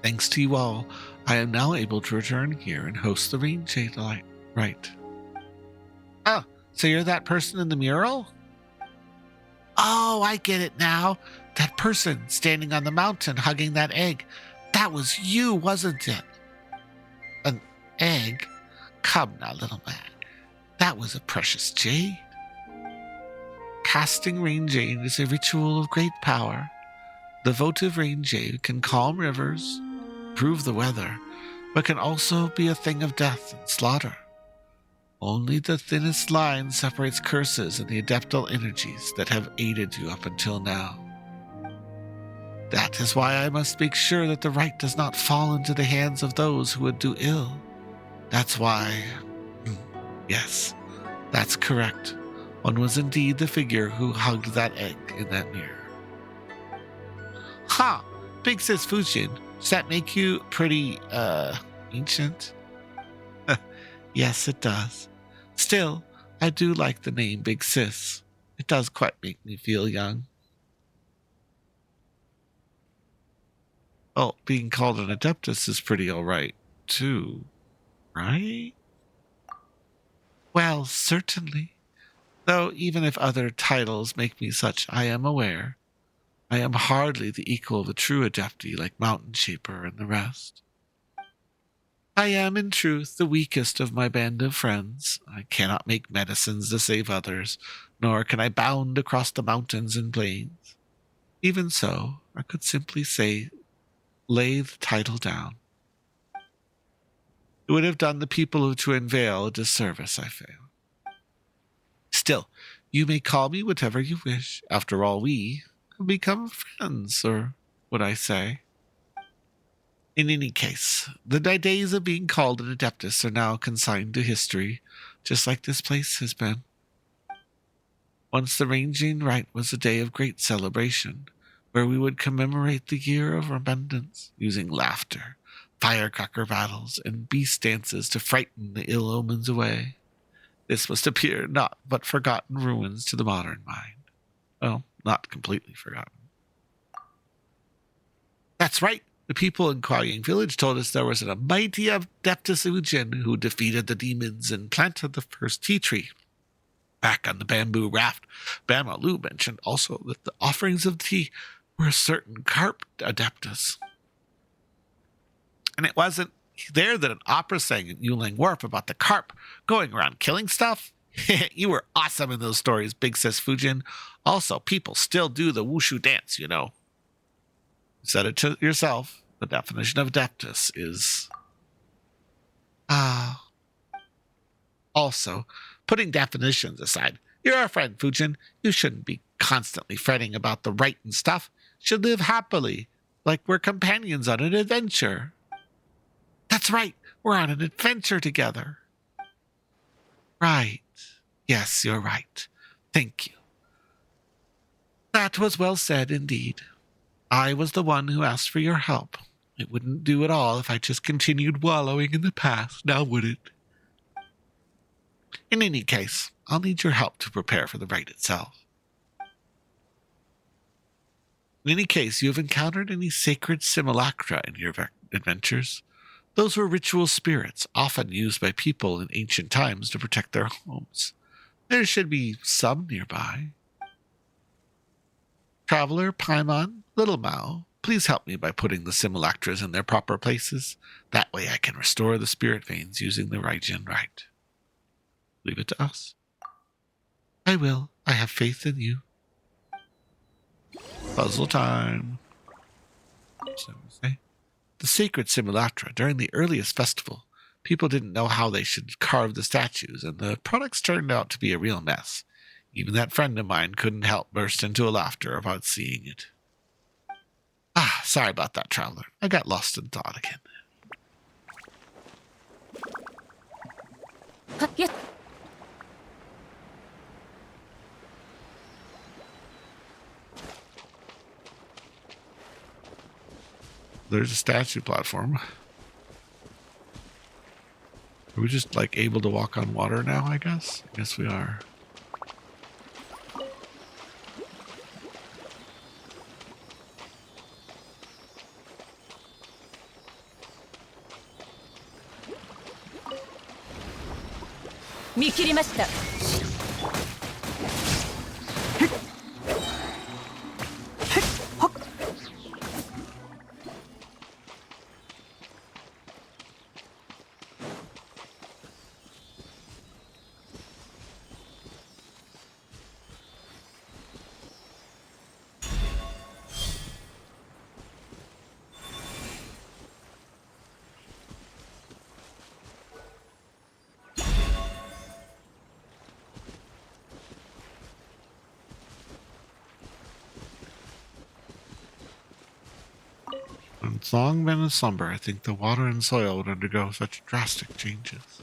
Thanks to you all, I am now able to return here and host the Rain Jade right. Oh, so you're that person in the mural? Oh, I get it now. That person standing on the mountain hugging that egg. That was you, wasn't it? An egg? Come now, little man. That was a precious jade. Casting Rain Jade is a ritual of great power. The votive Rain Jade can calm rivers, improve the weather, but can also be a thing of death and slaughter. Only the thinnest line separates curses and the adeptal energies that have aided you up until now. That is why I must make sure that the right does not fall into the hands of those who would do ill. That's why... Yes, that's correct. One was indeed the figure who hugged that egg in that mirror. Ha! Big Sis Fujin, does that make you pretty, ancient? Yes, it does. Still, I do like the name Big Sis. It does quite make me feel young. Well, being called an Adeptus is pretty alright, too. Right? Well, certainly. Though even if other titles make me such, I am aware. I am hardly the equal of a true Adepti like Mountain Shaper and the rest. I am, in truth, the weakest of my band of friends. I cannot make medicines to save others, nor can I bound across the mountains and plains. Even so, I could simply say, lay the title down. It would have done the people of Twin Vale a disservice, I feel. Still, you may call me whatever you wish. After all, we have become friends, or would I say? In any case, the days of being called an Adeptus are now consigned to history, just like this place has been. Once the Ranging Rite was a day of great celebration, where we would commemorate the year of remembrance, using laughter, firecracker battles, and beast dances to frighten the ill omens away. This must appear not but forgotten ruins to the modern mind. Well, not completely forgotten. That's right. The people in Kwaying Village told us there was a mighty Adeptus Ujin who defeated the demons and planted the first tea tree. Back on the bamboo raft, Bama Lu mentioned also that the offerings of tea were a certain carp Adeptus. And it wasn't there that an opera sang in Yulang Wharf about the carp going around killing stuff? You were awesome in those stories, Big Sis Fujin. Also, people still do the wushu dance, you know. You said it to yourself. The definition of Adeptus is... Also, putting definitions aside, you're our friend, Fujin. You shouldn't be constantly fretting about the right and stuff. You should live happily, like we're companions on an adventure. That's right. We're on an adventure together. Right. Yes, you're right. Thank you. That was well said indeed. I was the one who asked for your help. It wouldn't do at all if I just continued wallowing in the past, now would it? In any case, I'll need your help to prepare for the rite itself. In any case, you have encountered any sacred simulacra in your adventures? Those were ritual spirits, often used by people in ancient times to protect their homes. There should be some nearby. Traveler, Paimon, Little Mao, please help me by putting the simulacras in their proper places. That way I can restore the spirit veins using the Raijin right. Leave it to us. I will. I have faith in you. Puzzle time. So we say. The sacred simulacra, during the earliest festival, people didn't know how they should carve the statues, and the products turned out to be a real mess. Even that friend of mine couldn't help burst into a laughter about seeing it. Ah, sorry about that, traveler. I got lost in thought again. Yes. There's a statue platform. Are we just, like, able to walk on water now, I guess? I guess we are. When it's long been in slumber, I think the water and soil would undergo such drastic changes.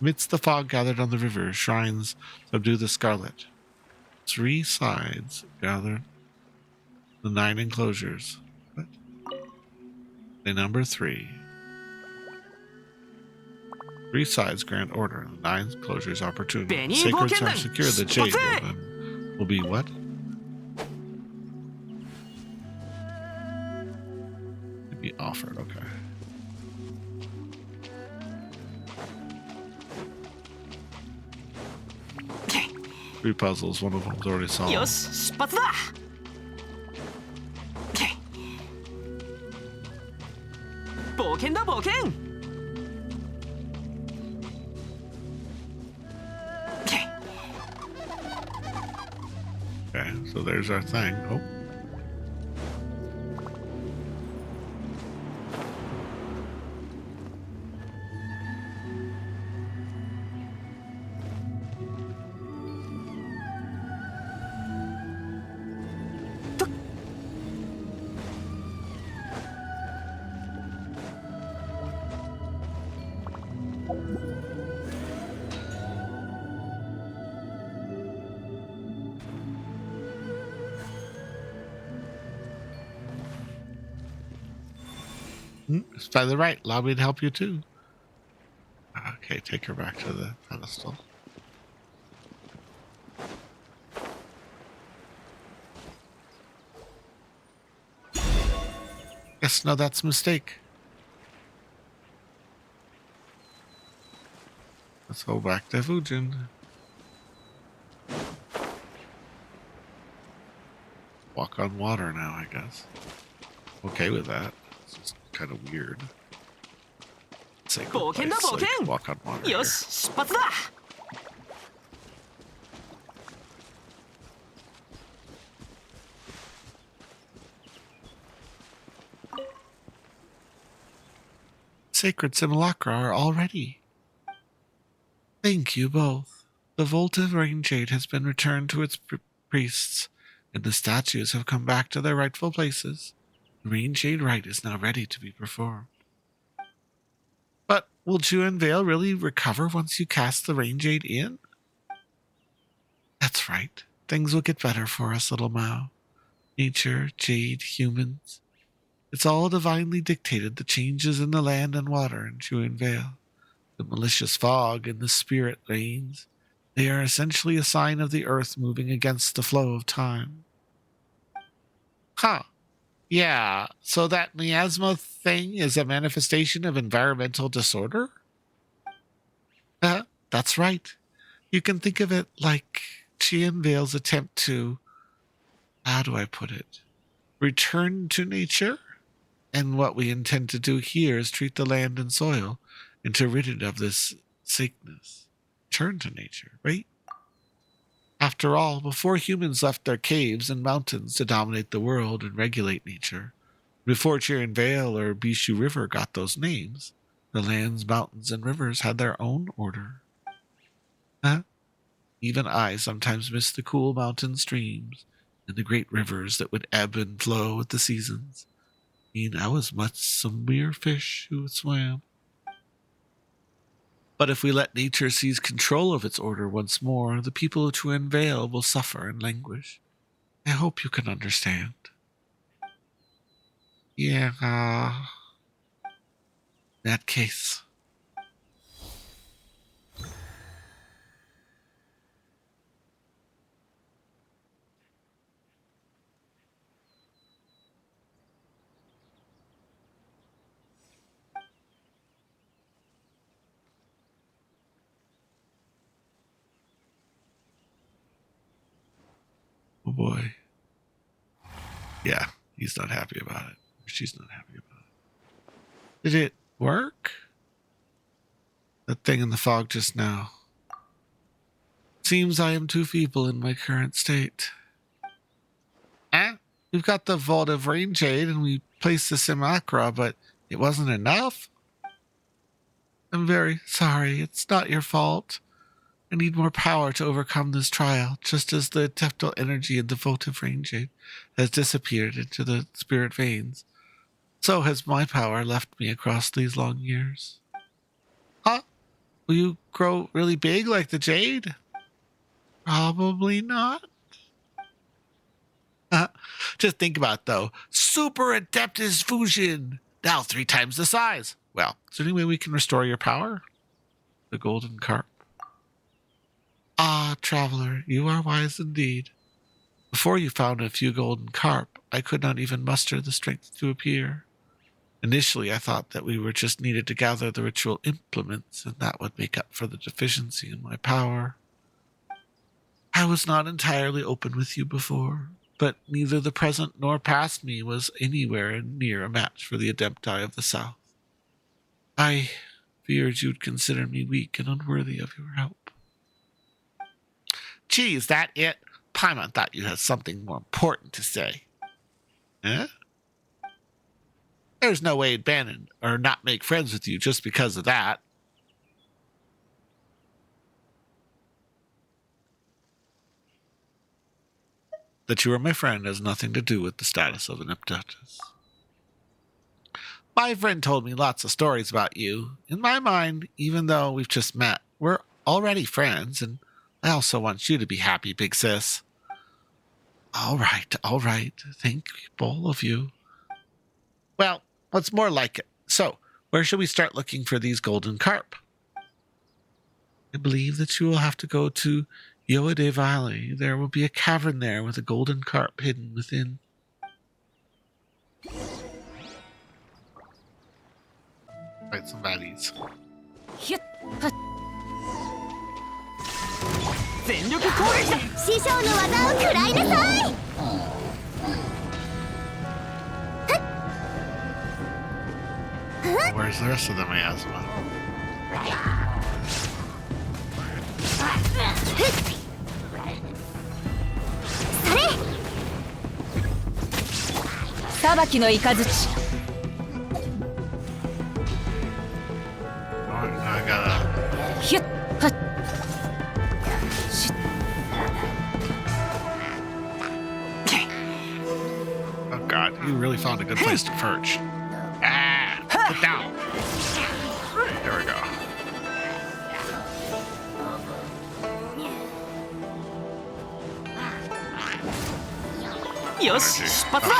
Amidst the fog gathered on the river, shrines subdue the scarlet. 3 sides gathered the 9 enclosures. What? They number 3. 3 sides grant order. The 9 enclosures opportunity. Sacred are secure. The Jade will be what? To be offered. Okay. Three puzzles. One of them's already solved. Okay, so there's our thing. Oh. It's by the right. Allow me to help you too. Okay, take her back to the pedestal. Yes, no, that's a mistake. Let's go back to Fujin. Walk on water now, I guess. Okay with that. It's just kind of weird. Sacred place, like, walk on water here. Sacred simulacra are all ready. Thank you both. The votive rain jade has been returned to its priests, and the statues have come back to their rightful places. The rain jade rite is now ready to be performed. But will Juan Vale really recover once you cast the rain jade in? That's right. Things will get better for us, little Mao. Nature, jade, humans. It's all divinely dictated, the changes in the land and water in Chuen Vale. The malicious fog and the spirit rains. They are essentially a sign of the earth moving against the flow of time. Huh. Yeah, so that miasma thing is a manifestation of environmental disorder? That's right. You can think of it like Chien Vale's attempt to, how do I put it, return to nature? And what we intend to do here is treat the land and soil and to rid it of this sickness. Turn to nature, right? After all, before humans left their caves and mountains to dominate the world and regulate nature, before Chirin Vale or Bishu River got those names, the lands, mountains, and rivers had their own order. Even I sometimes miss the cool mountain streams and the great rivers that would ebb and flow with the seasons. I was much some mere fish who swam. But if we let nature seize control of its order once more, the people of Chuen Vale will suffer and languish. I hope you can understand. Yeah, that case. Oh boy. Yeah, he's not happy about it. She's not happy about it. Did it work? That thing in the fog just now. Seems I am too feeble in my current state. We've got the Vault of Rain Jade and we placed the Simulacra, but it wasn't enough? I'm very sorry. It's not your fault. I need more power to overcome this trial, just as the adeptal energy in the votive rain jade has disappeared into the spirit veins. So has my power left me across these long years. Huh? Will you grow really big like the jade? Probably not. Just think about it, though. Super Adeptus Fusion! Now 3 times the size. Well, is there any way we can restore your power? The golden carp. Ah, traveler, you are wise indeed. Before you found a few golden carp, I could not even muster the strength to appear. Initially, I thought that we were just needed to gather the ritual implements, and that would make up for the deficiency in my power. I was not entirely open with you before, but neither the present nor past me was anywhere near a match for the Adepti of the South. I feared you'd consider me weak and unworthy of your help. Gee, is that it? Paimon thought you had something more important to say. Eh? There's no way to abandon or not make friends with you just because of that. That you are my friend has nothing to do with the status of an Adeptus. My friend told me lots of stories about you. In my mind, even though we've just met, we're already friends, and I also want you to be happy, big sis. All right. Thank you, all of you. Well, what's more like it? So, where should we start looking for these golden carp? I believe that you will have to go to Yoade Valley. There will be a cavern there with a golden carp hidden within. Fight some baddies. 全力攻撃だ。師匠の技を食らいなさい。Where's the rest of the miasma? それ。裁きの雷。I gotta. ひゅっはっ。Oh God, you really found a good place to perch. Put down. There we go. Yoshi, 出発だ。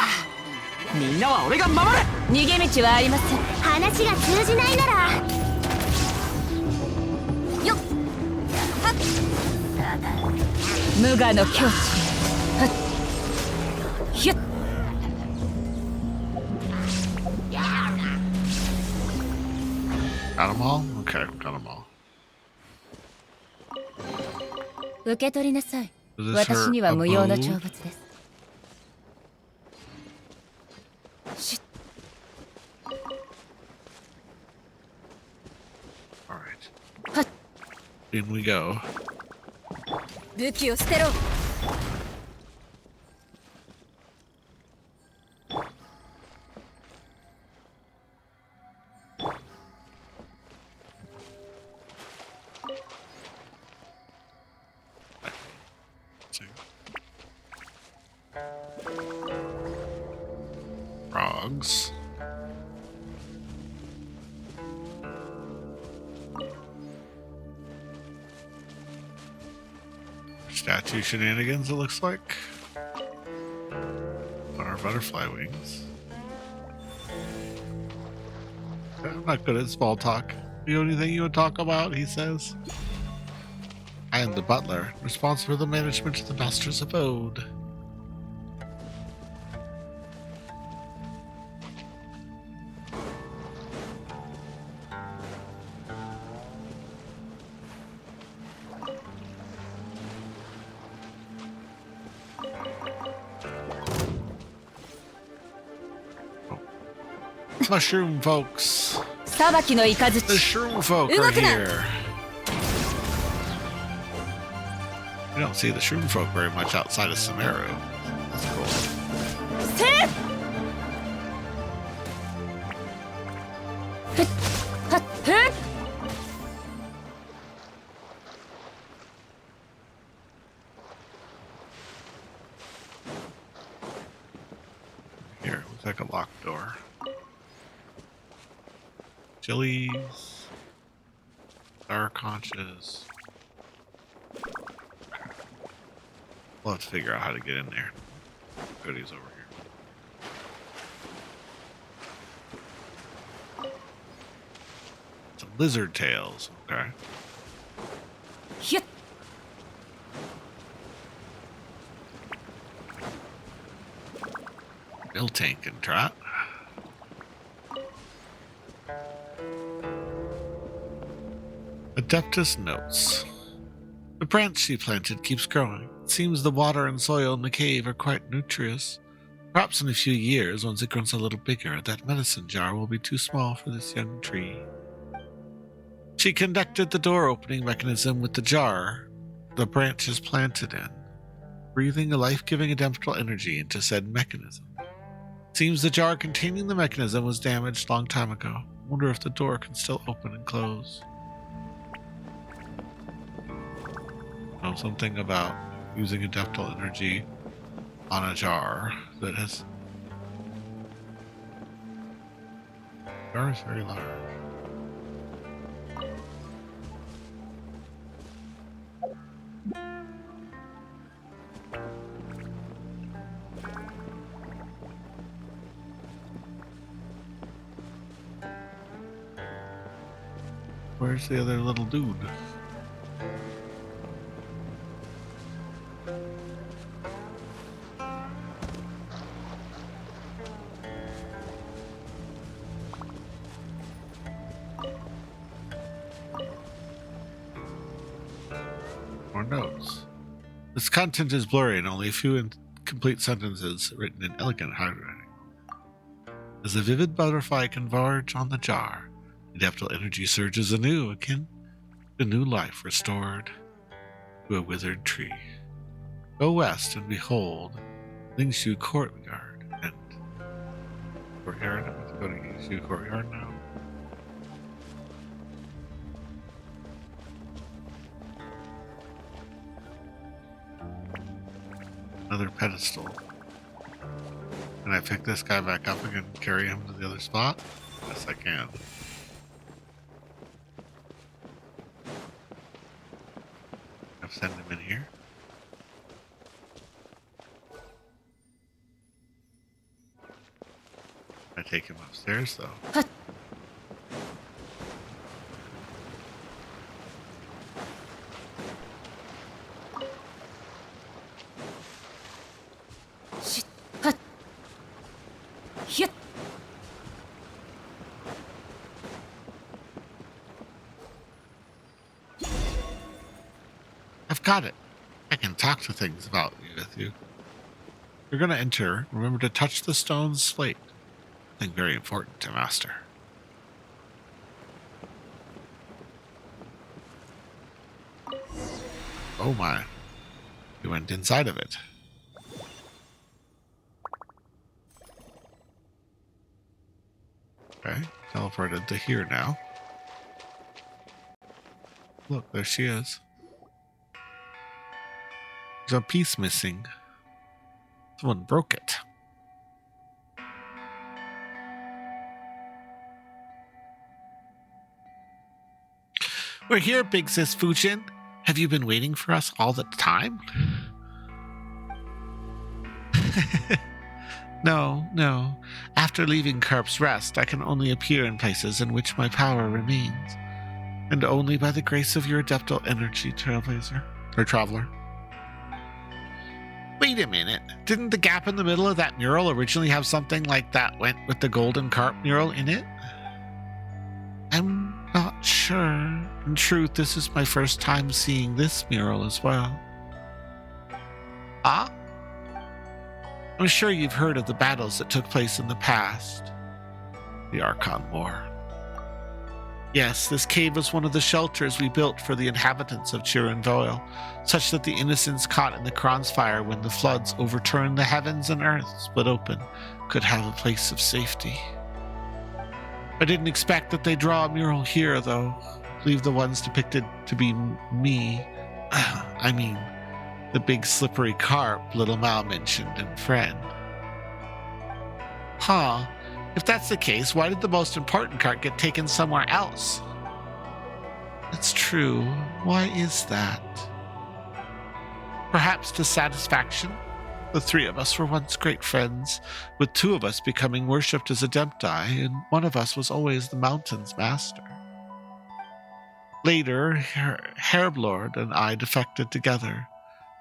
みんなは俺が守る。逃げ道はありません。話が通じないならよっはっ無我の境地はっひゅっ Got them all? Okay, got them all. 受け取りなさい。 Is this 私 her には無用の abode? 長物です。シュッ Alright. はっ In we go. 武器を捨てろ。Frogs. Statue shenanigans, it looks like. Our butterfly wings. I'm not good at small talk. The only thing you would talk about, he says. I am the butler, responsible for the management of the master's abode. Mushroom folks. 裁きの雷 The shroom folk are here. We don't see the shroom folk very much outside of Sumeru. That's cool. せっふっはっふっ Here, looks like a locked door. Chilies. Star conches. We'll have to figure out how to get in there. Goodies over here. Some lizard tails. Okay. ひゅっ Miltank and Trot. Adeptus notes. The branch she planted keeps growing. It seems the water and soil in the cave are quite nutritious. Perhaps in a few years, once it grows a little bigger, that medicine jar will be too small for this young tree. She connected the door opening mechanism with the jar the branch is planted in, breathing a life-giving ademptal energy into said mechanism. Seems the jar containing the mechanism was damaged long time ago. Wonder if the door can still open and close. Know something about using adeptal energy on a jar that has... The jar is very large. Where's the other little dude? More notes. Its content is blurry and only a few incomplete sentences written in elegant handwriting. As a vivid butterfly converge on the jar, adeptal energy surges anew, akin to new life restored to a withered tree. Go west and behold Lingshu Courtyard and Courtyard. I'm going to go to Lingshu Courtyard now. Another pedestal. Can I pick this guy back up again and carry him to the other spot? Yes, I can. I've sent him in here. I take him upstairs, though. I've got it. I can talk to things about you with you. You're going to enter. Remember to touch the stone slate. Something very important to master. Oh my. We went inside of it. Okay, teleported to here now. Look, there she is. There's a piece missing. Someone broke it. We're here, Big Sis Fujin. Have you been waiting for us all the time? No. After leaving Karp's Rest, I can only appear in places in which my power remains. And only by the grace of your adeptal energy, Trailblazer. Or Traveler. Wait a minute. Didn't the gap in the middle of that mural originally have something like that went with the Golden Carp mural in it? I'm not sure. In truth, this is my first time seeing this mural as well. Ah? I'm sure you've heard of the battles that took place in the past. The Archon War. Yes, this cave was one of the shelters we built for the inhabitants of Chirinvoil, such that the innocents caught in the crossfire when the floods overturned the heavens and earth split open could have a place of safety. I didn't expect that they'd draw a mural here, though. Leave the ones depicted to be me. I mean, the big slippery carp Little Mal mentioned and friend. Huh. If that's the case, why did the most important cart get taken somewhere else? That's true. Why is that? Perhaps dissatisfaction? The three of us were once great friends, with two of us becoming worshipped as Adepti, and one of us was always the mountain's master. Later, Herblord and I defected together.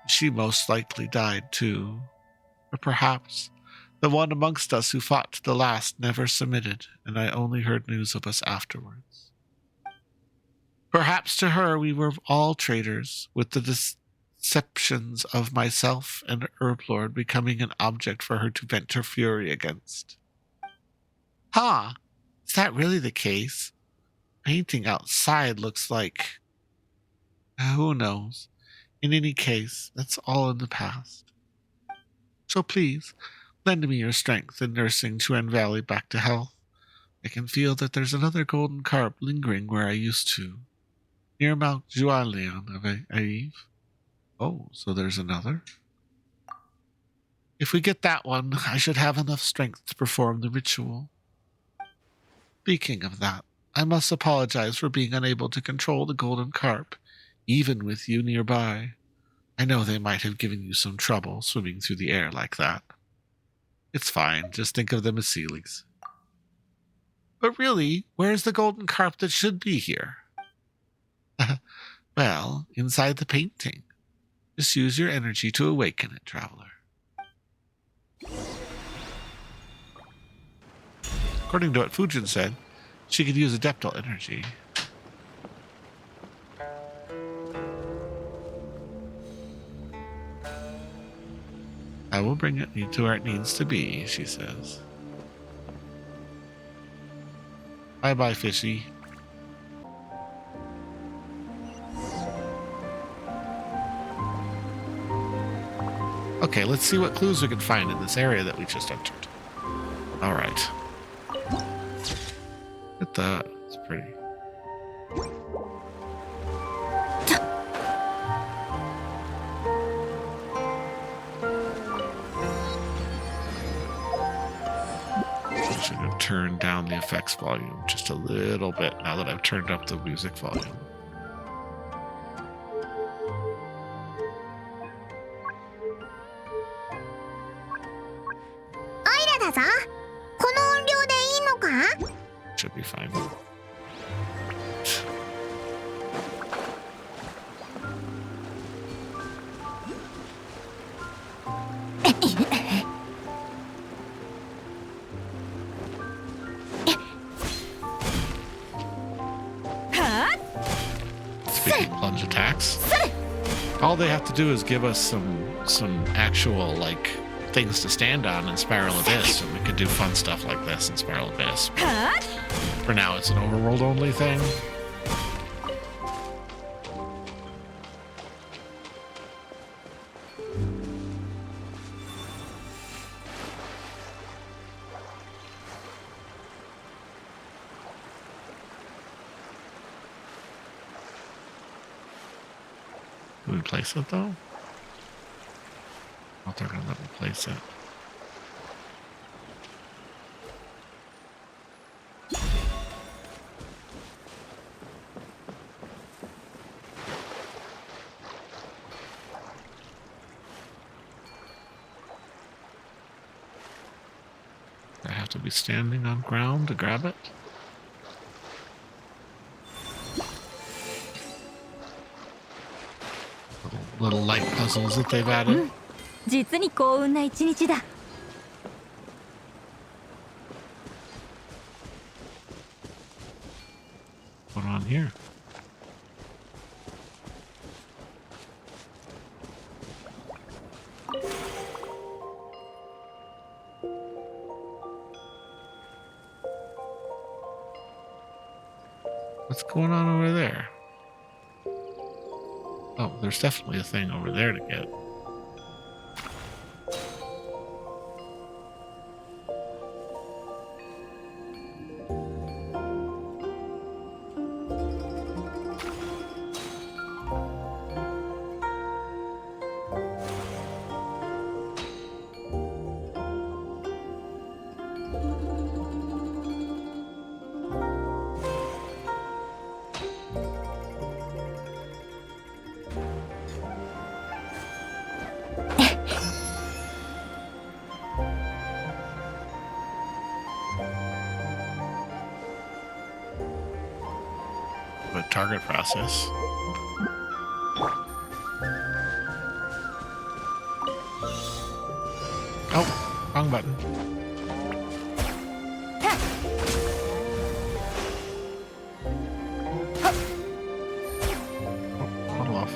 She most likely died too. Or perhaps the one amongst us who fought to the last never submitted, and I only heard news of us afterwards. Perhaps to her we were all traitors, with the deceptions of myself and Herblord becoming an object for her to vent her fury against. Huh, is that really the case? Painting outside looks like... Who knows? In any case, that's all in the past. So please, lend me your strength in nursing Chuan Valley back to health. I can feel that there's another golden carp lingering where I used to, near Mount Jualian of Aive. Oh, so there's another? If we get that one, I should have enough strength to perform the ritual. Speaking of that, I must apologize for being unable to control the golden carp, even with you nearby. I know they might have given you some trouble swimming through the air like that. It's fine, just think of them as sealies. But really, where's the golden carp that should be here? Well, inside the painting. Just use your energy to awaken it, Traveler. According to what Fujin said, she could use adeptal energy. I will bring it to where it needs to be, she says. Bye-bye, fishy. Okay, let's see what clues we can find in this area that we just entered. Alright. Look at that. It's pretty. I should have turned down the effects volume just a little bit now that I've turned up the music volume. should be fine. Speaking of plunge attacks, all they have to do is give us some actual like things to stand on in Spiral Abyss, and we could do fun stuff like this in Spiral Abyss. For now, it's an overworld only thing. Can we place it though? I thought they're gonna let me place it. I have to be standing on ground to grab it. Little light puzzles that they've added. 実に幸運な一日だ。What on here? What's going on over there? Oh, there's definitely a thing over there to get. Target process. Oh, wrong button. Oh, hold off.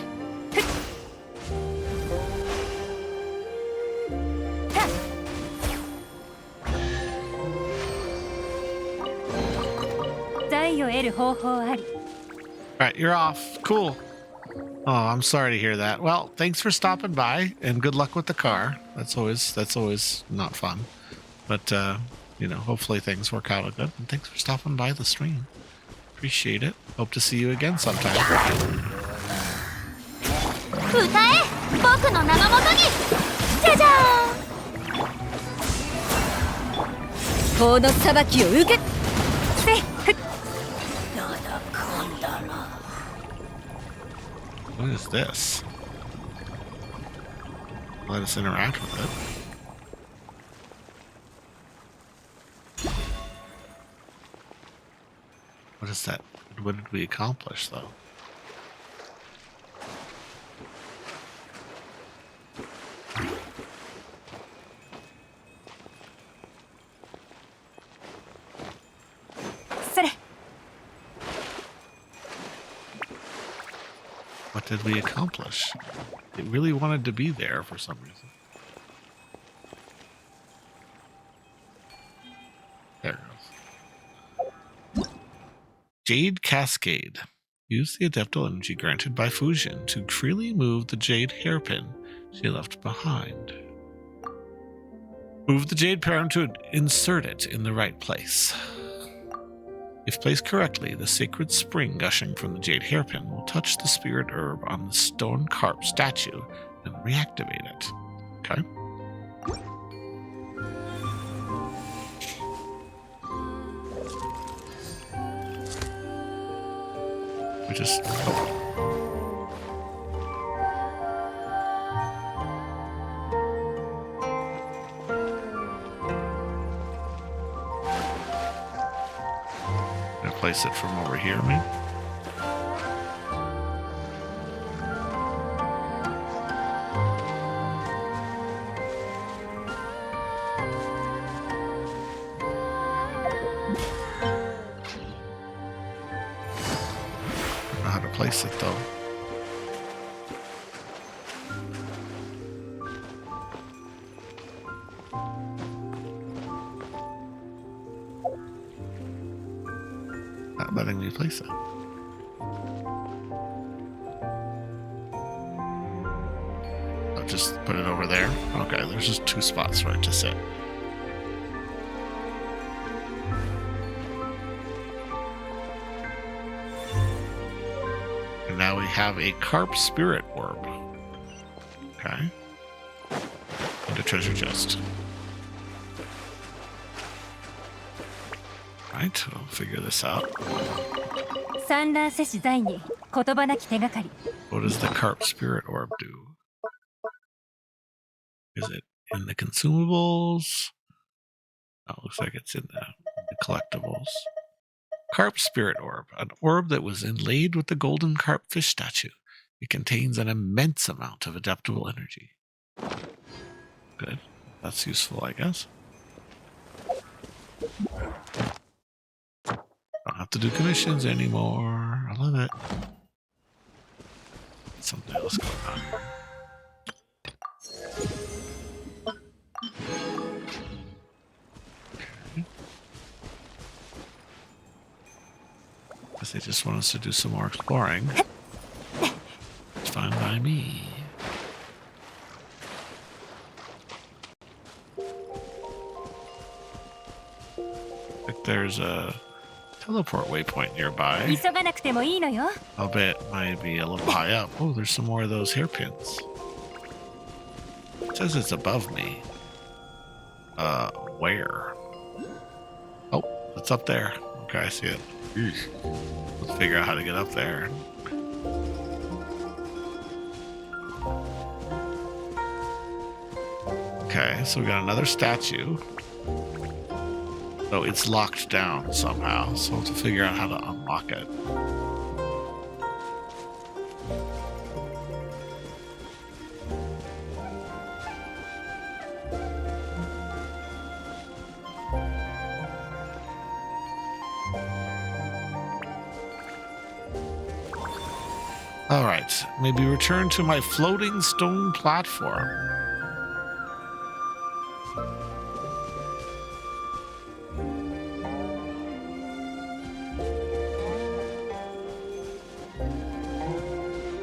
Alright, you're off. Cool. Oh, I'm sorry to hear that. Well, thanks for stopping by, and good luck with the car. That's always not fun. But you know, hopefully things work out good. And thanks for stopping by the stream. Appreciate it. Hope to see you again sometime. 歌え、僕の名のもとに。じゃじゃーん。法の裁きを受け。What is this? Let us interact with it. What is that? What did we accomplish, though? What did we accomplish? It really wanted to be there for some reason. There it goes. Jade Cascade. Use the adeptal energy granted by Fusion to freely move the jade hairpin she left behind. Move the jade parent to insert it in the right place. If placed correctly, the sacred spring gushing from the jade hairpin will touch the spirit herb on the stone carp statue and reactivate it. Okay. We just... Oh. place it from over here, maybe? I don't know how to place it though. Not letting me place it. I'll just put it over there. Okay, there's just 2 spots for it to sit. And now we have a carp spirit orb. Okay. And a treasure chest. Right, we'll figure this out. What does the carp spirit orb do? Is it in the consumables? Oh, looks like it's in the collectibles. Carp spirit orb, an orb that was inlaid with the golden carp fish statue. It contains an immense amount of adaptable energy. Good. That's useful, I guess. Don't have to do commissions anymore. I love it. Something else going on. Okay. Guess they just want us to do some more exploring. It's fine by me. Like there's a teleport waypoint nearby. I'll bet it might be a little high up. Oh, there's some more of those hairpins. It says it's above me. Where? Oh, it's up there. Okay, I see it. Eesh. Let's figure out how to get up there. Okay, so we got another statue. So it's locked down somehow, so we'll have to figure out how to unlock it. Alright, maybe return to my floating stone platform.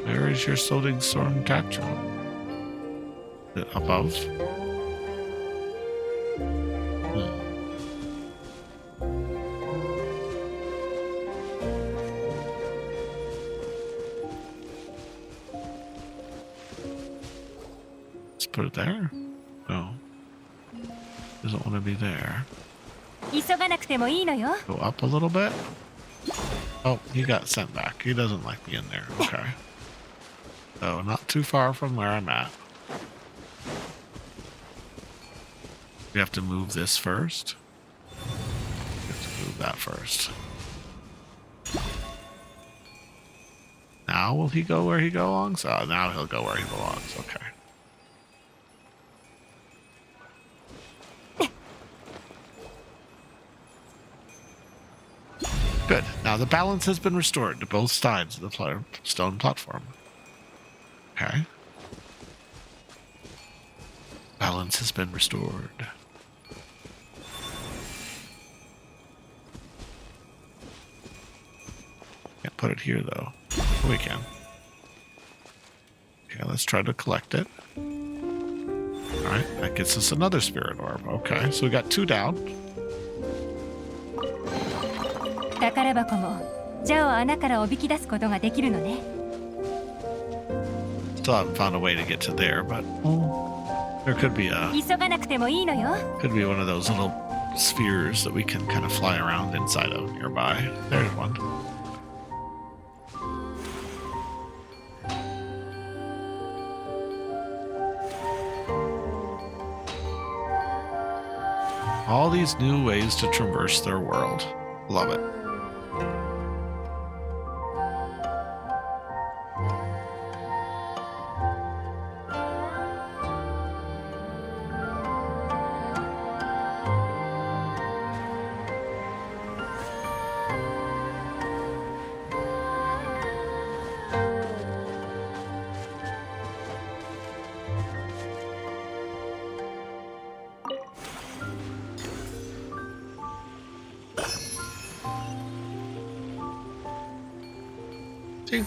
Where is your floating stone platform? Is it above? Put it there? No. Doesn't want to be there. Go up a little bit. Oh, he got sent back. He doesn't like being there. Okay. So not too far from where I'm at. We have to move this first. We have to move that first. Now will he go where he belongs? Oh, now he'll go where he belongs. Okay. Good. Now the balance has been restored to both sides of the stone platform. Okay. Balance has been restored. Can't put it here though. Oh, we can. Okay, let's try to collect it. Alright, that gets us another spirit orb. Okay, so we got 2 down. Still haven't found a way to get to there, but there could be one of those little spheres that we can kind of fly around inside of nearby. There's one. All these new ways to traverse their world. Love it. See?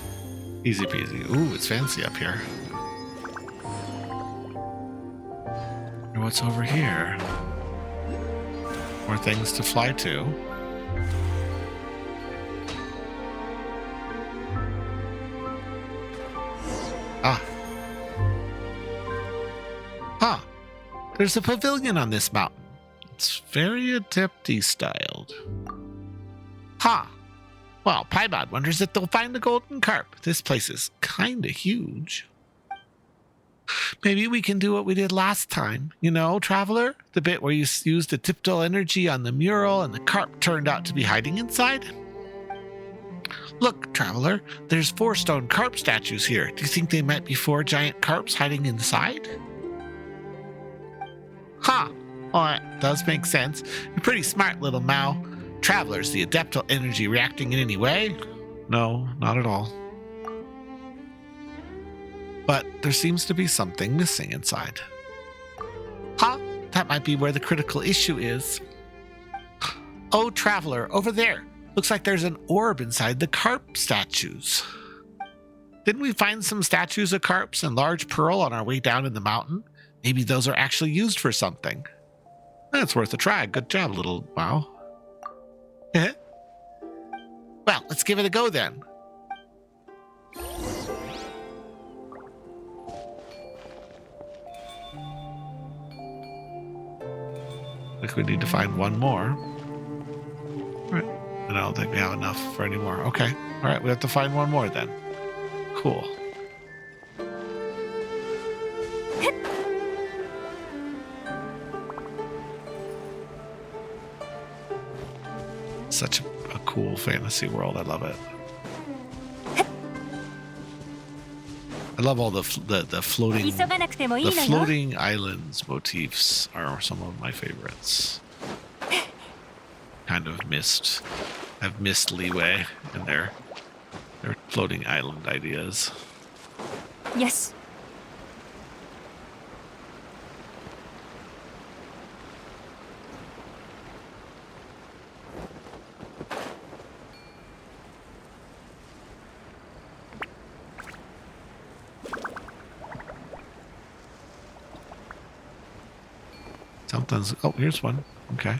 Easy peasy. Ooh, it's fancy up here. And what's over here? More things to fly to. Ah. Huh. There's a pavilion on this mountain. It's very Adepti styled. Huh. Well, Paimon wonders if they'll find the golden carp. This place is kinda huge. Maybe we can do what we did last time. You know, Traveler? The bit where you used the Tiptal energy on the mural and the carp turned out to be hiding inside? Look, Traveler, there's 4 stone carp statues here. Do you think they might be 4 giant carps hiding inside? Huh. Well, that does make sense. You're pretty smart, little Mao. Traveler's the Adeptal energy reacting in any way? No, not at all. But there seems to be something missing inside. Huh? That might be where the critical issue is. Oh, Traveler, over there. Looks like there's an orb inside the carp statues. Didn't we find some statues of carps and large pearl on our way down in the mountain? Maybe those are actually used for something. That's worth a try. Good job, little Wow. Well, let's give it a go then. Like we need to find one more. All right. I don't think we have enough for any more. Okay. All right, we have to find one more then. Cool. Such a cool fantasy world. I love it. I love all the floating islands motifs are some of my favorites. Kind of have missed leeway in their floating island ideas. Yes. Something's... Oh, here's one. Okay.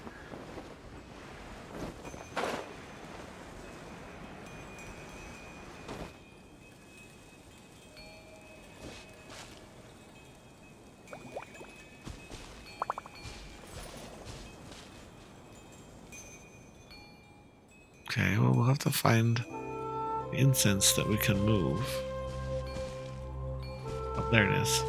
Okay, well, we'll have to find incense that we can move. Oh, there it is.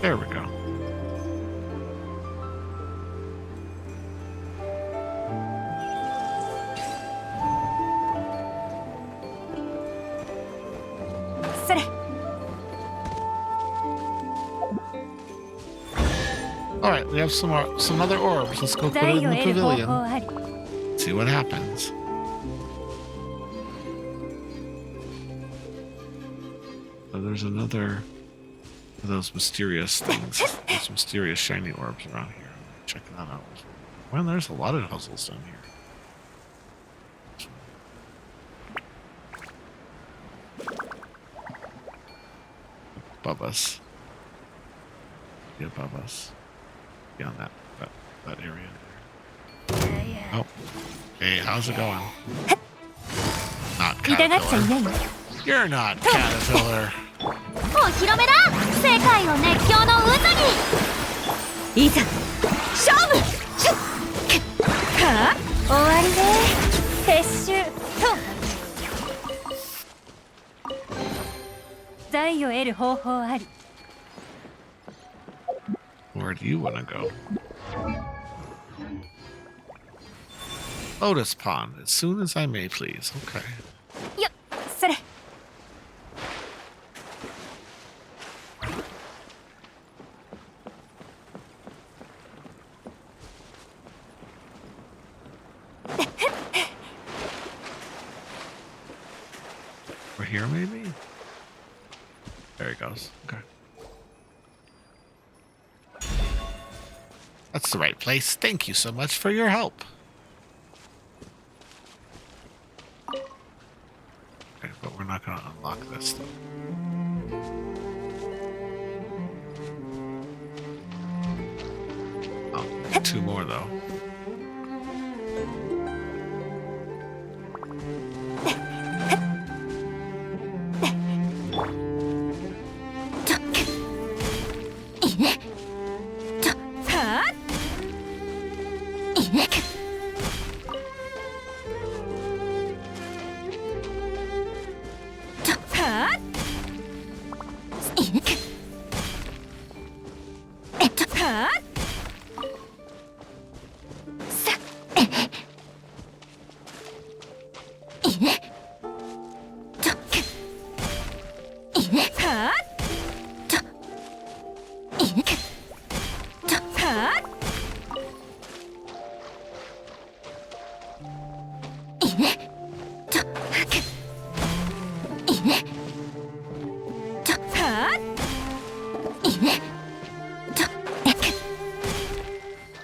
There we go. All right, we have some other orbs. Let's go put it in the pavilion. See what happens. So there's another of those mysterious things. Those mysterious shiny orbs around here. Check that out. Well, there's a lot of puzzles down here. Above us. Get above us. Beyond that area there. Oh. Hey, how's it going? Not Caterpillar. You're not Caterpillar. お披露目だ世界を熱狂の渦にいざ勝負はあ終わりね撤収と愛を得る方法あり。 Where do you want to go? Lotus Pond, as soon as I may, please. Okay. よっ、それ。 We're here, maybe? There he goes. Okay. That's the right place. Thank you so much for your help. Okay, but we're not going to unlock this, though. Oh, 2 more, though.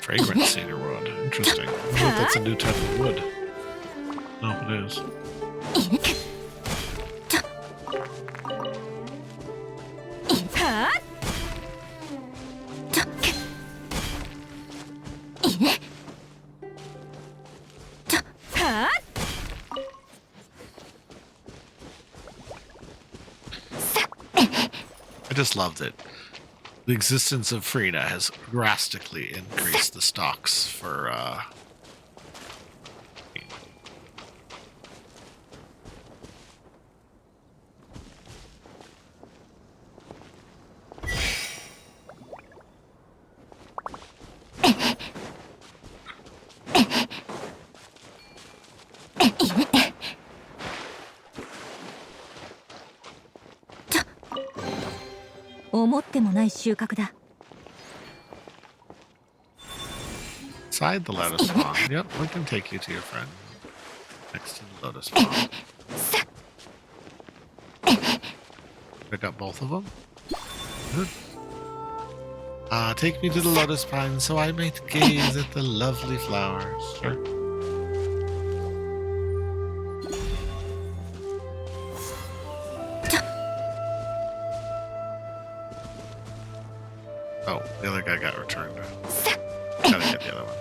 Fragrant cedar wood. Interesting. I wonder if that's a new type of wood. No, it is. I just loved it. The existence of Frida has drastically increased the stocks for, Inside the lotus pond. Yep, we can take you to your friend. Next to the lotus pond. Pick up both of them. Good. Take me to the lotus pond so I may gaze at the lovely flowers. Sure. Oh, the other guy got returned. Gotta get the other one.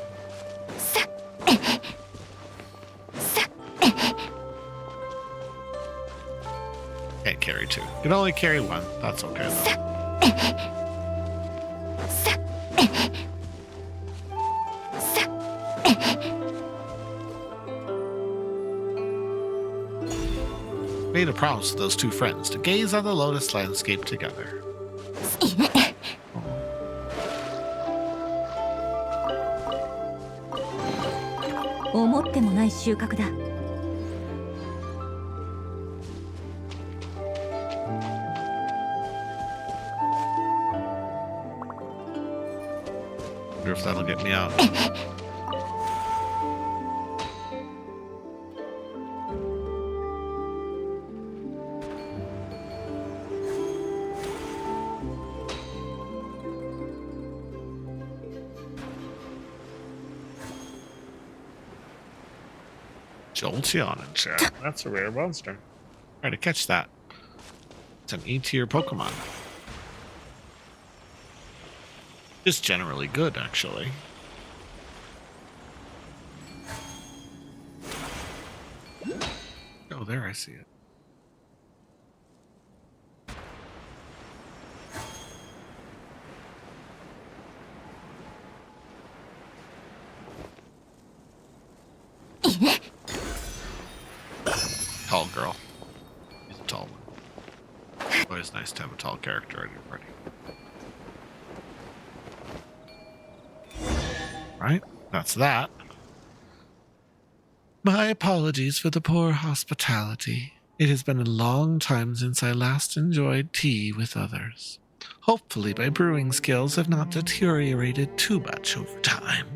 Can't carry 2. You can only carry 1. That's okay though. Made a promise to those 2 friends to gaze on the lotus landscape together. Wonder if that'll get me out. Jolteon in chat. That's a rare monster. Try to catch that. It's an E-tier Pokemon. Just generally good, actually. Oh, there I see it. Tall girl. He's a tall one. always nice to have a tall character in your party. Right? That's that. My apologies for the poor hospitality. It has been a long time since I last enjoyed tea with others. Hopefully my brewing skills have not deteriorated too much over time.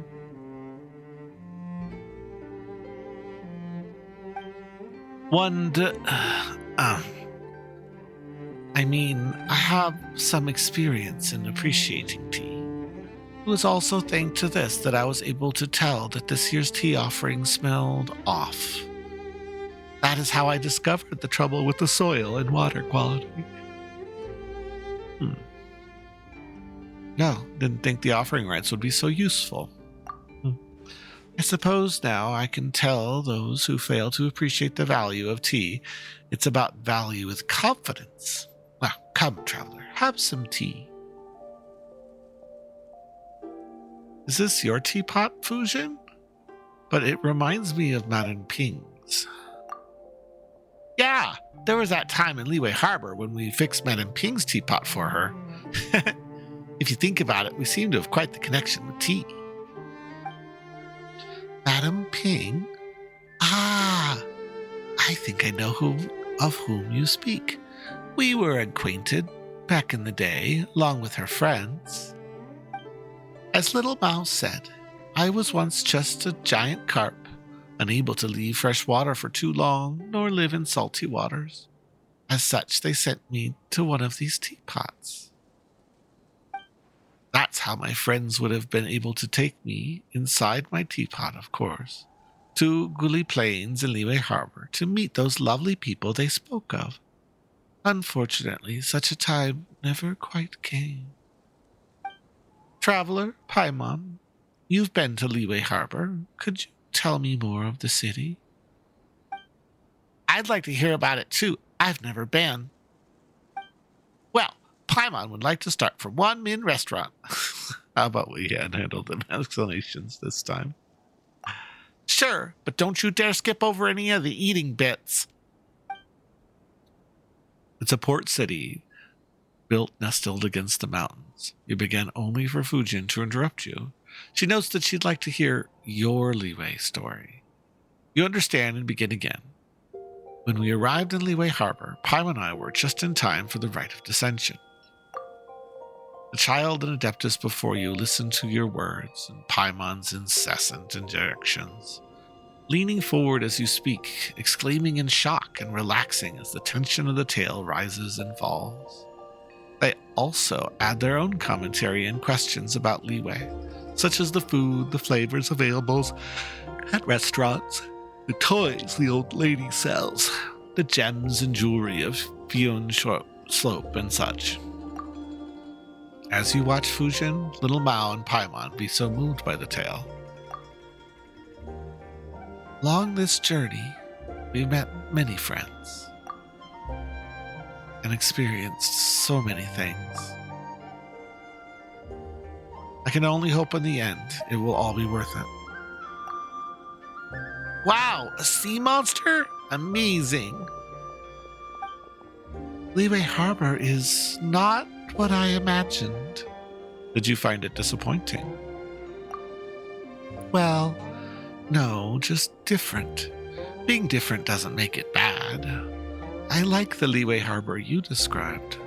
I have some experience in appreciating tea. It was also thanks to this that I was able to tell that this year's tea offering smelled off. That is how I discovered the trouble with the soil and water quality. No, didn't think the offering rites would be so useful. I suppose now I can tell those who fail to appreciate the value of tea. It's about value with confidence. Well, come, traveler, have some tea. Is this your teapot, Fujin? But it reminds me of Madame Ping's. Yeah, there was that time in Liyue Harbor when we fixed Madame Ping's teapot for her. If you think about it, we seem to have quite the connection with tea. Madame Ping? Ah, I think I know of whom you speak. We were acquainted back in the day, along with her friends. As Little Mouse said, I was once just a giant carp, unable to leave fresh water for too long, nor live in salty waters. As such, they sent me to one of these teapots. That's how my friends would have been able to take me, inside my teapot, of course, to Guli Plains and Liyue Harbor to meet those lovely people they spoke of. Unfortunately, such a time never quite came. Traveler, Paimon, you've been to Liyue Harbor. Could you tell me more of the city? I'd like to hear about it too. I've never been. Well, Paimon would like to start from One Min Restaurant. How about we handle the explanations this time? Sure, but don't you dare skip over any of the eating bits. It's a port city, built nestled against the mountains. You began only for Fujin to interrupt you. She notes that she'd like to hear your Liyue story. You understand and begin again. When we arrived in Liyue Harbor, Paimon and I were just in time for the rite of descension. The child and Adeptus before you listened to your words and Paimon's incessant injections, leaning forward as you speak, exclaiming in shock and relaxing as the tension of the tale rises and falls. They also add their own commentary and questions about Liyue, such as the food, the flavors available at restaurants, the toys the old lady sells, the gems and jewelry of Fion Slope and such. As you watch Fujin, Little Mao, and Paimon be so moved by the tale. Along this journey, we met many friends and experienced so many things. I can only hope in the end it will all be worth it. Wow, a sea monster? Amazing! Liyue Harbor is not what I imagined. Did you find it disappointing? Well, no, just different. Being different doesn't make it bad. I like the Liyue Harbor you described.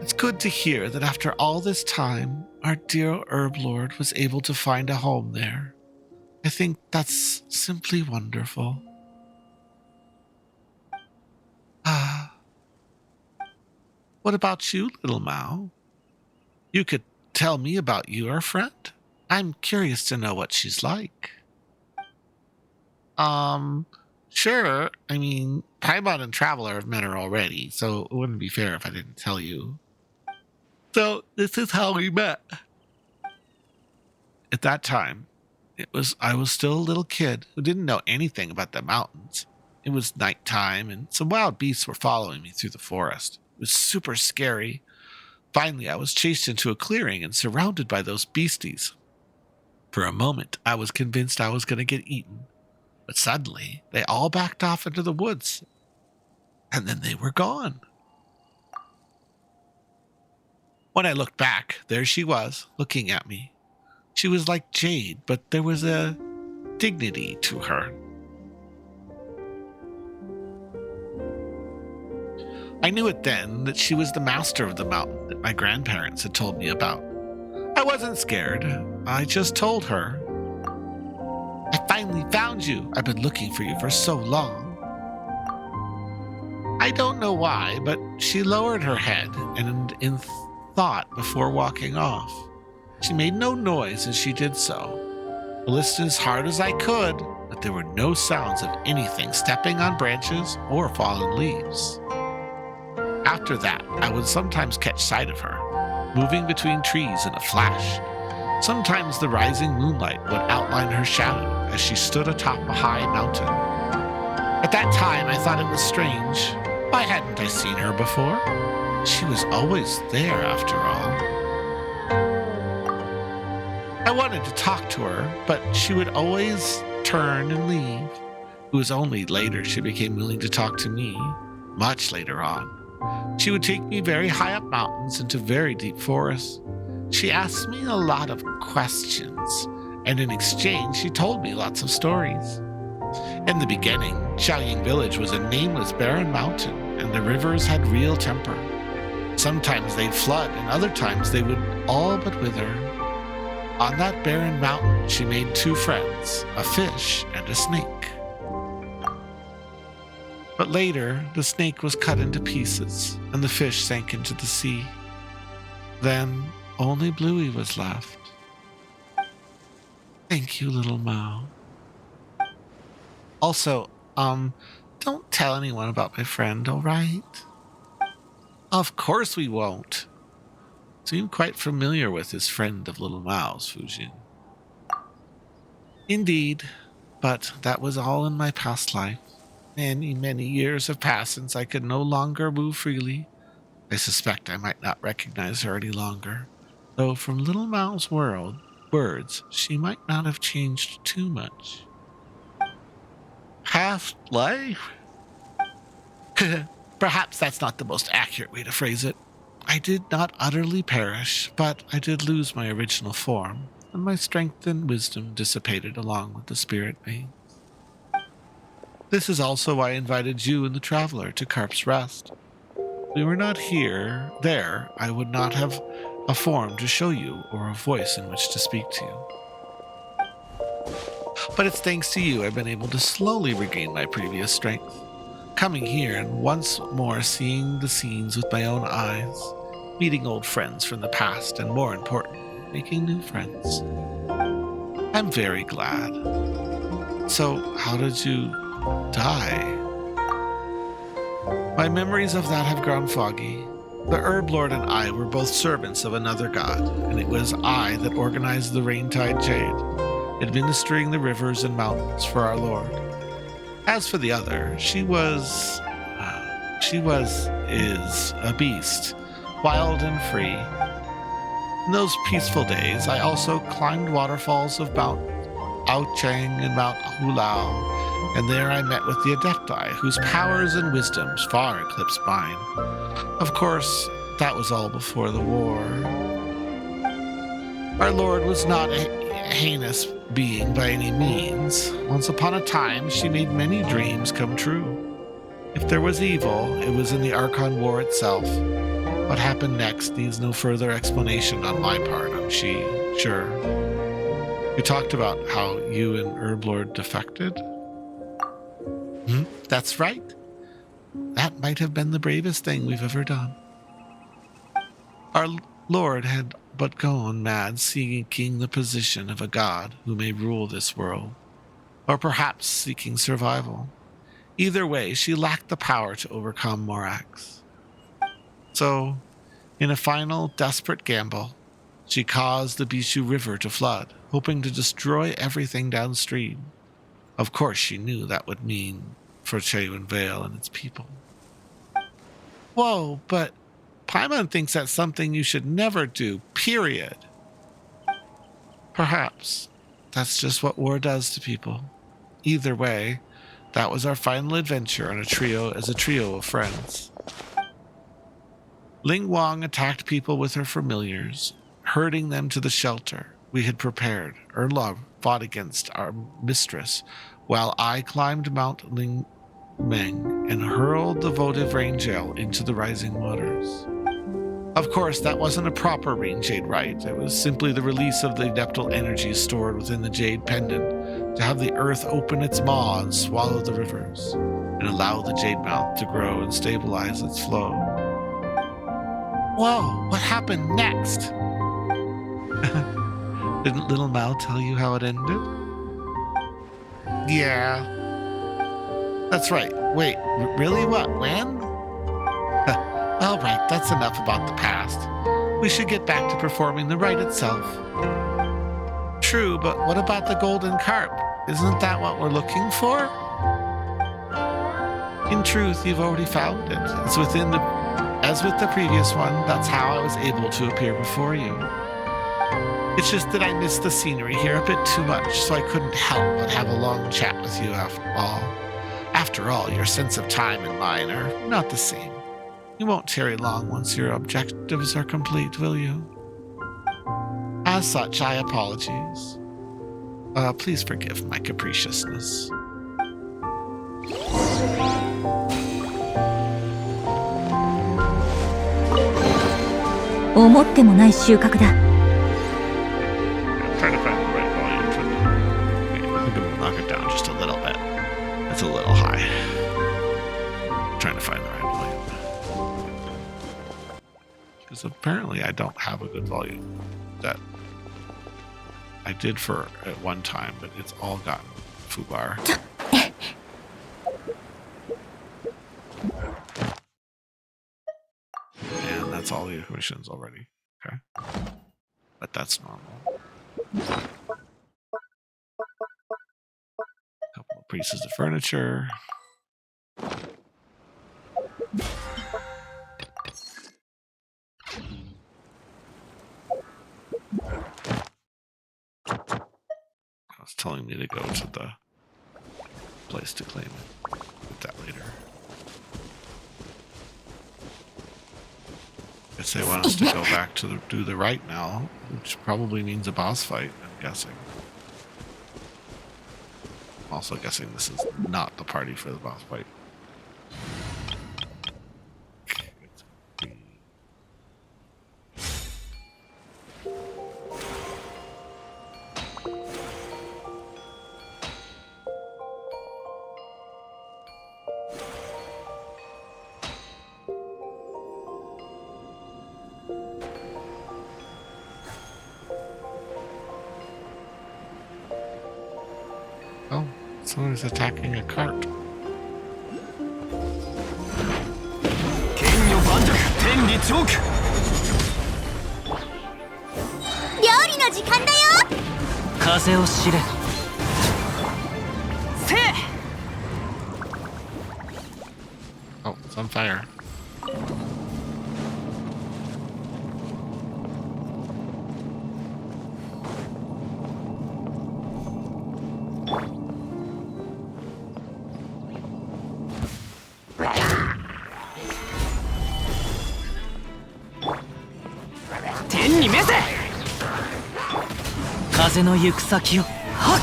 It's good to hear that after all this time, our dear Herb Lord was able to find a home there. I think that's simply wonderful. What about you, Little Mao? You could tell me about your friend? I'm curious to know what she's like. Sure. I mean, Paimon and Traveler have met her already, so it wouldn't be fair if I didn't tell you. So, this is how we met. At that time, I was still a little kid who didn't know anything about the mountains. It was nighttime, and some wild beasts were following me through the forest. It was super scary. Finally, I was chased into a clearing and surrounded by those beasties. For a moment, I was convinced I was going to get eaten. But suddenly, they all backed off into the woods. and then they were gone. When I looked back, there she was, looking at me. She was like Jade, but there was a dignity to her. I knew it then that she was the master of the mountain that my grandparents had told me about. I wasn't scared. I just told her, "I finally found you. I've been looking for you for so long." I don't know why, but she lowered her head and in thought before walking off. She made no noise as she did so. I listened as hard as I could, but there were no sounds of anything stepping on branches or fallen leaves. After that, I would sometimes catch sight of her, moving between trees in a flash. Sometimes the rising moonlight would outline her shadow as she stood atop a high mountain. At that time, I thought it was strange. Why hadn't I seen her before? She was always there, after all. I wanted to talk to her, but she would always turn and leave. It was only later she became willing to talk to me, much later on. She would take me very high up mountains into very deep forests. She asked me a lot of questions, and in exchange she told me lots of stories. In the beginning, Xiaoying village was a nameless barren mountain, and the rivers had real temper. Sometimes they'd flood, and other times they would all but wither. On that barren mountain, she made two friends, a fish and a snake. But later, the snake was cut into pieces, and the fish sank into the sea. Then, only Bluey was left. Thank you, little Mao. Also, don't tell anyone about my friend, all right? Of course we won't. Seemed quite familiar with his friend of little Mao's, Fujin. Indeed, but that was all in my past life. Many, many years have passed since I could no longer move freely. I suspect I might not recognize her any longer, though from little Mao's words, she might not have changed too much. Past life? Perhaps that's not the most accurate way to phrase it. I did not utterly perish, but I did lose my original form, and my strength and wisdom dissipated along with the spirit being. This is also why I invited you and the traveler to Carp's Rest. If we were not there, I would not have a form to show you or a voice in which to speak to you. But it's thanks to you I've been able to slowly regain my previous strength. Coming here and once more seeing the scenes with my own eyes, meeting old friends from the past, and more important, making new friends. I'm very glad. So, how did you die? My memories of that have grown foggy. The Herb Lord and I were both servants of another god, and it was I that organized the Raintide Jade, administering the rivers and mountains for our Lord. As for the other, she is a beast, wild and free. In those peaceful days, I also climbed waterfalls of Mount Aocheng and Mount Hulao, and there I met with the Adepti, whose powers and wisdoms far eclipsed mine. Of course, that was all before the war. Our Lord was not a heinous being by any means. Once upon a time, she made many dreams come true. If there was evil, it was in the Archon War itself. What happened next needs no further explanation on my part, I'm sure. You talked about how you and Herblord defected? That's right. That might have been the bravest thing we've ever done. Our Lord had but gone mad seeking the position of a god who may rule this world, or perhaps seeking survival. Either way, she lacked the power to overcome Morax. So, in a final desperate gamble, she caused the Bishu River to flood, hoping to destroy everything downstream. Of course, she knew that would mean for Chenyu Vale and its people. Whoa, but Paimon thinks that's something you should never do, period. Perhaps. That's just what war does to people. Either way, That was our final adventure as a trio of friends. Ling Wang attacked people with her familiars, herding them to the shelter we had prepared. Erlov fought against our mistress, while I climbed Mount Ling Meng and hurled the votive rain gel into the rising waters. Of course, that wasn't a proper rain jade rite. It was simply the release of the adeptal energy stored within the jade pendant to have the earth open its maw and swallow the rivers, and allow the jade mouth to grow and stabilize its flow. Whoa, what happened next? Didn't Little Mal tell you how it ended? Yeah. That's right. Wait, really? What? When? All right, that's enough about the past. We should get back to performing the rite itself. True, but what about the golden carp? Isn't that what we're looking for? In truth, you've already found it. As with the previous one, that's how I was able to appear before you. It's just that I missed the scenery here a bit too much, so I couldn't help but have a long chat with you after all. After all, your sense of time and mine are not the same. You won't tarry long once your objectives are complete, will you? As such, I apologize. Please forgive my capriciousness. I'm trying to find the right volume for the... Okay, I think I'm gonna knock it down just a little bit. It's a little high. Trying to find the right volume. Because apparently I don't have a good volume. That I did for at one time, but it's all gotten foobar. And that's all the equations already. Okay. But that's normal. Couple of pieces of furniture. It's telling me to go to the place to claim it. Get that later. Guess they want us to go back to do the rite now, which probably means a boss fight, I'm guessing. I'm also guessing this is not the party for the boss fight. Oh, someone's attacking a cart. Chenyu banjak, tenri choke. 料理の時間だよ。風を知れ。せい。 Oh, it's on fire. Tenに召せ。風の行く先を。はっ。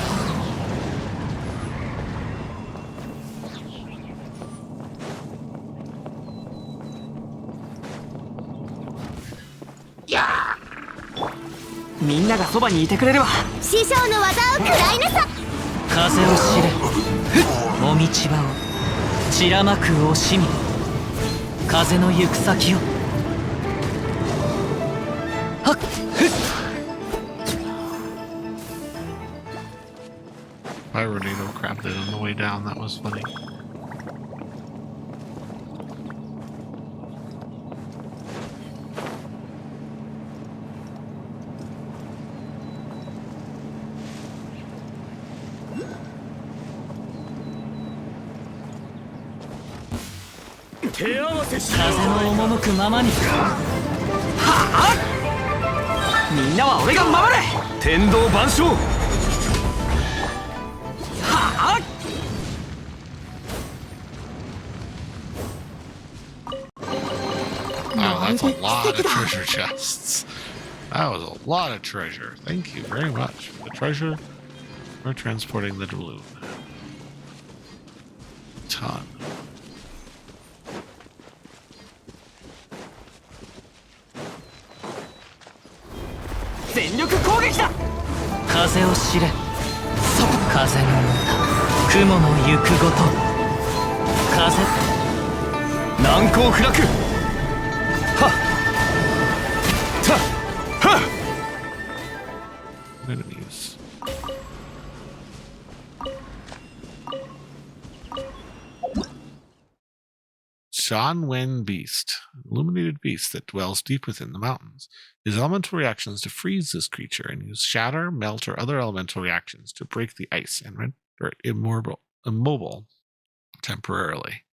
みんながそばにいてくれるわ。師匠の技を食らいなさ。風を知れ。もみちばを散らまく惜しみ。風の行く先を。はっ。Fire tornado crapped it on the way down. That was funny.風の赴くままに。はあ。みんなは俺が守れ。天道万象。はあ。that's a lot of treasure chests. That was a lot of treasure. Thank you very much for the treasure. We're transporting the balloon. Ton. 全力攻撃だ。風を知れ。風の歌、雲の行くごと。風。難攻不落。はっ。た。はっ。 Enemies. Shanwen Beast, illuminated beast that dwells deep within the mountains. His elemental reactions to freeze this creature and use shatter, melt, or other elemental reactions to break the ice and render it immobile temporarily.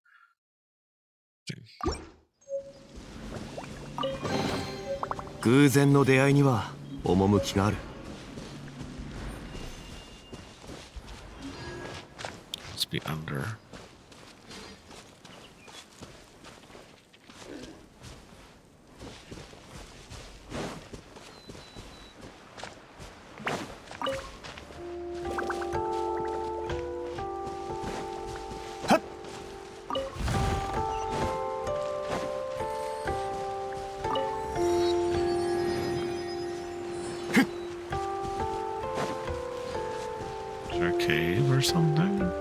偶然の出会いには趣がある。Must be under. Is there a cave or something?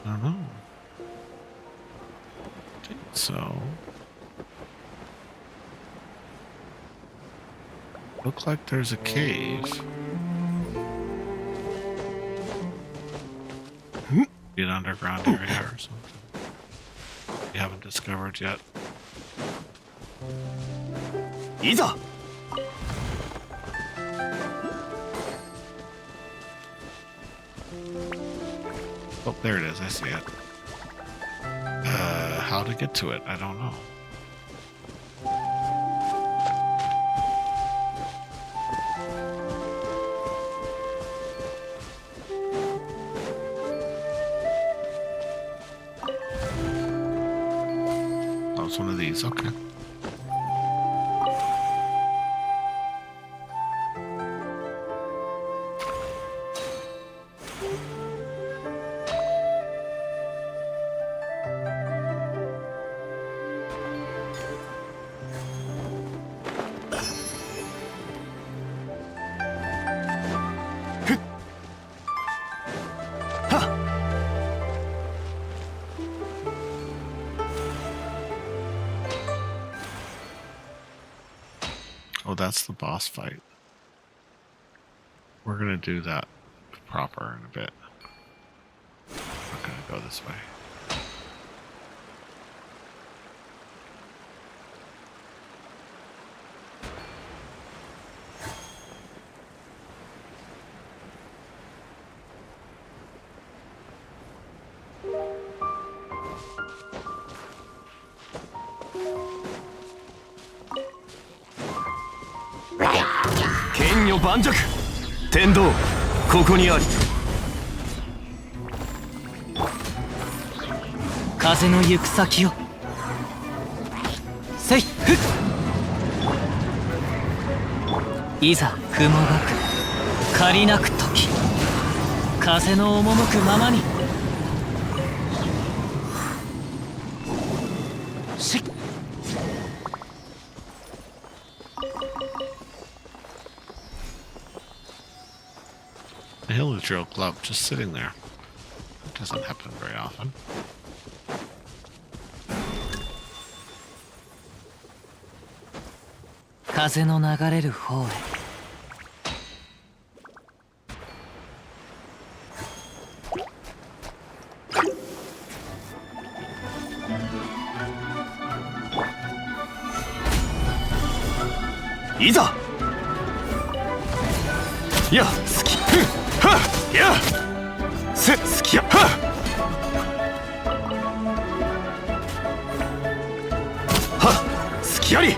I don't know. Okay, so look like there's a cave. Be an underground area or something. We haven't discovered yet. いざ。 Oh, there it is. I see it. How to get to it? I don't know. Oh, it's one of these. Okay. Oh, that's the boss fight. We're gonna do that proper in a bit. We're gonna go this way. Chenyu盤石。天道、ここにあり。風の行く先を。せい。ふっ。いざ雲がく。借りなく時。風の赴くままに。しっ。 A Hillydrill glove just sitting there. That doesn't happen very often.風の流れる方へ。いざや好きはっや好きやはっ好きやり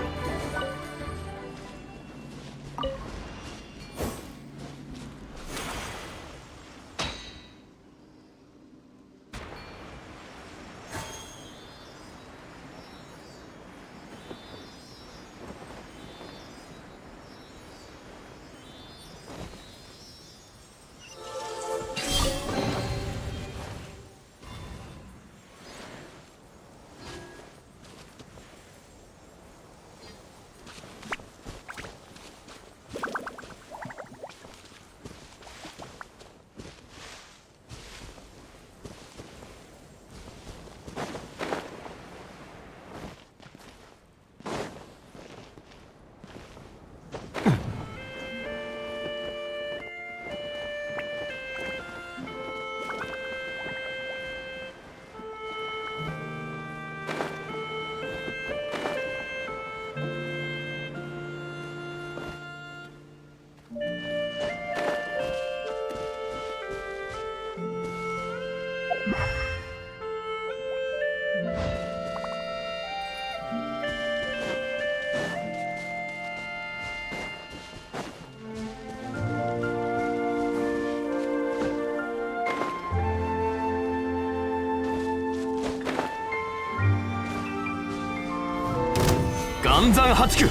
岩山八九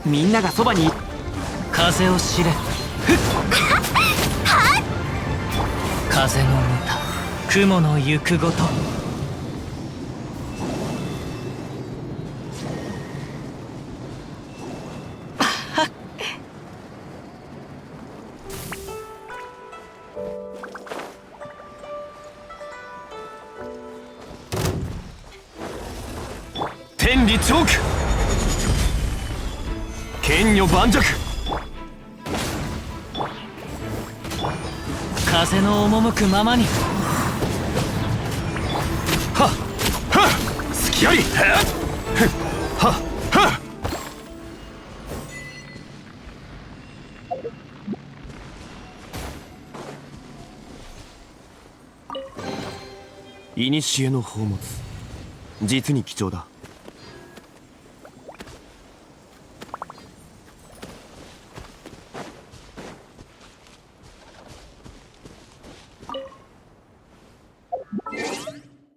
みんながそばに風を知れ風の歌雲の行くごと天理チョーク剣女盤石風の赴くままにはっはっ好きやりはっはっはっ古の宝物実に貴重だ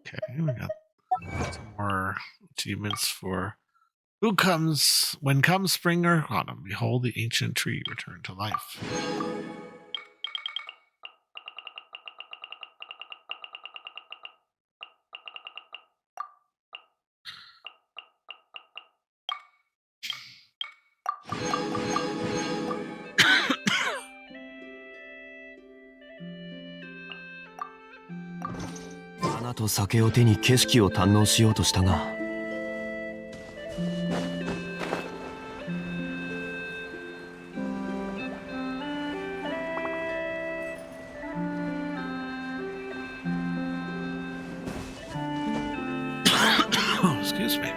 Okay, we got some more achievements for when comes spring or autumn, behold the ancient tree return to life.花と酒を手に景色を堪能しようとしたがExcuse me.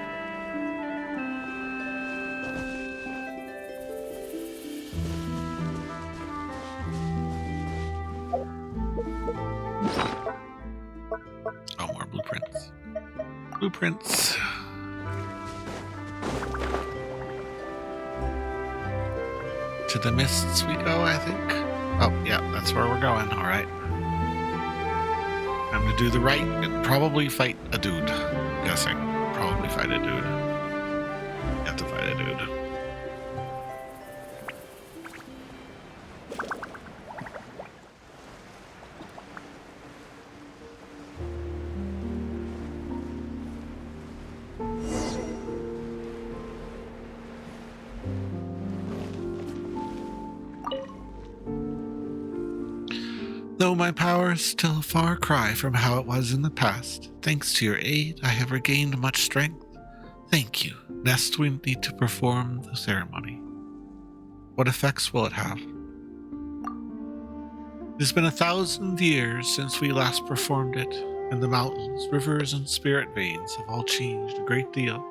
Oh, more blueprints. Blueprints. To the mists we go, I think. Oh, yeah, that's where we're going. All right. Time to do the right and probably fight a dude. I'm guessing. Probably fight a dude. Have to fight a dude. Though my power is still a far cry from how it was in the past, thanks to your aid, I have regained much strength. Thank you. Next, we need to perform the ceremony. What effects will it have? It has been 1,000 years since we last performed it, and the mountains, rivers, and spirit veins have all changed a great deal.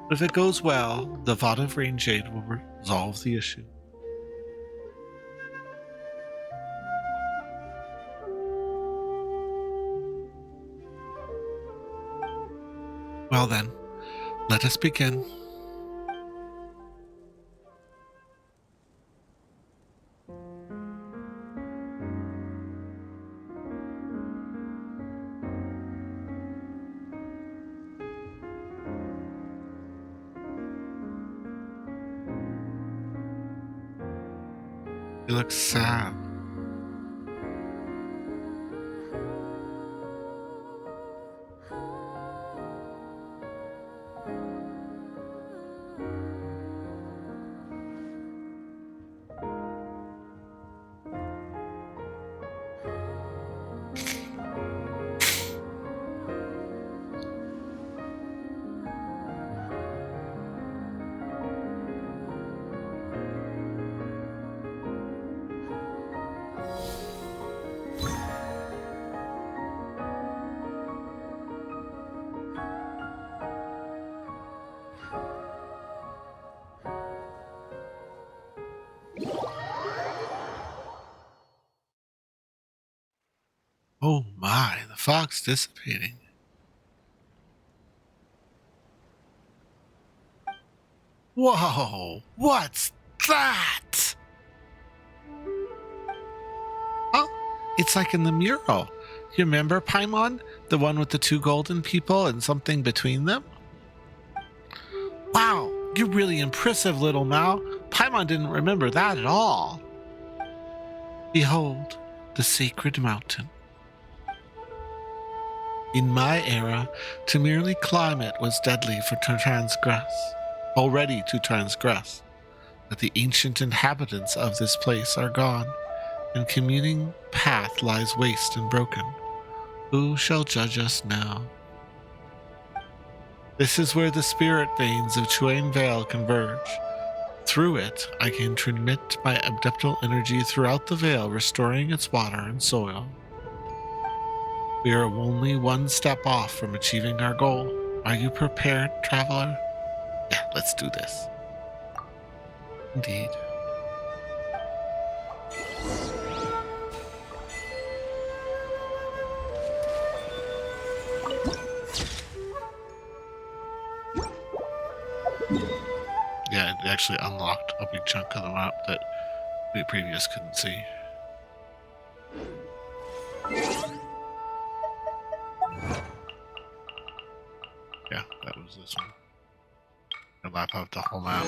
If it goes well, the votive rain Jade will resolve the issue. Well then, let us begin. He looks sad. Oh my, the fog's dissipating. Whoa, what's that? Oh, it's like in the mural. You remember, Paimon? The one with the two golden people and something between them? Wow, you're really impressive, little Mao. Paimon didn't remember that at all. Behold, the sacred mountain. In my era, to merely climb it was deadly to transgress, but the ancient inhabitants of this place are gone, and commuting path lies waste and broken. Who shall judge us now? This is where the spirit veins of Chuan Vale converge. Through it, I can transmit my abdeptal energy throughout the Vale, restoring its water and soil. We are only one step off from achieving our goal. Are you prepared, traveler? Yeah, let's do this. Indeed. Yeah, it actually unlocked a big chunk of the map that we previously couldn't see. Yeah, that was this one. I map out the whole map.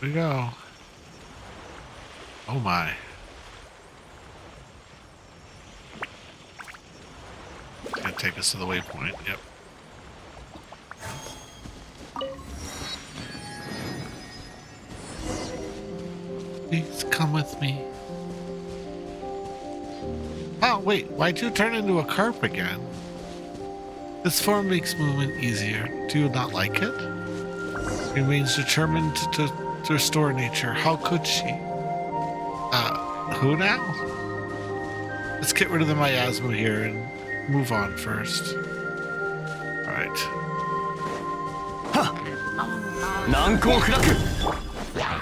Here we go. Oh my. Gonna take us to the waypoint, yep. Please come with me. Oh, wait, why'd you turn into a carp again? This form makes movement easier. Do you not like it? Remains determined to restore nature. How could she? Who now? Let's get rid of the miasma here and move on first. Alright. Ha! 難攻不落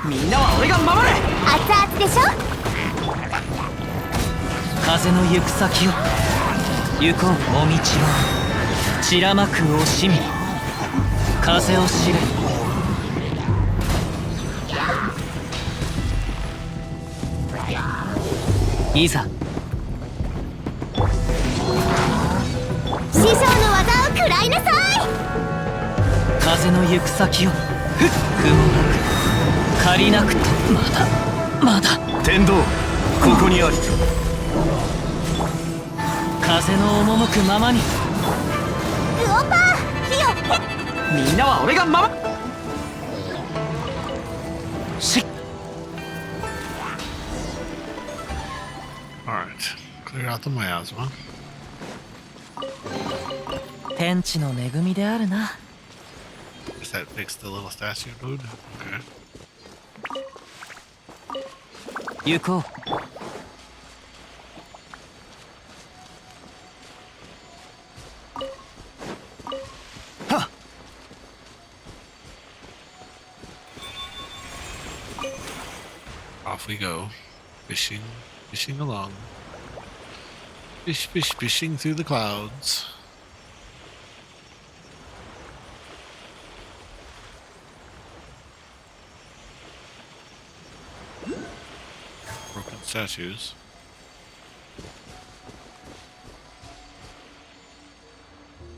みんなは俺が守れ熱々でしょ風の行く先を行こうお道を散らまく惜しみ風を知れいざ師匠の技を食らいなさい風の行く先をふっ雲なく借りなくとまだ天道ここにあり風の赴くままにウオパー火をみんなは俺が守るし Alright. Clear out the miasma. 天地の恵みであるな I that fix the little statue dude? Okay. Yuko. Huh. Off we go. Fishing along. Fishing through the clouds. Broken statues.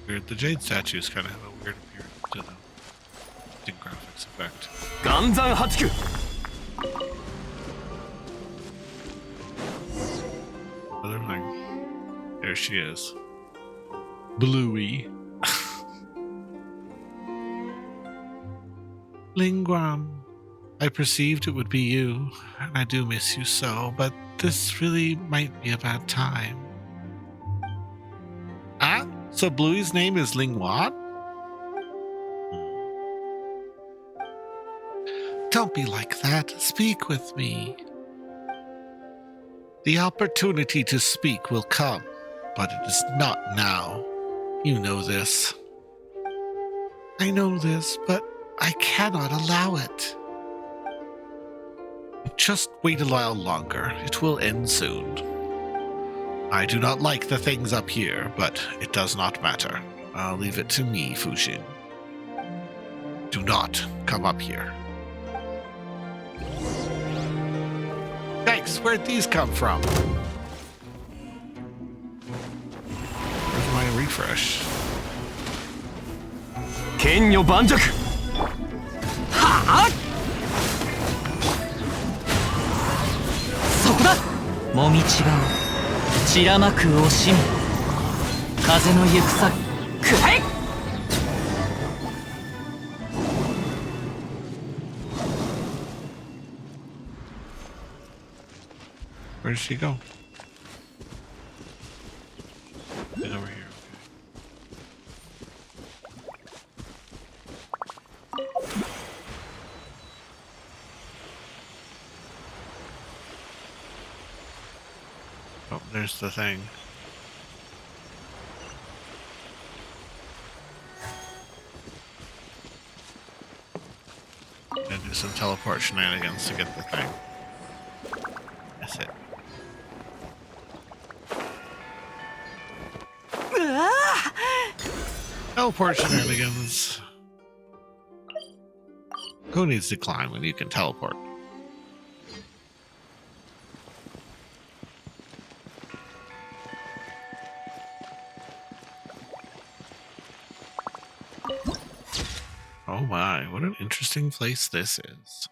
Weird. The Jade statues kind of have a weird appearance to them. The graphics effect. Ganzan Hachiku. Other thing. There she is. Bluey. Lingguan, I perceived it would be you, and I do miss you so, but this really might be a bad time. Ah? So Bluey's name is Lingguan? Don't be like that. Speak with me. The opportunity to speak will come, but it is not now. You know this. I know this, but I cannot allow it. Just wait a while longer. It will end soon. I do not like the things up here, but it does not matter. I'll leave it to me, Fujin. Do not come up here. Thanks, where'd these come from? Where's my refresh? Chenyu Banjaku. Ha! そこだ。もみちばを散らまく惜しみ。風の行く先。くらえ。Where did she go? Get over here. Oh, there's the thing. Gotta do some teleport shenanigans to get the thing. That's it. Teleport shenanigans. Who needs to climb when you can teleport? Oh my, what an interesting place this is.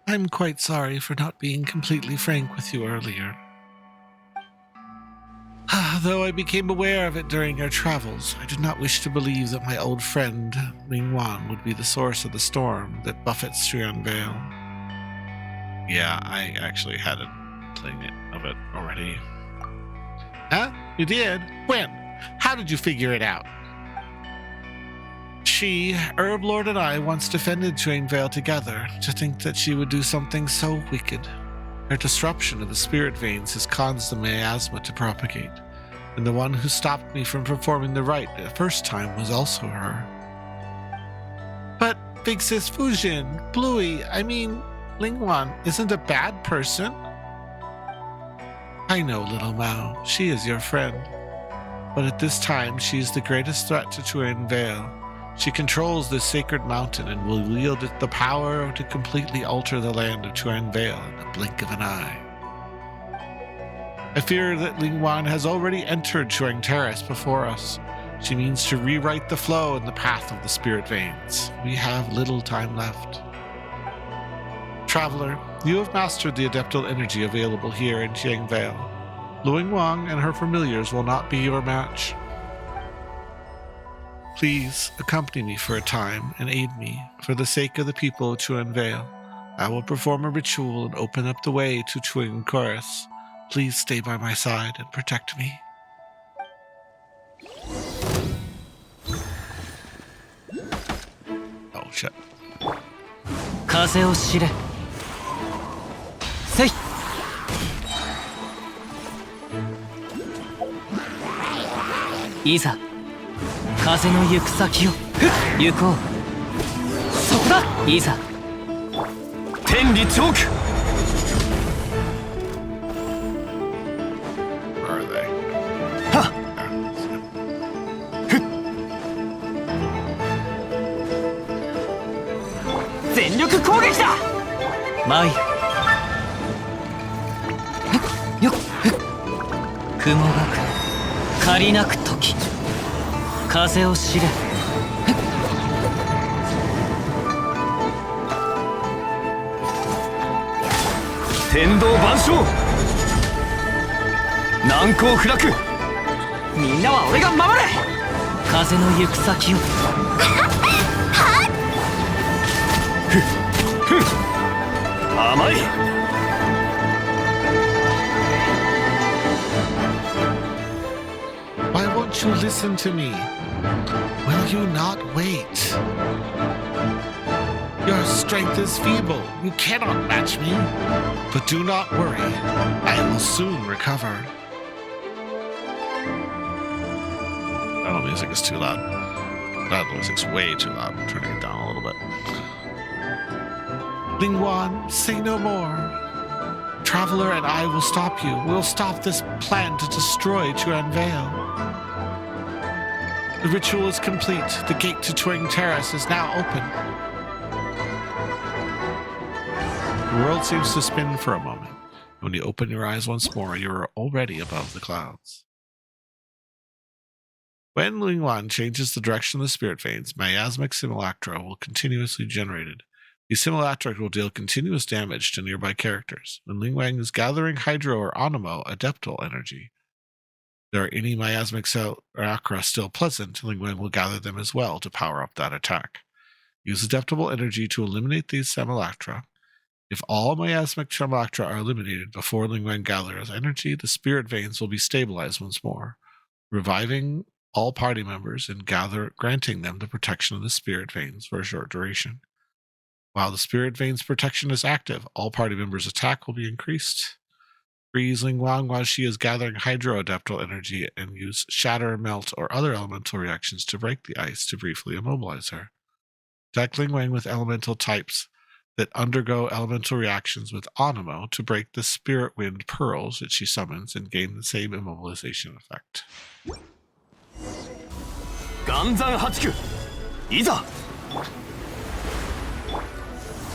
I'm quite sorry for not being completely frank with you earlier. Though I became aware of it during our travels, I did not wish to believe that my old friend Lingguan would be the source of the storm that buffets Xuan Vale. Yeah, I actually had a thing of it already. Huh? You did? When? How did you figure it out? She, Herb Lord, and I once defended Xuan Vale together. To think that she would do something so wicked. Her disruption of the spirit veins has caused the miasma to propagate, and the one who stopped me from performing the rite the first time was also her. But Big Sis Fujin, Bluey, Lingguan isn't a bad person. I know, little Mao, she is your friend. But at this time, she is the greatest threat to Xuan Vale. She controls this sacred mountain and will wield the power to completely alter the land of Xuan Vale in the blink of an eye. I fear that Lingguan has already entered Xuan Terrace before us. She means to rewrite the flow and the path of the spirit veins. We have little time left. Traveler, you have mastered the adeptal energy available here in Xuan Vale. Luing Wang and her familiars will not be your match. Please accompany me for a time and aid me for the sake of the people of Xuan Vale. I will perform a ritual and open up the way to Xuan Chorus. Please stay by my side and protect me. Oh, shit. 風を知れせいいざ風の行く先を行こうそこだいざ天理チョーク Where are they? はっ全力攻撃だ参るよっ雲がく借りなく時風を知れ天道万象難攻不落みんなは俺が守れ風の行く先を甘い Why won't you listen to me? Will you not wait? Your strength is feeble. You cannot match me. But do not worry. I will soon recover. Oh, the music is too loud. That music's way too loud. I'm turning it down a little bit. Lingwan, say no more. Traveler and I will stop you. We'll stop this plan to destroy Chuanvale. The ritual is complete. The gate to Twing Terrace is now open. The world seems to spin for a moment. When you open your eyes once more, you are already above the clouds. When Lingwan changes the direction of the spirit veins, miasmic simulacra will continuously be generated. These simulacra will deal continuous damage to nearby characters. When Lingwang is gathering Hydro or Animo Adeptal energy, there are any miasmic simulacra still pleasant, Lingwang will gather them as well to power up that attack. Use Adeptable energy to eliminate these simulacra. If all miasmic simulacra are eliminated before Lingwang gathers energy, the spirit veins will be stabilized once more, reviving all party members and granting them the protection of the spirit veins for a short duration. While the spirit veins protection is active, all party members' attack will be increased. Freeze Lingwang while she is gathering hydro-adeptal energy and use shatter, melt, or other elemental reactions to break the ice to briefly immobilize her. Attack Lingwang with elemental types that undergo elemental reactions with Animo to break the spirit wind pearls that she summons and gain the same immobilization effect. Ganzan Hachiku, Iza!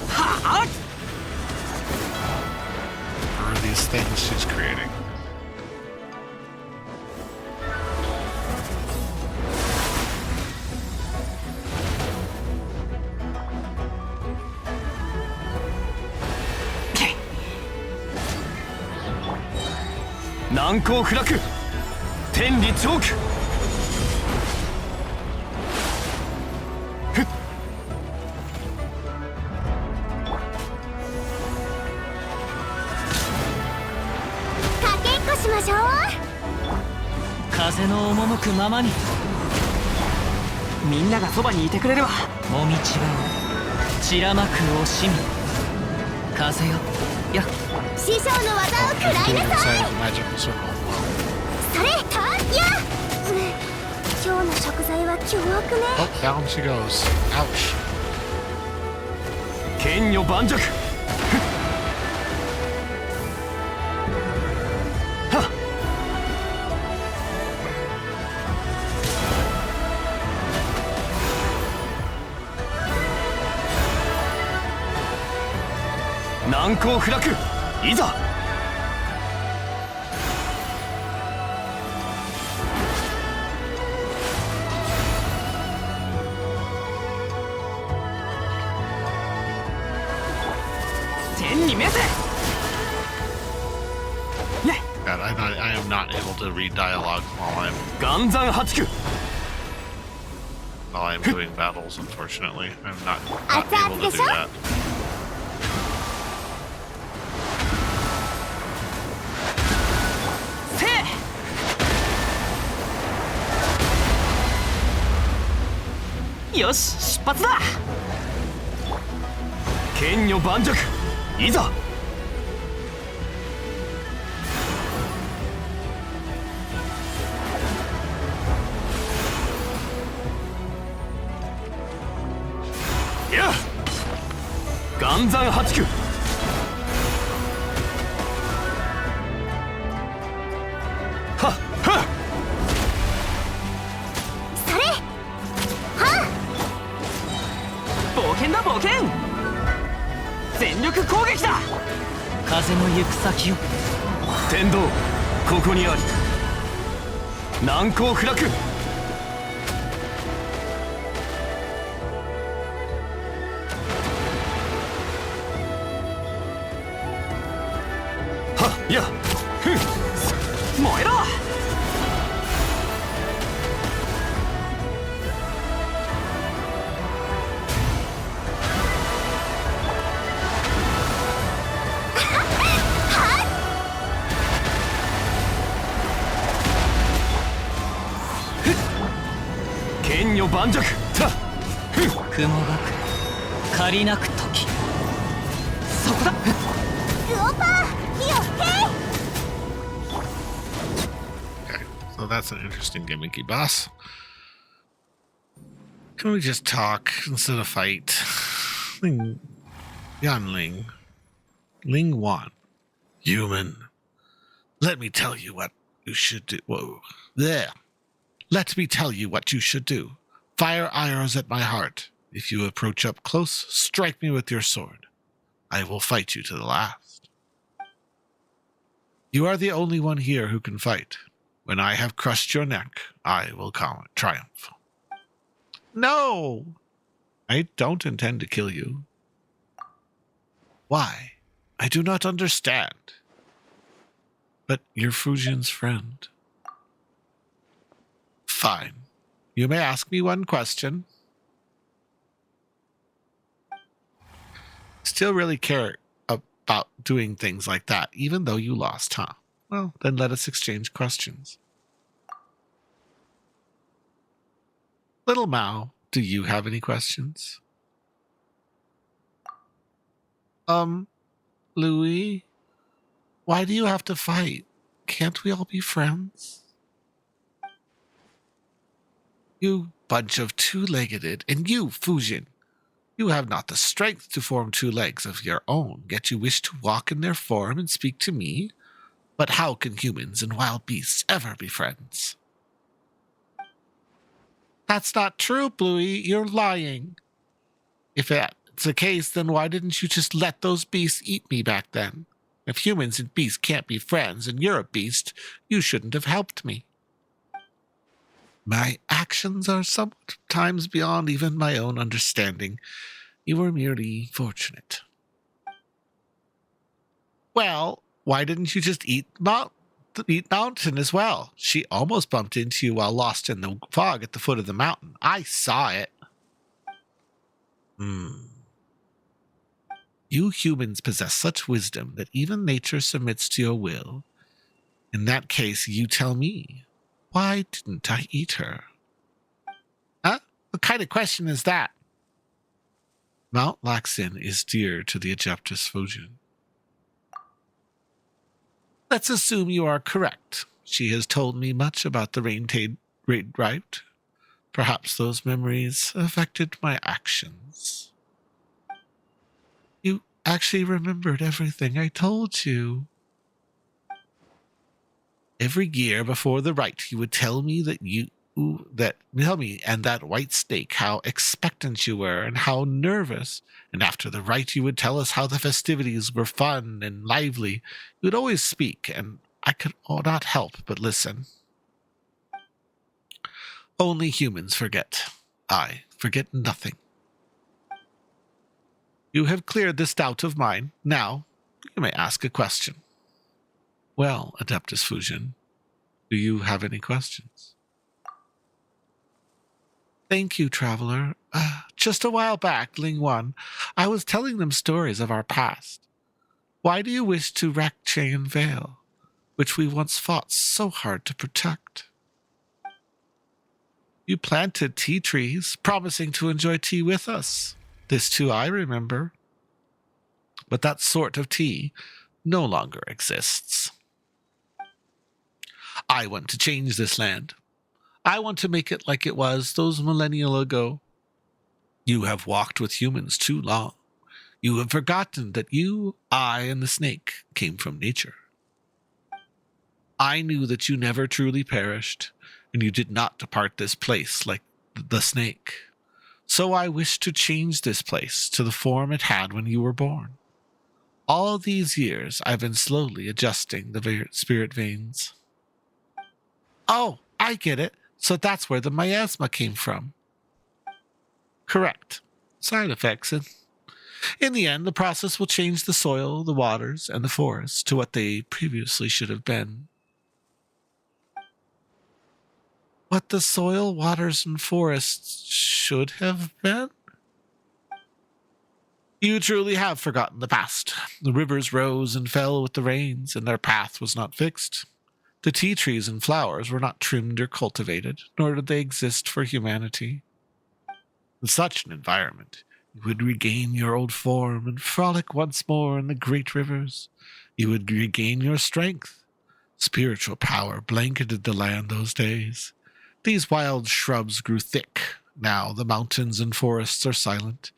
Ha! What are these things she's creating? Nankou Furaku, Tenri Choke. しましょう。風の赴くままにみんながそばにいてくれるわ。もみちばを散らまく惜しみ風よや師匠の技を食らいなさい。それたや今日の食材は凶悪ね。 Oh, down she goes. Ouch. 剣女盤石。難攻不落いざ。天に召せ。God, I am not able to read dialogue while I'm doing battles. Unfortunately, I'm not able to do that. よし出発だ。剣女盤石いざ。いや岩山八九。はっはっ。それは冒険だ冒険。全力攻撃だ。風の行く先を。天道ここにあり。難攻不落。はっやふん燃えろ。剣女盤石た。雲が借りなく時。そこだ。グオパー火を吹け。 Okay, so that's an interesting gimmicky boss. Can we just talk instead of fight? Ling, Yanling, Ling Wan, human. Let me tell you what you should do. Whoa, there. Let me tell you what you should do. Fire arrows at my heart. If you approach up close, strike me with your sword. I will fight you to the last. You are the only one here who can fight. When I have crushed your neck, I will triumph. No! I don't intend to kill you. Why? I do not understand. But you're Fujin's friend. Fine. You may ask me one question. Still really care about doing things like that, even though you lost, huh? Well, then let us exchange questions. Little Mao, do you have any questions? Louis? Why do you have to fight? Can't we all be friends? You bunch of two-legged, and you, Fujin. You have not the strength to form two legs of your own, yet you wish to walk in their form and speak to me? But how can humans and wild beasts ever be friends? That's not true, Bluey. You're lying. If that's the case, then why didn't you just let those beasts eat me back then? If humans and beasts can't be friends and you're a beast, you shouldn't have helped me. My actions are sometimes beyond even my own understanding. You were merely fortunate. Well, why didn't you just eat Mountain as well? She almost bumped into you while lost in the fog at the foot of the mountain. I saw it. You humans possess such wisdom that even nature submits to your will. In that case, you tell me. Why didn't I eat her? Huh? What kind of question is that? Mount Laxin is dear to the Adeptus Fujin. Let's assume you are correct. She has told me much about the raid route. Perhaps those memories affected my actions. You actually remembered everything I told you. Every year before the rite, you would tell me and that white snake how expectant you were and how nervous. And after the rite, you would tell us how the festivities were fun and lively. You would always speak, and I could not help but listen. Only humans forget. I forget nothing. You have cleared this doubt of mine. Now, you may ask a question. Well, Adeptus Fujin, do you have any questions? Thank you, traveler. Just a while back, Ling Wan, I was telling them stories of our past. Why do you wish to wreck Cheyenne Vale, which we once fought so hard to protect? You planted tea trees, promising to enjoy tea with us. This too I remember. But that sort of tea no longer exists. I want to change this land. I want to make it like it was those millennia ago. You have walked with humans too long. You have forgotten that you, I, and the snake came from nature. I knew that you never truly perished, and you did not depart this place like the snake. So I wish to change this place to the form it had when you were born. All these years I've been slowly adjusting the spirit veins. Oh, I get it. So that's where the miasma came from. Correct. Side effects. In the end, the process will change the soil, the waters, and the forests to what they previously should have been. What the soil, waters, and forests should have been? You truly have forgotten the past. The rivers rose and fell with the rains, and their path was not fixed. The tea trees and flowers were not trimmed or cultivated, nor did they exist for humanity. In such an environment, you would regain your old form and frolic once more in the great rivers. You would regain your strength. Spiritual power blanketed the land those days. These wild shrubs grew thick. Now the mountains and forests are silent,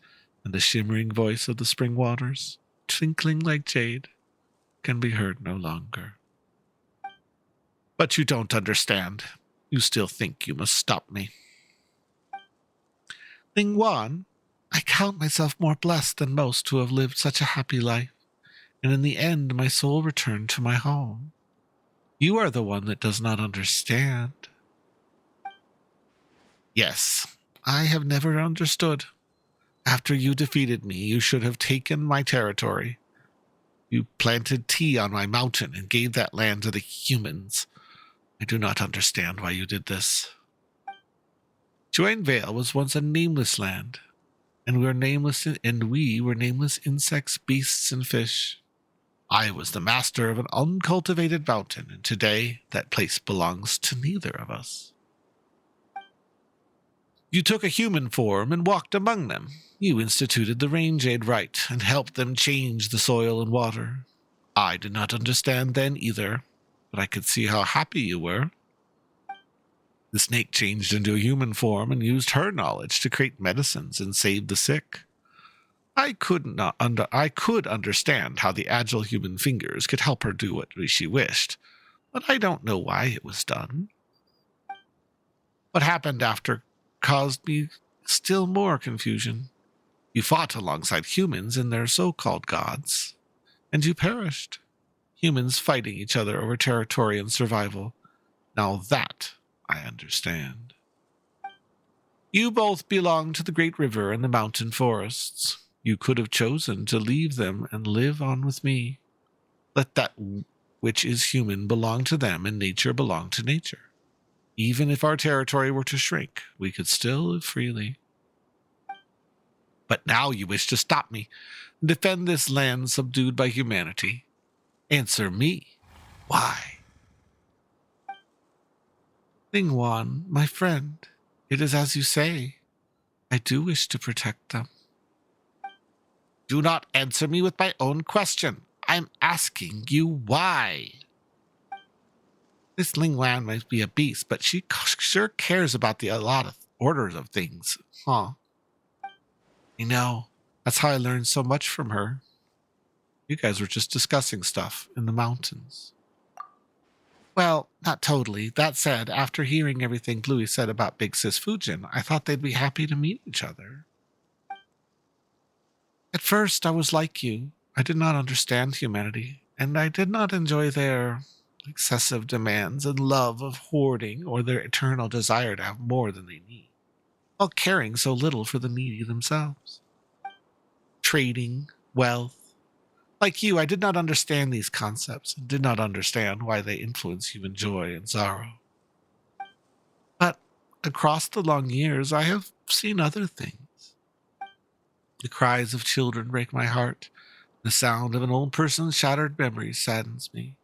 and the shimmering voice of the spring waters, twinkling like jade, can be heard no longer. But you don't understand. You still think you must stop me. Ling-Wan, I count myself more blessed than most to have lived such a happy life, and in the end my soul returned to my home. You are the one that does not understand. Yes, I have never understood. After you defeated me, you should have taken my territory. You planted tea on my mountain and gave that land to the humans. I do not understand why you did this. Join Vale was once a nameless land, and we were nameless insects, beasts, and fish. I was the master of an uncultivated mountain, and today that place belongs to neither of us. You took a human form and walked among them. You instituted the Rain Jade rite and helped them change the soil and water. I did not understand then either, but I could see how happy you were. The snake changed into a human form and used her knowledge to create medicines and save the sick. I could understand how the agile human fingers could help her do what she wished, but I don't know why it was done. What happened after caused me still more confusion. You fought alongside humans and their so-called gods, and you perished. Humans fighting each other over territory and survival. Now that I understand. You both belong to the great river and the mountain forests. You could have chosen to leave them and live on with me. Let that which is human belong to them and nature belong to nature. Even if our territory were to shrink, we could still live freely. But now you wish to stop me and defend this land subdued by humanity. Answer me. Why? Ling-Wan, my friend, it is as you say. I do wish to protect them. Do not answer me with my own question. I'm asking you why. This Ling-Wan might be a beast, but she sure cares about a lot of orders of things, huh? You know, that's how I learned so much from her. You guys were just discussing stuff in the mountains. Well, not totally. That said, after hearing everything Bluey said about Big Sis Fujin, I thought they'd be happy to meet each other. At first, I was like you. I did not understand humanity, and I did not enjoy their excessive demands and love of hoarding or their eternal desire to have more than they need, while caring so little for the needy themselves. Trading, wealth. Like you, I did not understand these concepts and did not understand why they influence human joy and sorrow. But across the long years, I have seen other things. The cries of children break my heart. The sound of an old person's shattered memories saddens me,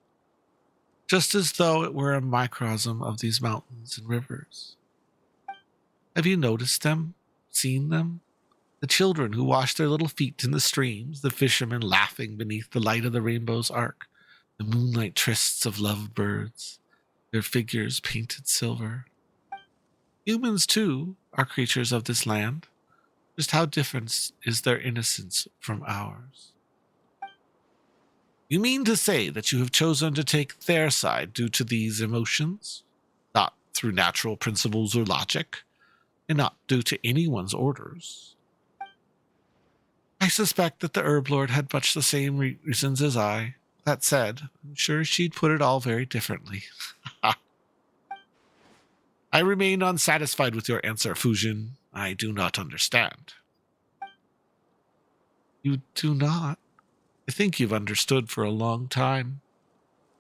just as though it were a microcosm of these mountains and rivers. Have you noticed them? Seen them? The children who wash their little feet in the streams, the fishermen laughing beneath the light of the rainbow's arc, the moonlight trysts of lovebirds, their figures painted silver. Humans, too, are creatures of this land. Just how different is their innocence from ours? You mean to say that you have chosen to take their side due to these emotions? Not through natural principles or logic, and not due to anyone's orders? I suspect that the Herb Lord had much the same reasons as I. That said, I'm sure she'd put it all very differently. I remain unsatisfied with your answer, Fujin. I do not understand. You do not? I think you've understood for a long time.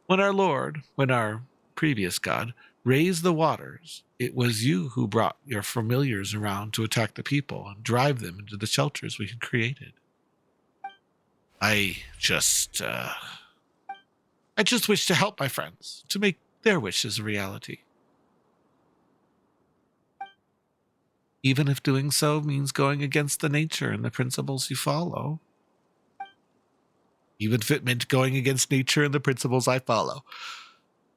When our previous god, raised the waters, it was you who brought your familiars around to attack the people and drive them into the shelters we had created. I just wish to help my friends, to make their wishes a reality. Even if doing so means going against the nature and the principles you follow. Even if it meant going against nature and the principles I follow,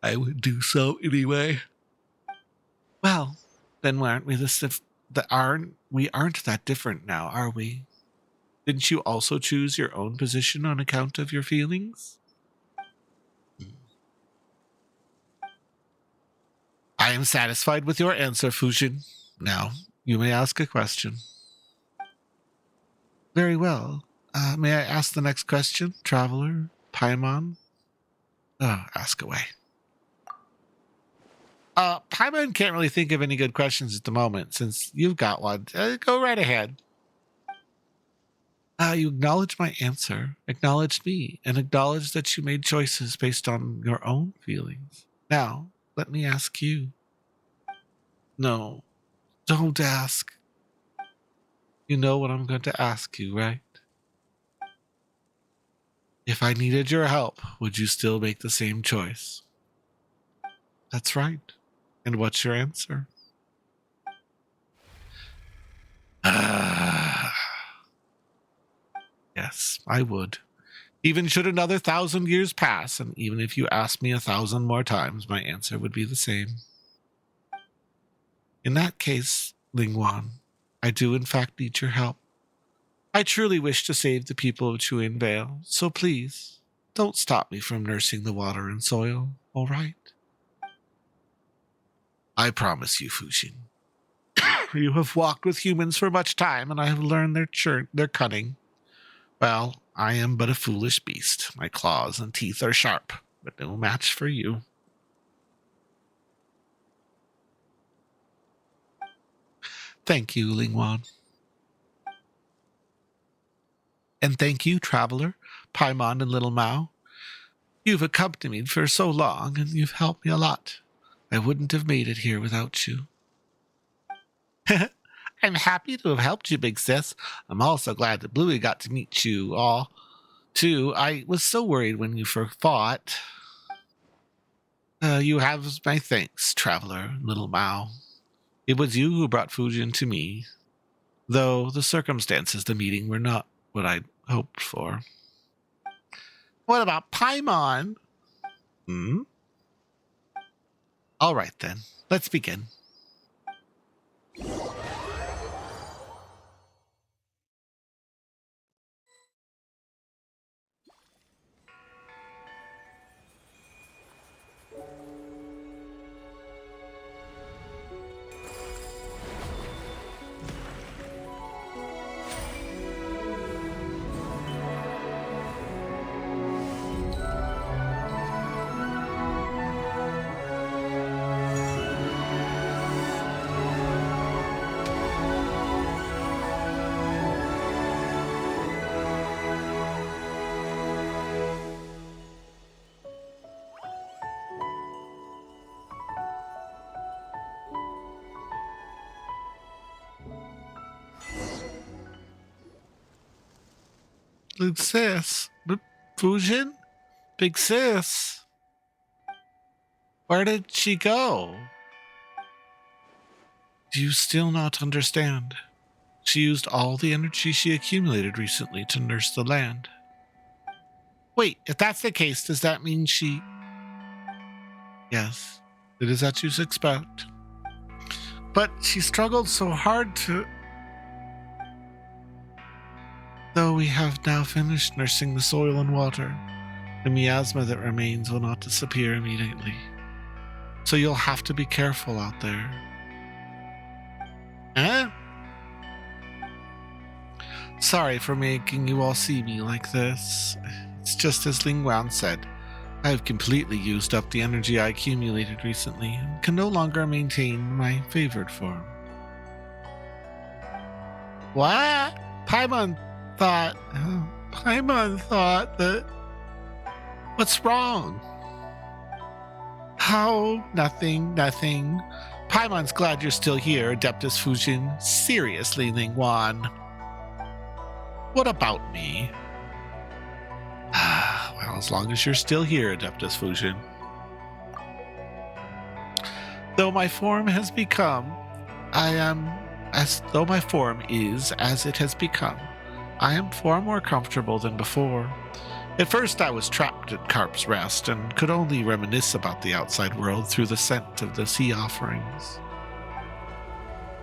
I would do so anyway. Well, then we aren't that different now, are we? Didn't you also choose your own position on account of your feelings? I am satisfied with your answer, Fujin. Now, you may ask a question. Very well. May I ask the next question, Traveler? Paimon? Oh, ask away. Paimon can't really think of any good questions at the moment, since you've got one. Go right ahead. You acknowledged my answer, acknowledged me, and acknowledged that you made choices based on your own feelings. Now, let me ask you. No, don't ask. You know what I'm going to ask you, right? If I needed your help, would you still make the same choice? That's right. And what's your answer? Yes, I would. Even should another 1,000 years pass, and even if you asked me 1,000 more times, my answer would be the same. In that case, Lingwan, I do in fact need your help. I truly wish to save the people of Chuin Vale, so please, don't stop me from nursing the water and soil, all right? I promise you, Fujin. You have walked with humans for much time, and I have learned their cunning. Well, I am but a foolish beast. My claws and teeth are sharp, but no match for you. Thank you, Lingwan. And thank you, Traveler, Paimon, and Little Mao. You've accompanied me for so long, and you've helped me a lot. I wouldn't have made it here without you. I'm happy to have helped you, Big Sis. I'm also glad that Bluey got to meet you all, too. I was so worried when you fought. You have my thanks, Traveler, Little Mao. It was you who brought Fujin to me, though the circumstances of the meeting were not what I'd hoped for. What about Paimon? All right, then. Let's begin. Big Sis? Fujin? Big Sis? Where did she go? Do you still not understand? She used all the energy she accumulated recently to nurse the land. Wait, if that's the case, does that mean she... Yes, it is as you expect. But she struggled so hard to... Though we have now finished nursing the soil and water, the miasma that remains will not disappear immediately. So you'll have to be careful out there. Huh? Sorry for making you all see me like this. It's just as Ling Wan said. I have completely used up the energy I accumulated recently and can no longer maintain my favored form. What? Paimon thought that... What's wrong? How? Nothing. Paimon's glad you're still here, Adeptus Fujin. Seriously, Ling Wan. What about me? Well, as long as you're still here, Adeptus Fujin. Though my form has become, though my form is as it has become, I am far more comfortable than before. At first I was trapped at Carp's Rest and could only reminisce about the outside world through the scent of the sea offerings.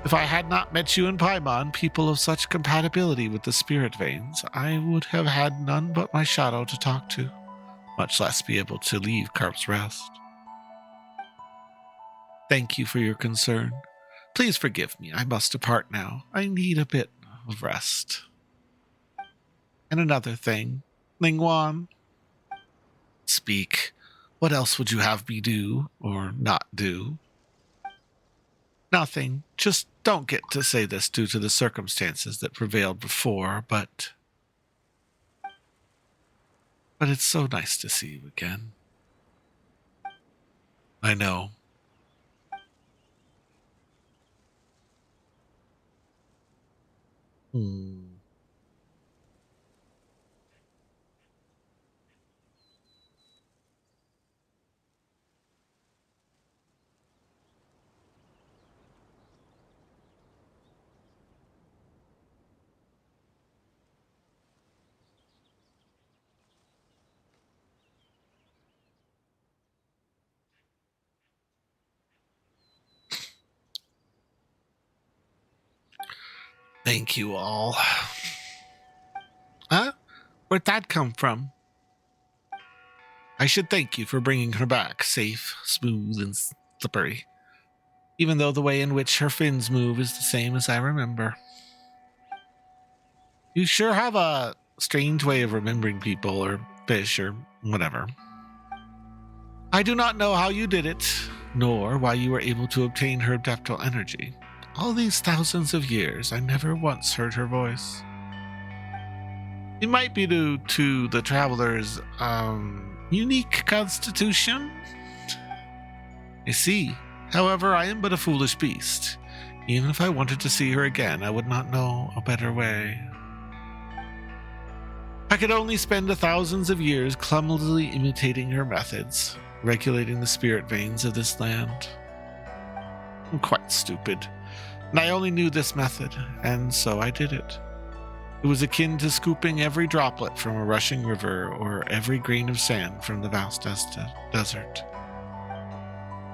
If I had not met you and Paimon, people of such compatibility with the spirit veins, I would have had none but my shadow to talk to, much less be able to leave Carp's Rest. Thank you for your concern. Please forgive me, I must depart now. I need a bit of rest. And another thing, Ling Wan. Speak. What else would you have me do, or not do? Nothing. Just don't get to say this due to the circumstances that prevailed before, but it's so nice to see you again. I know. Thank you all. Huh? Where'd that come from? I should thank you for bringing her back, safe, smooth, and slippery. Even though the way in which her fins move is the same as I remember. You sure have a strange way of remembering people, or fish, or whatever. I do not know how you did it, nor why you were able to obtain her adeptal energy. All these thousands of years, I never once heard her voice. It might be due to the traveler's, unique constitution? I see. However, I am but a foolish beast. Even if I wanted to see her again, I would not know a better way. I could only spend the thousands of years clumsily imitating her methods, regulating the spirit veins of this land. I'm quite stupid. And I only knew this method, and so I did it. It was akin to scooping every droplet from a rushing river or every grain of sand from the vast desert.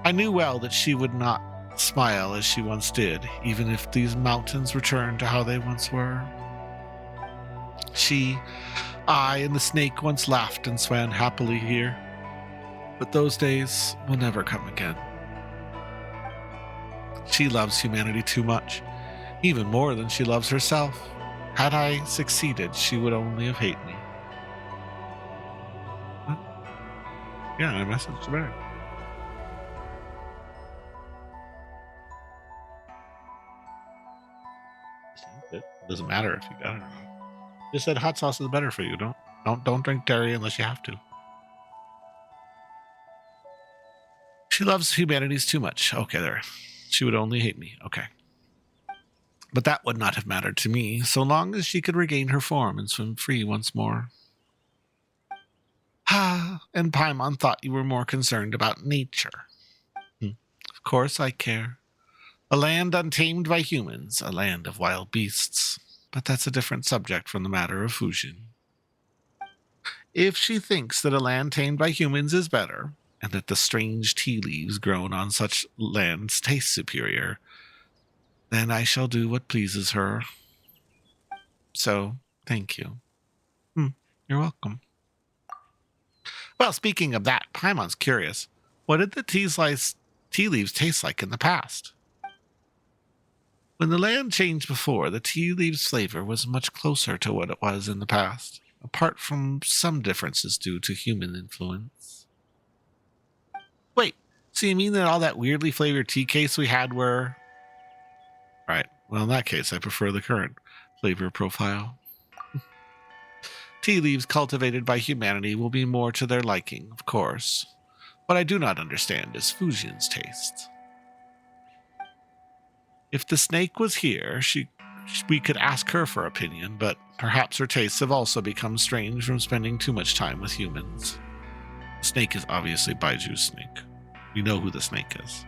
I knew well that she would not smile as she once did, even if these mountains returned to how they once were. I, and the snake once laughed and swam happily here, but those days will never come again. She loves humanity too much, even more than she loves herself. Had I succeeded, she would only have hated me. Huh? Yeah, I messaged her back. It doesn't matter if you got it or not. Just said hot sauce is better for you. Don't drink dairy unless you have to. She loves humanities too much. Okay, there. She would only hate me. Okay. But that would not have mattered to me, so long as she could regain her form and swim free once more. And Paimon thought you were more concerned about nature. Of course I care. A land untamed by humans, a land of wild beasts. But that's a different subject from the matter of Fujin. If she thinks that a land tamed by humans is better, and that the strange tea leaves grown on such lands taste superior, then I shall do what pleases her. So, thank you. You're welcome. Well, speaking of that, Paimon's curious. What did the tea leaves taste like in the past? When the land changed before, the tea leaves' flavor was much closer to what it was in the past, apart from some differences due to human influence. Wait, so you mean that all that weirdly flavored tea case we had were... Right, well in that case I prefer the current flavor profile. Tea leaves cultivated by humanity will be more to their liking, of course. What I do not understand is Fujin's taste. If the snake was here, we could ask her for opinion, but perhaps her tastes have also become strange from spending too much time with humans. The snake is obviously Baiju's snake. We know who the snake is.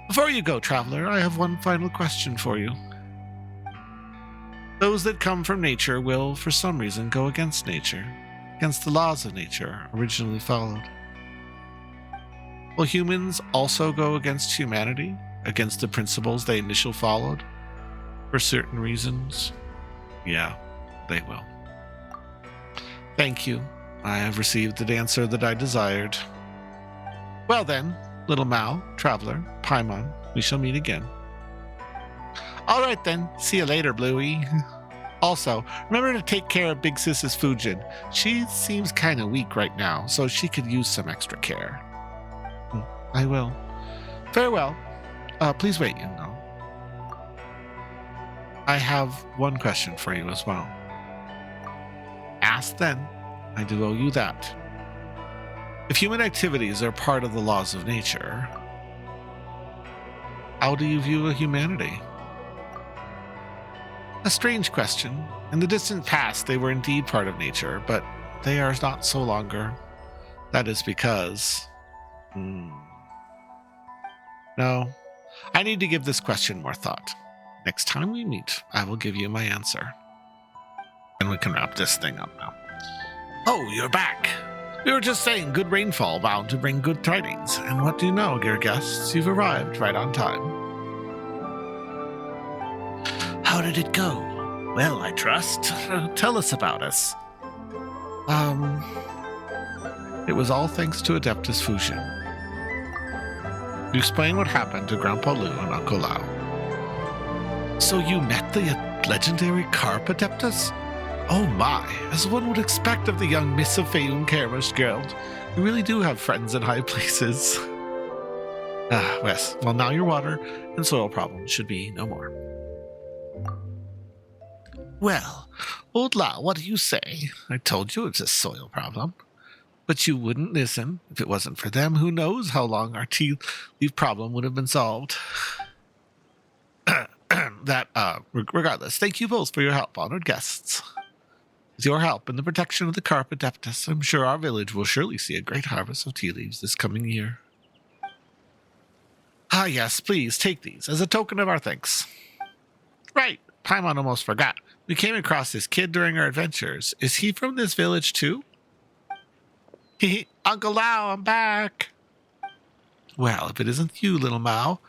Before you go, traveler, I have one final question for you. Those that come from nature will, for some reason, go against nature, against the laws of nature originally followed. Will humans also go against humanity? Against the principles they initially followed? For certain reasons? Yeah, they will. Thank you. I have received the answer that I desired. Well then, little Mao, traveler, Paimon, we shall meet again. All right then, see you later, Bluey. Also, remember to take care of Big Sis's Fujin. She seems kind of weak right now, so she could use some extra care. I will. Farewell. Please wait, you know. I have one question for you as well. Ask then. I do owe you that. If human activities are part of the laws of nature, how do you view humanity? A strange question. In the distant past, they were indeed part of nature, but they are not so longer. That is because... No. I need to give this question more thought. Next time we meet, I will give you my answer. And we can wrap this thing up now. Oh, you're back. We were just saying good rainfall bound to bring good tidings. And what do you know, dear guests? You've arrived right on time. How did it go? Well, I trust. Tell us about us. It was all thanks to Adeptus Fujin. You explain what happened to Grandpa Lu and Uncle Lao. So you met the legendary Carp Adeptus? Oh my, as one would expect of the young Miss of Fayoum Kara's Guild. You really do have friends in high places. Yes, well now your water and soil problems should be no more. Well, old Lao, what do you say? I told you it's a soil problem. But you wouldn't listen. If it wasn't for them, who knows how long our tea leaf problem would have been solved. Regardless, thank you both for your help, honored guests. With your help and the protection of the Carp Adeptus, I'm sure our village will surely see a great harvest of tea leaves this coming year. Ah yes, please, take these as a token of our thanks. Right, Paimon almost forgot. We came across this kid during our adventures. Is he from this village too? Uncle Lao, I'm back. Well, if it isn't you, little Mao.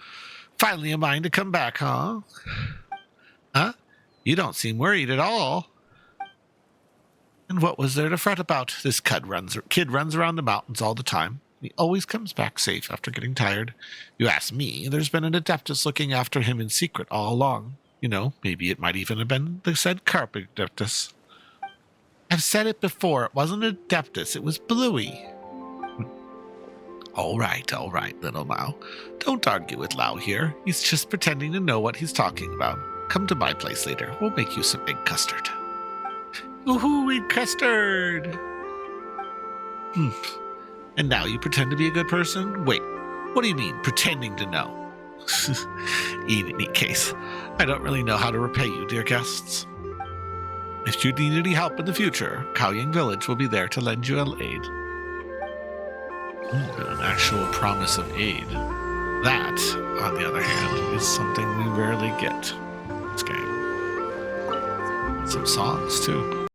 Finally a mind to come back, huh? Huh? You don't seem worried at all. And what was there to fret about? This kid runs around the mountains all the time. He always comes back safe after getting tired. You ask me, there's been an Adeptus looking after him in secret all along. You know, maybe it might even have been the said Carp Adeptus. I've said it before, it wasn't Adeptus, it was Bluey. All right, little Mao. Don't argue with Lao here. He's just pretending to know what he's talking about. Come to my place later. We'll make you some egg custard. Woohoo, egg custard! And now you pretend to be a good person? Wait, what do you mean, pretending to know? In any case, I don't really know how to repay you, dear guests. If you need any help in the future, Kaoying Village will be there to lend you aid. An actual promise of aid. That, on the other hand, is something we rarely get in this game. Some songs, too.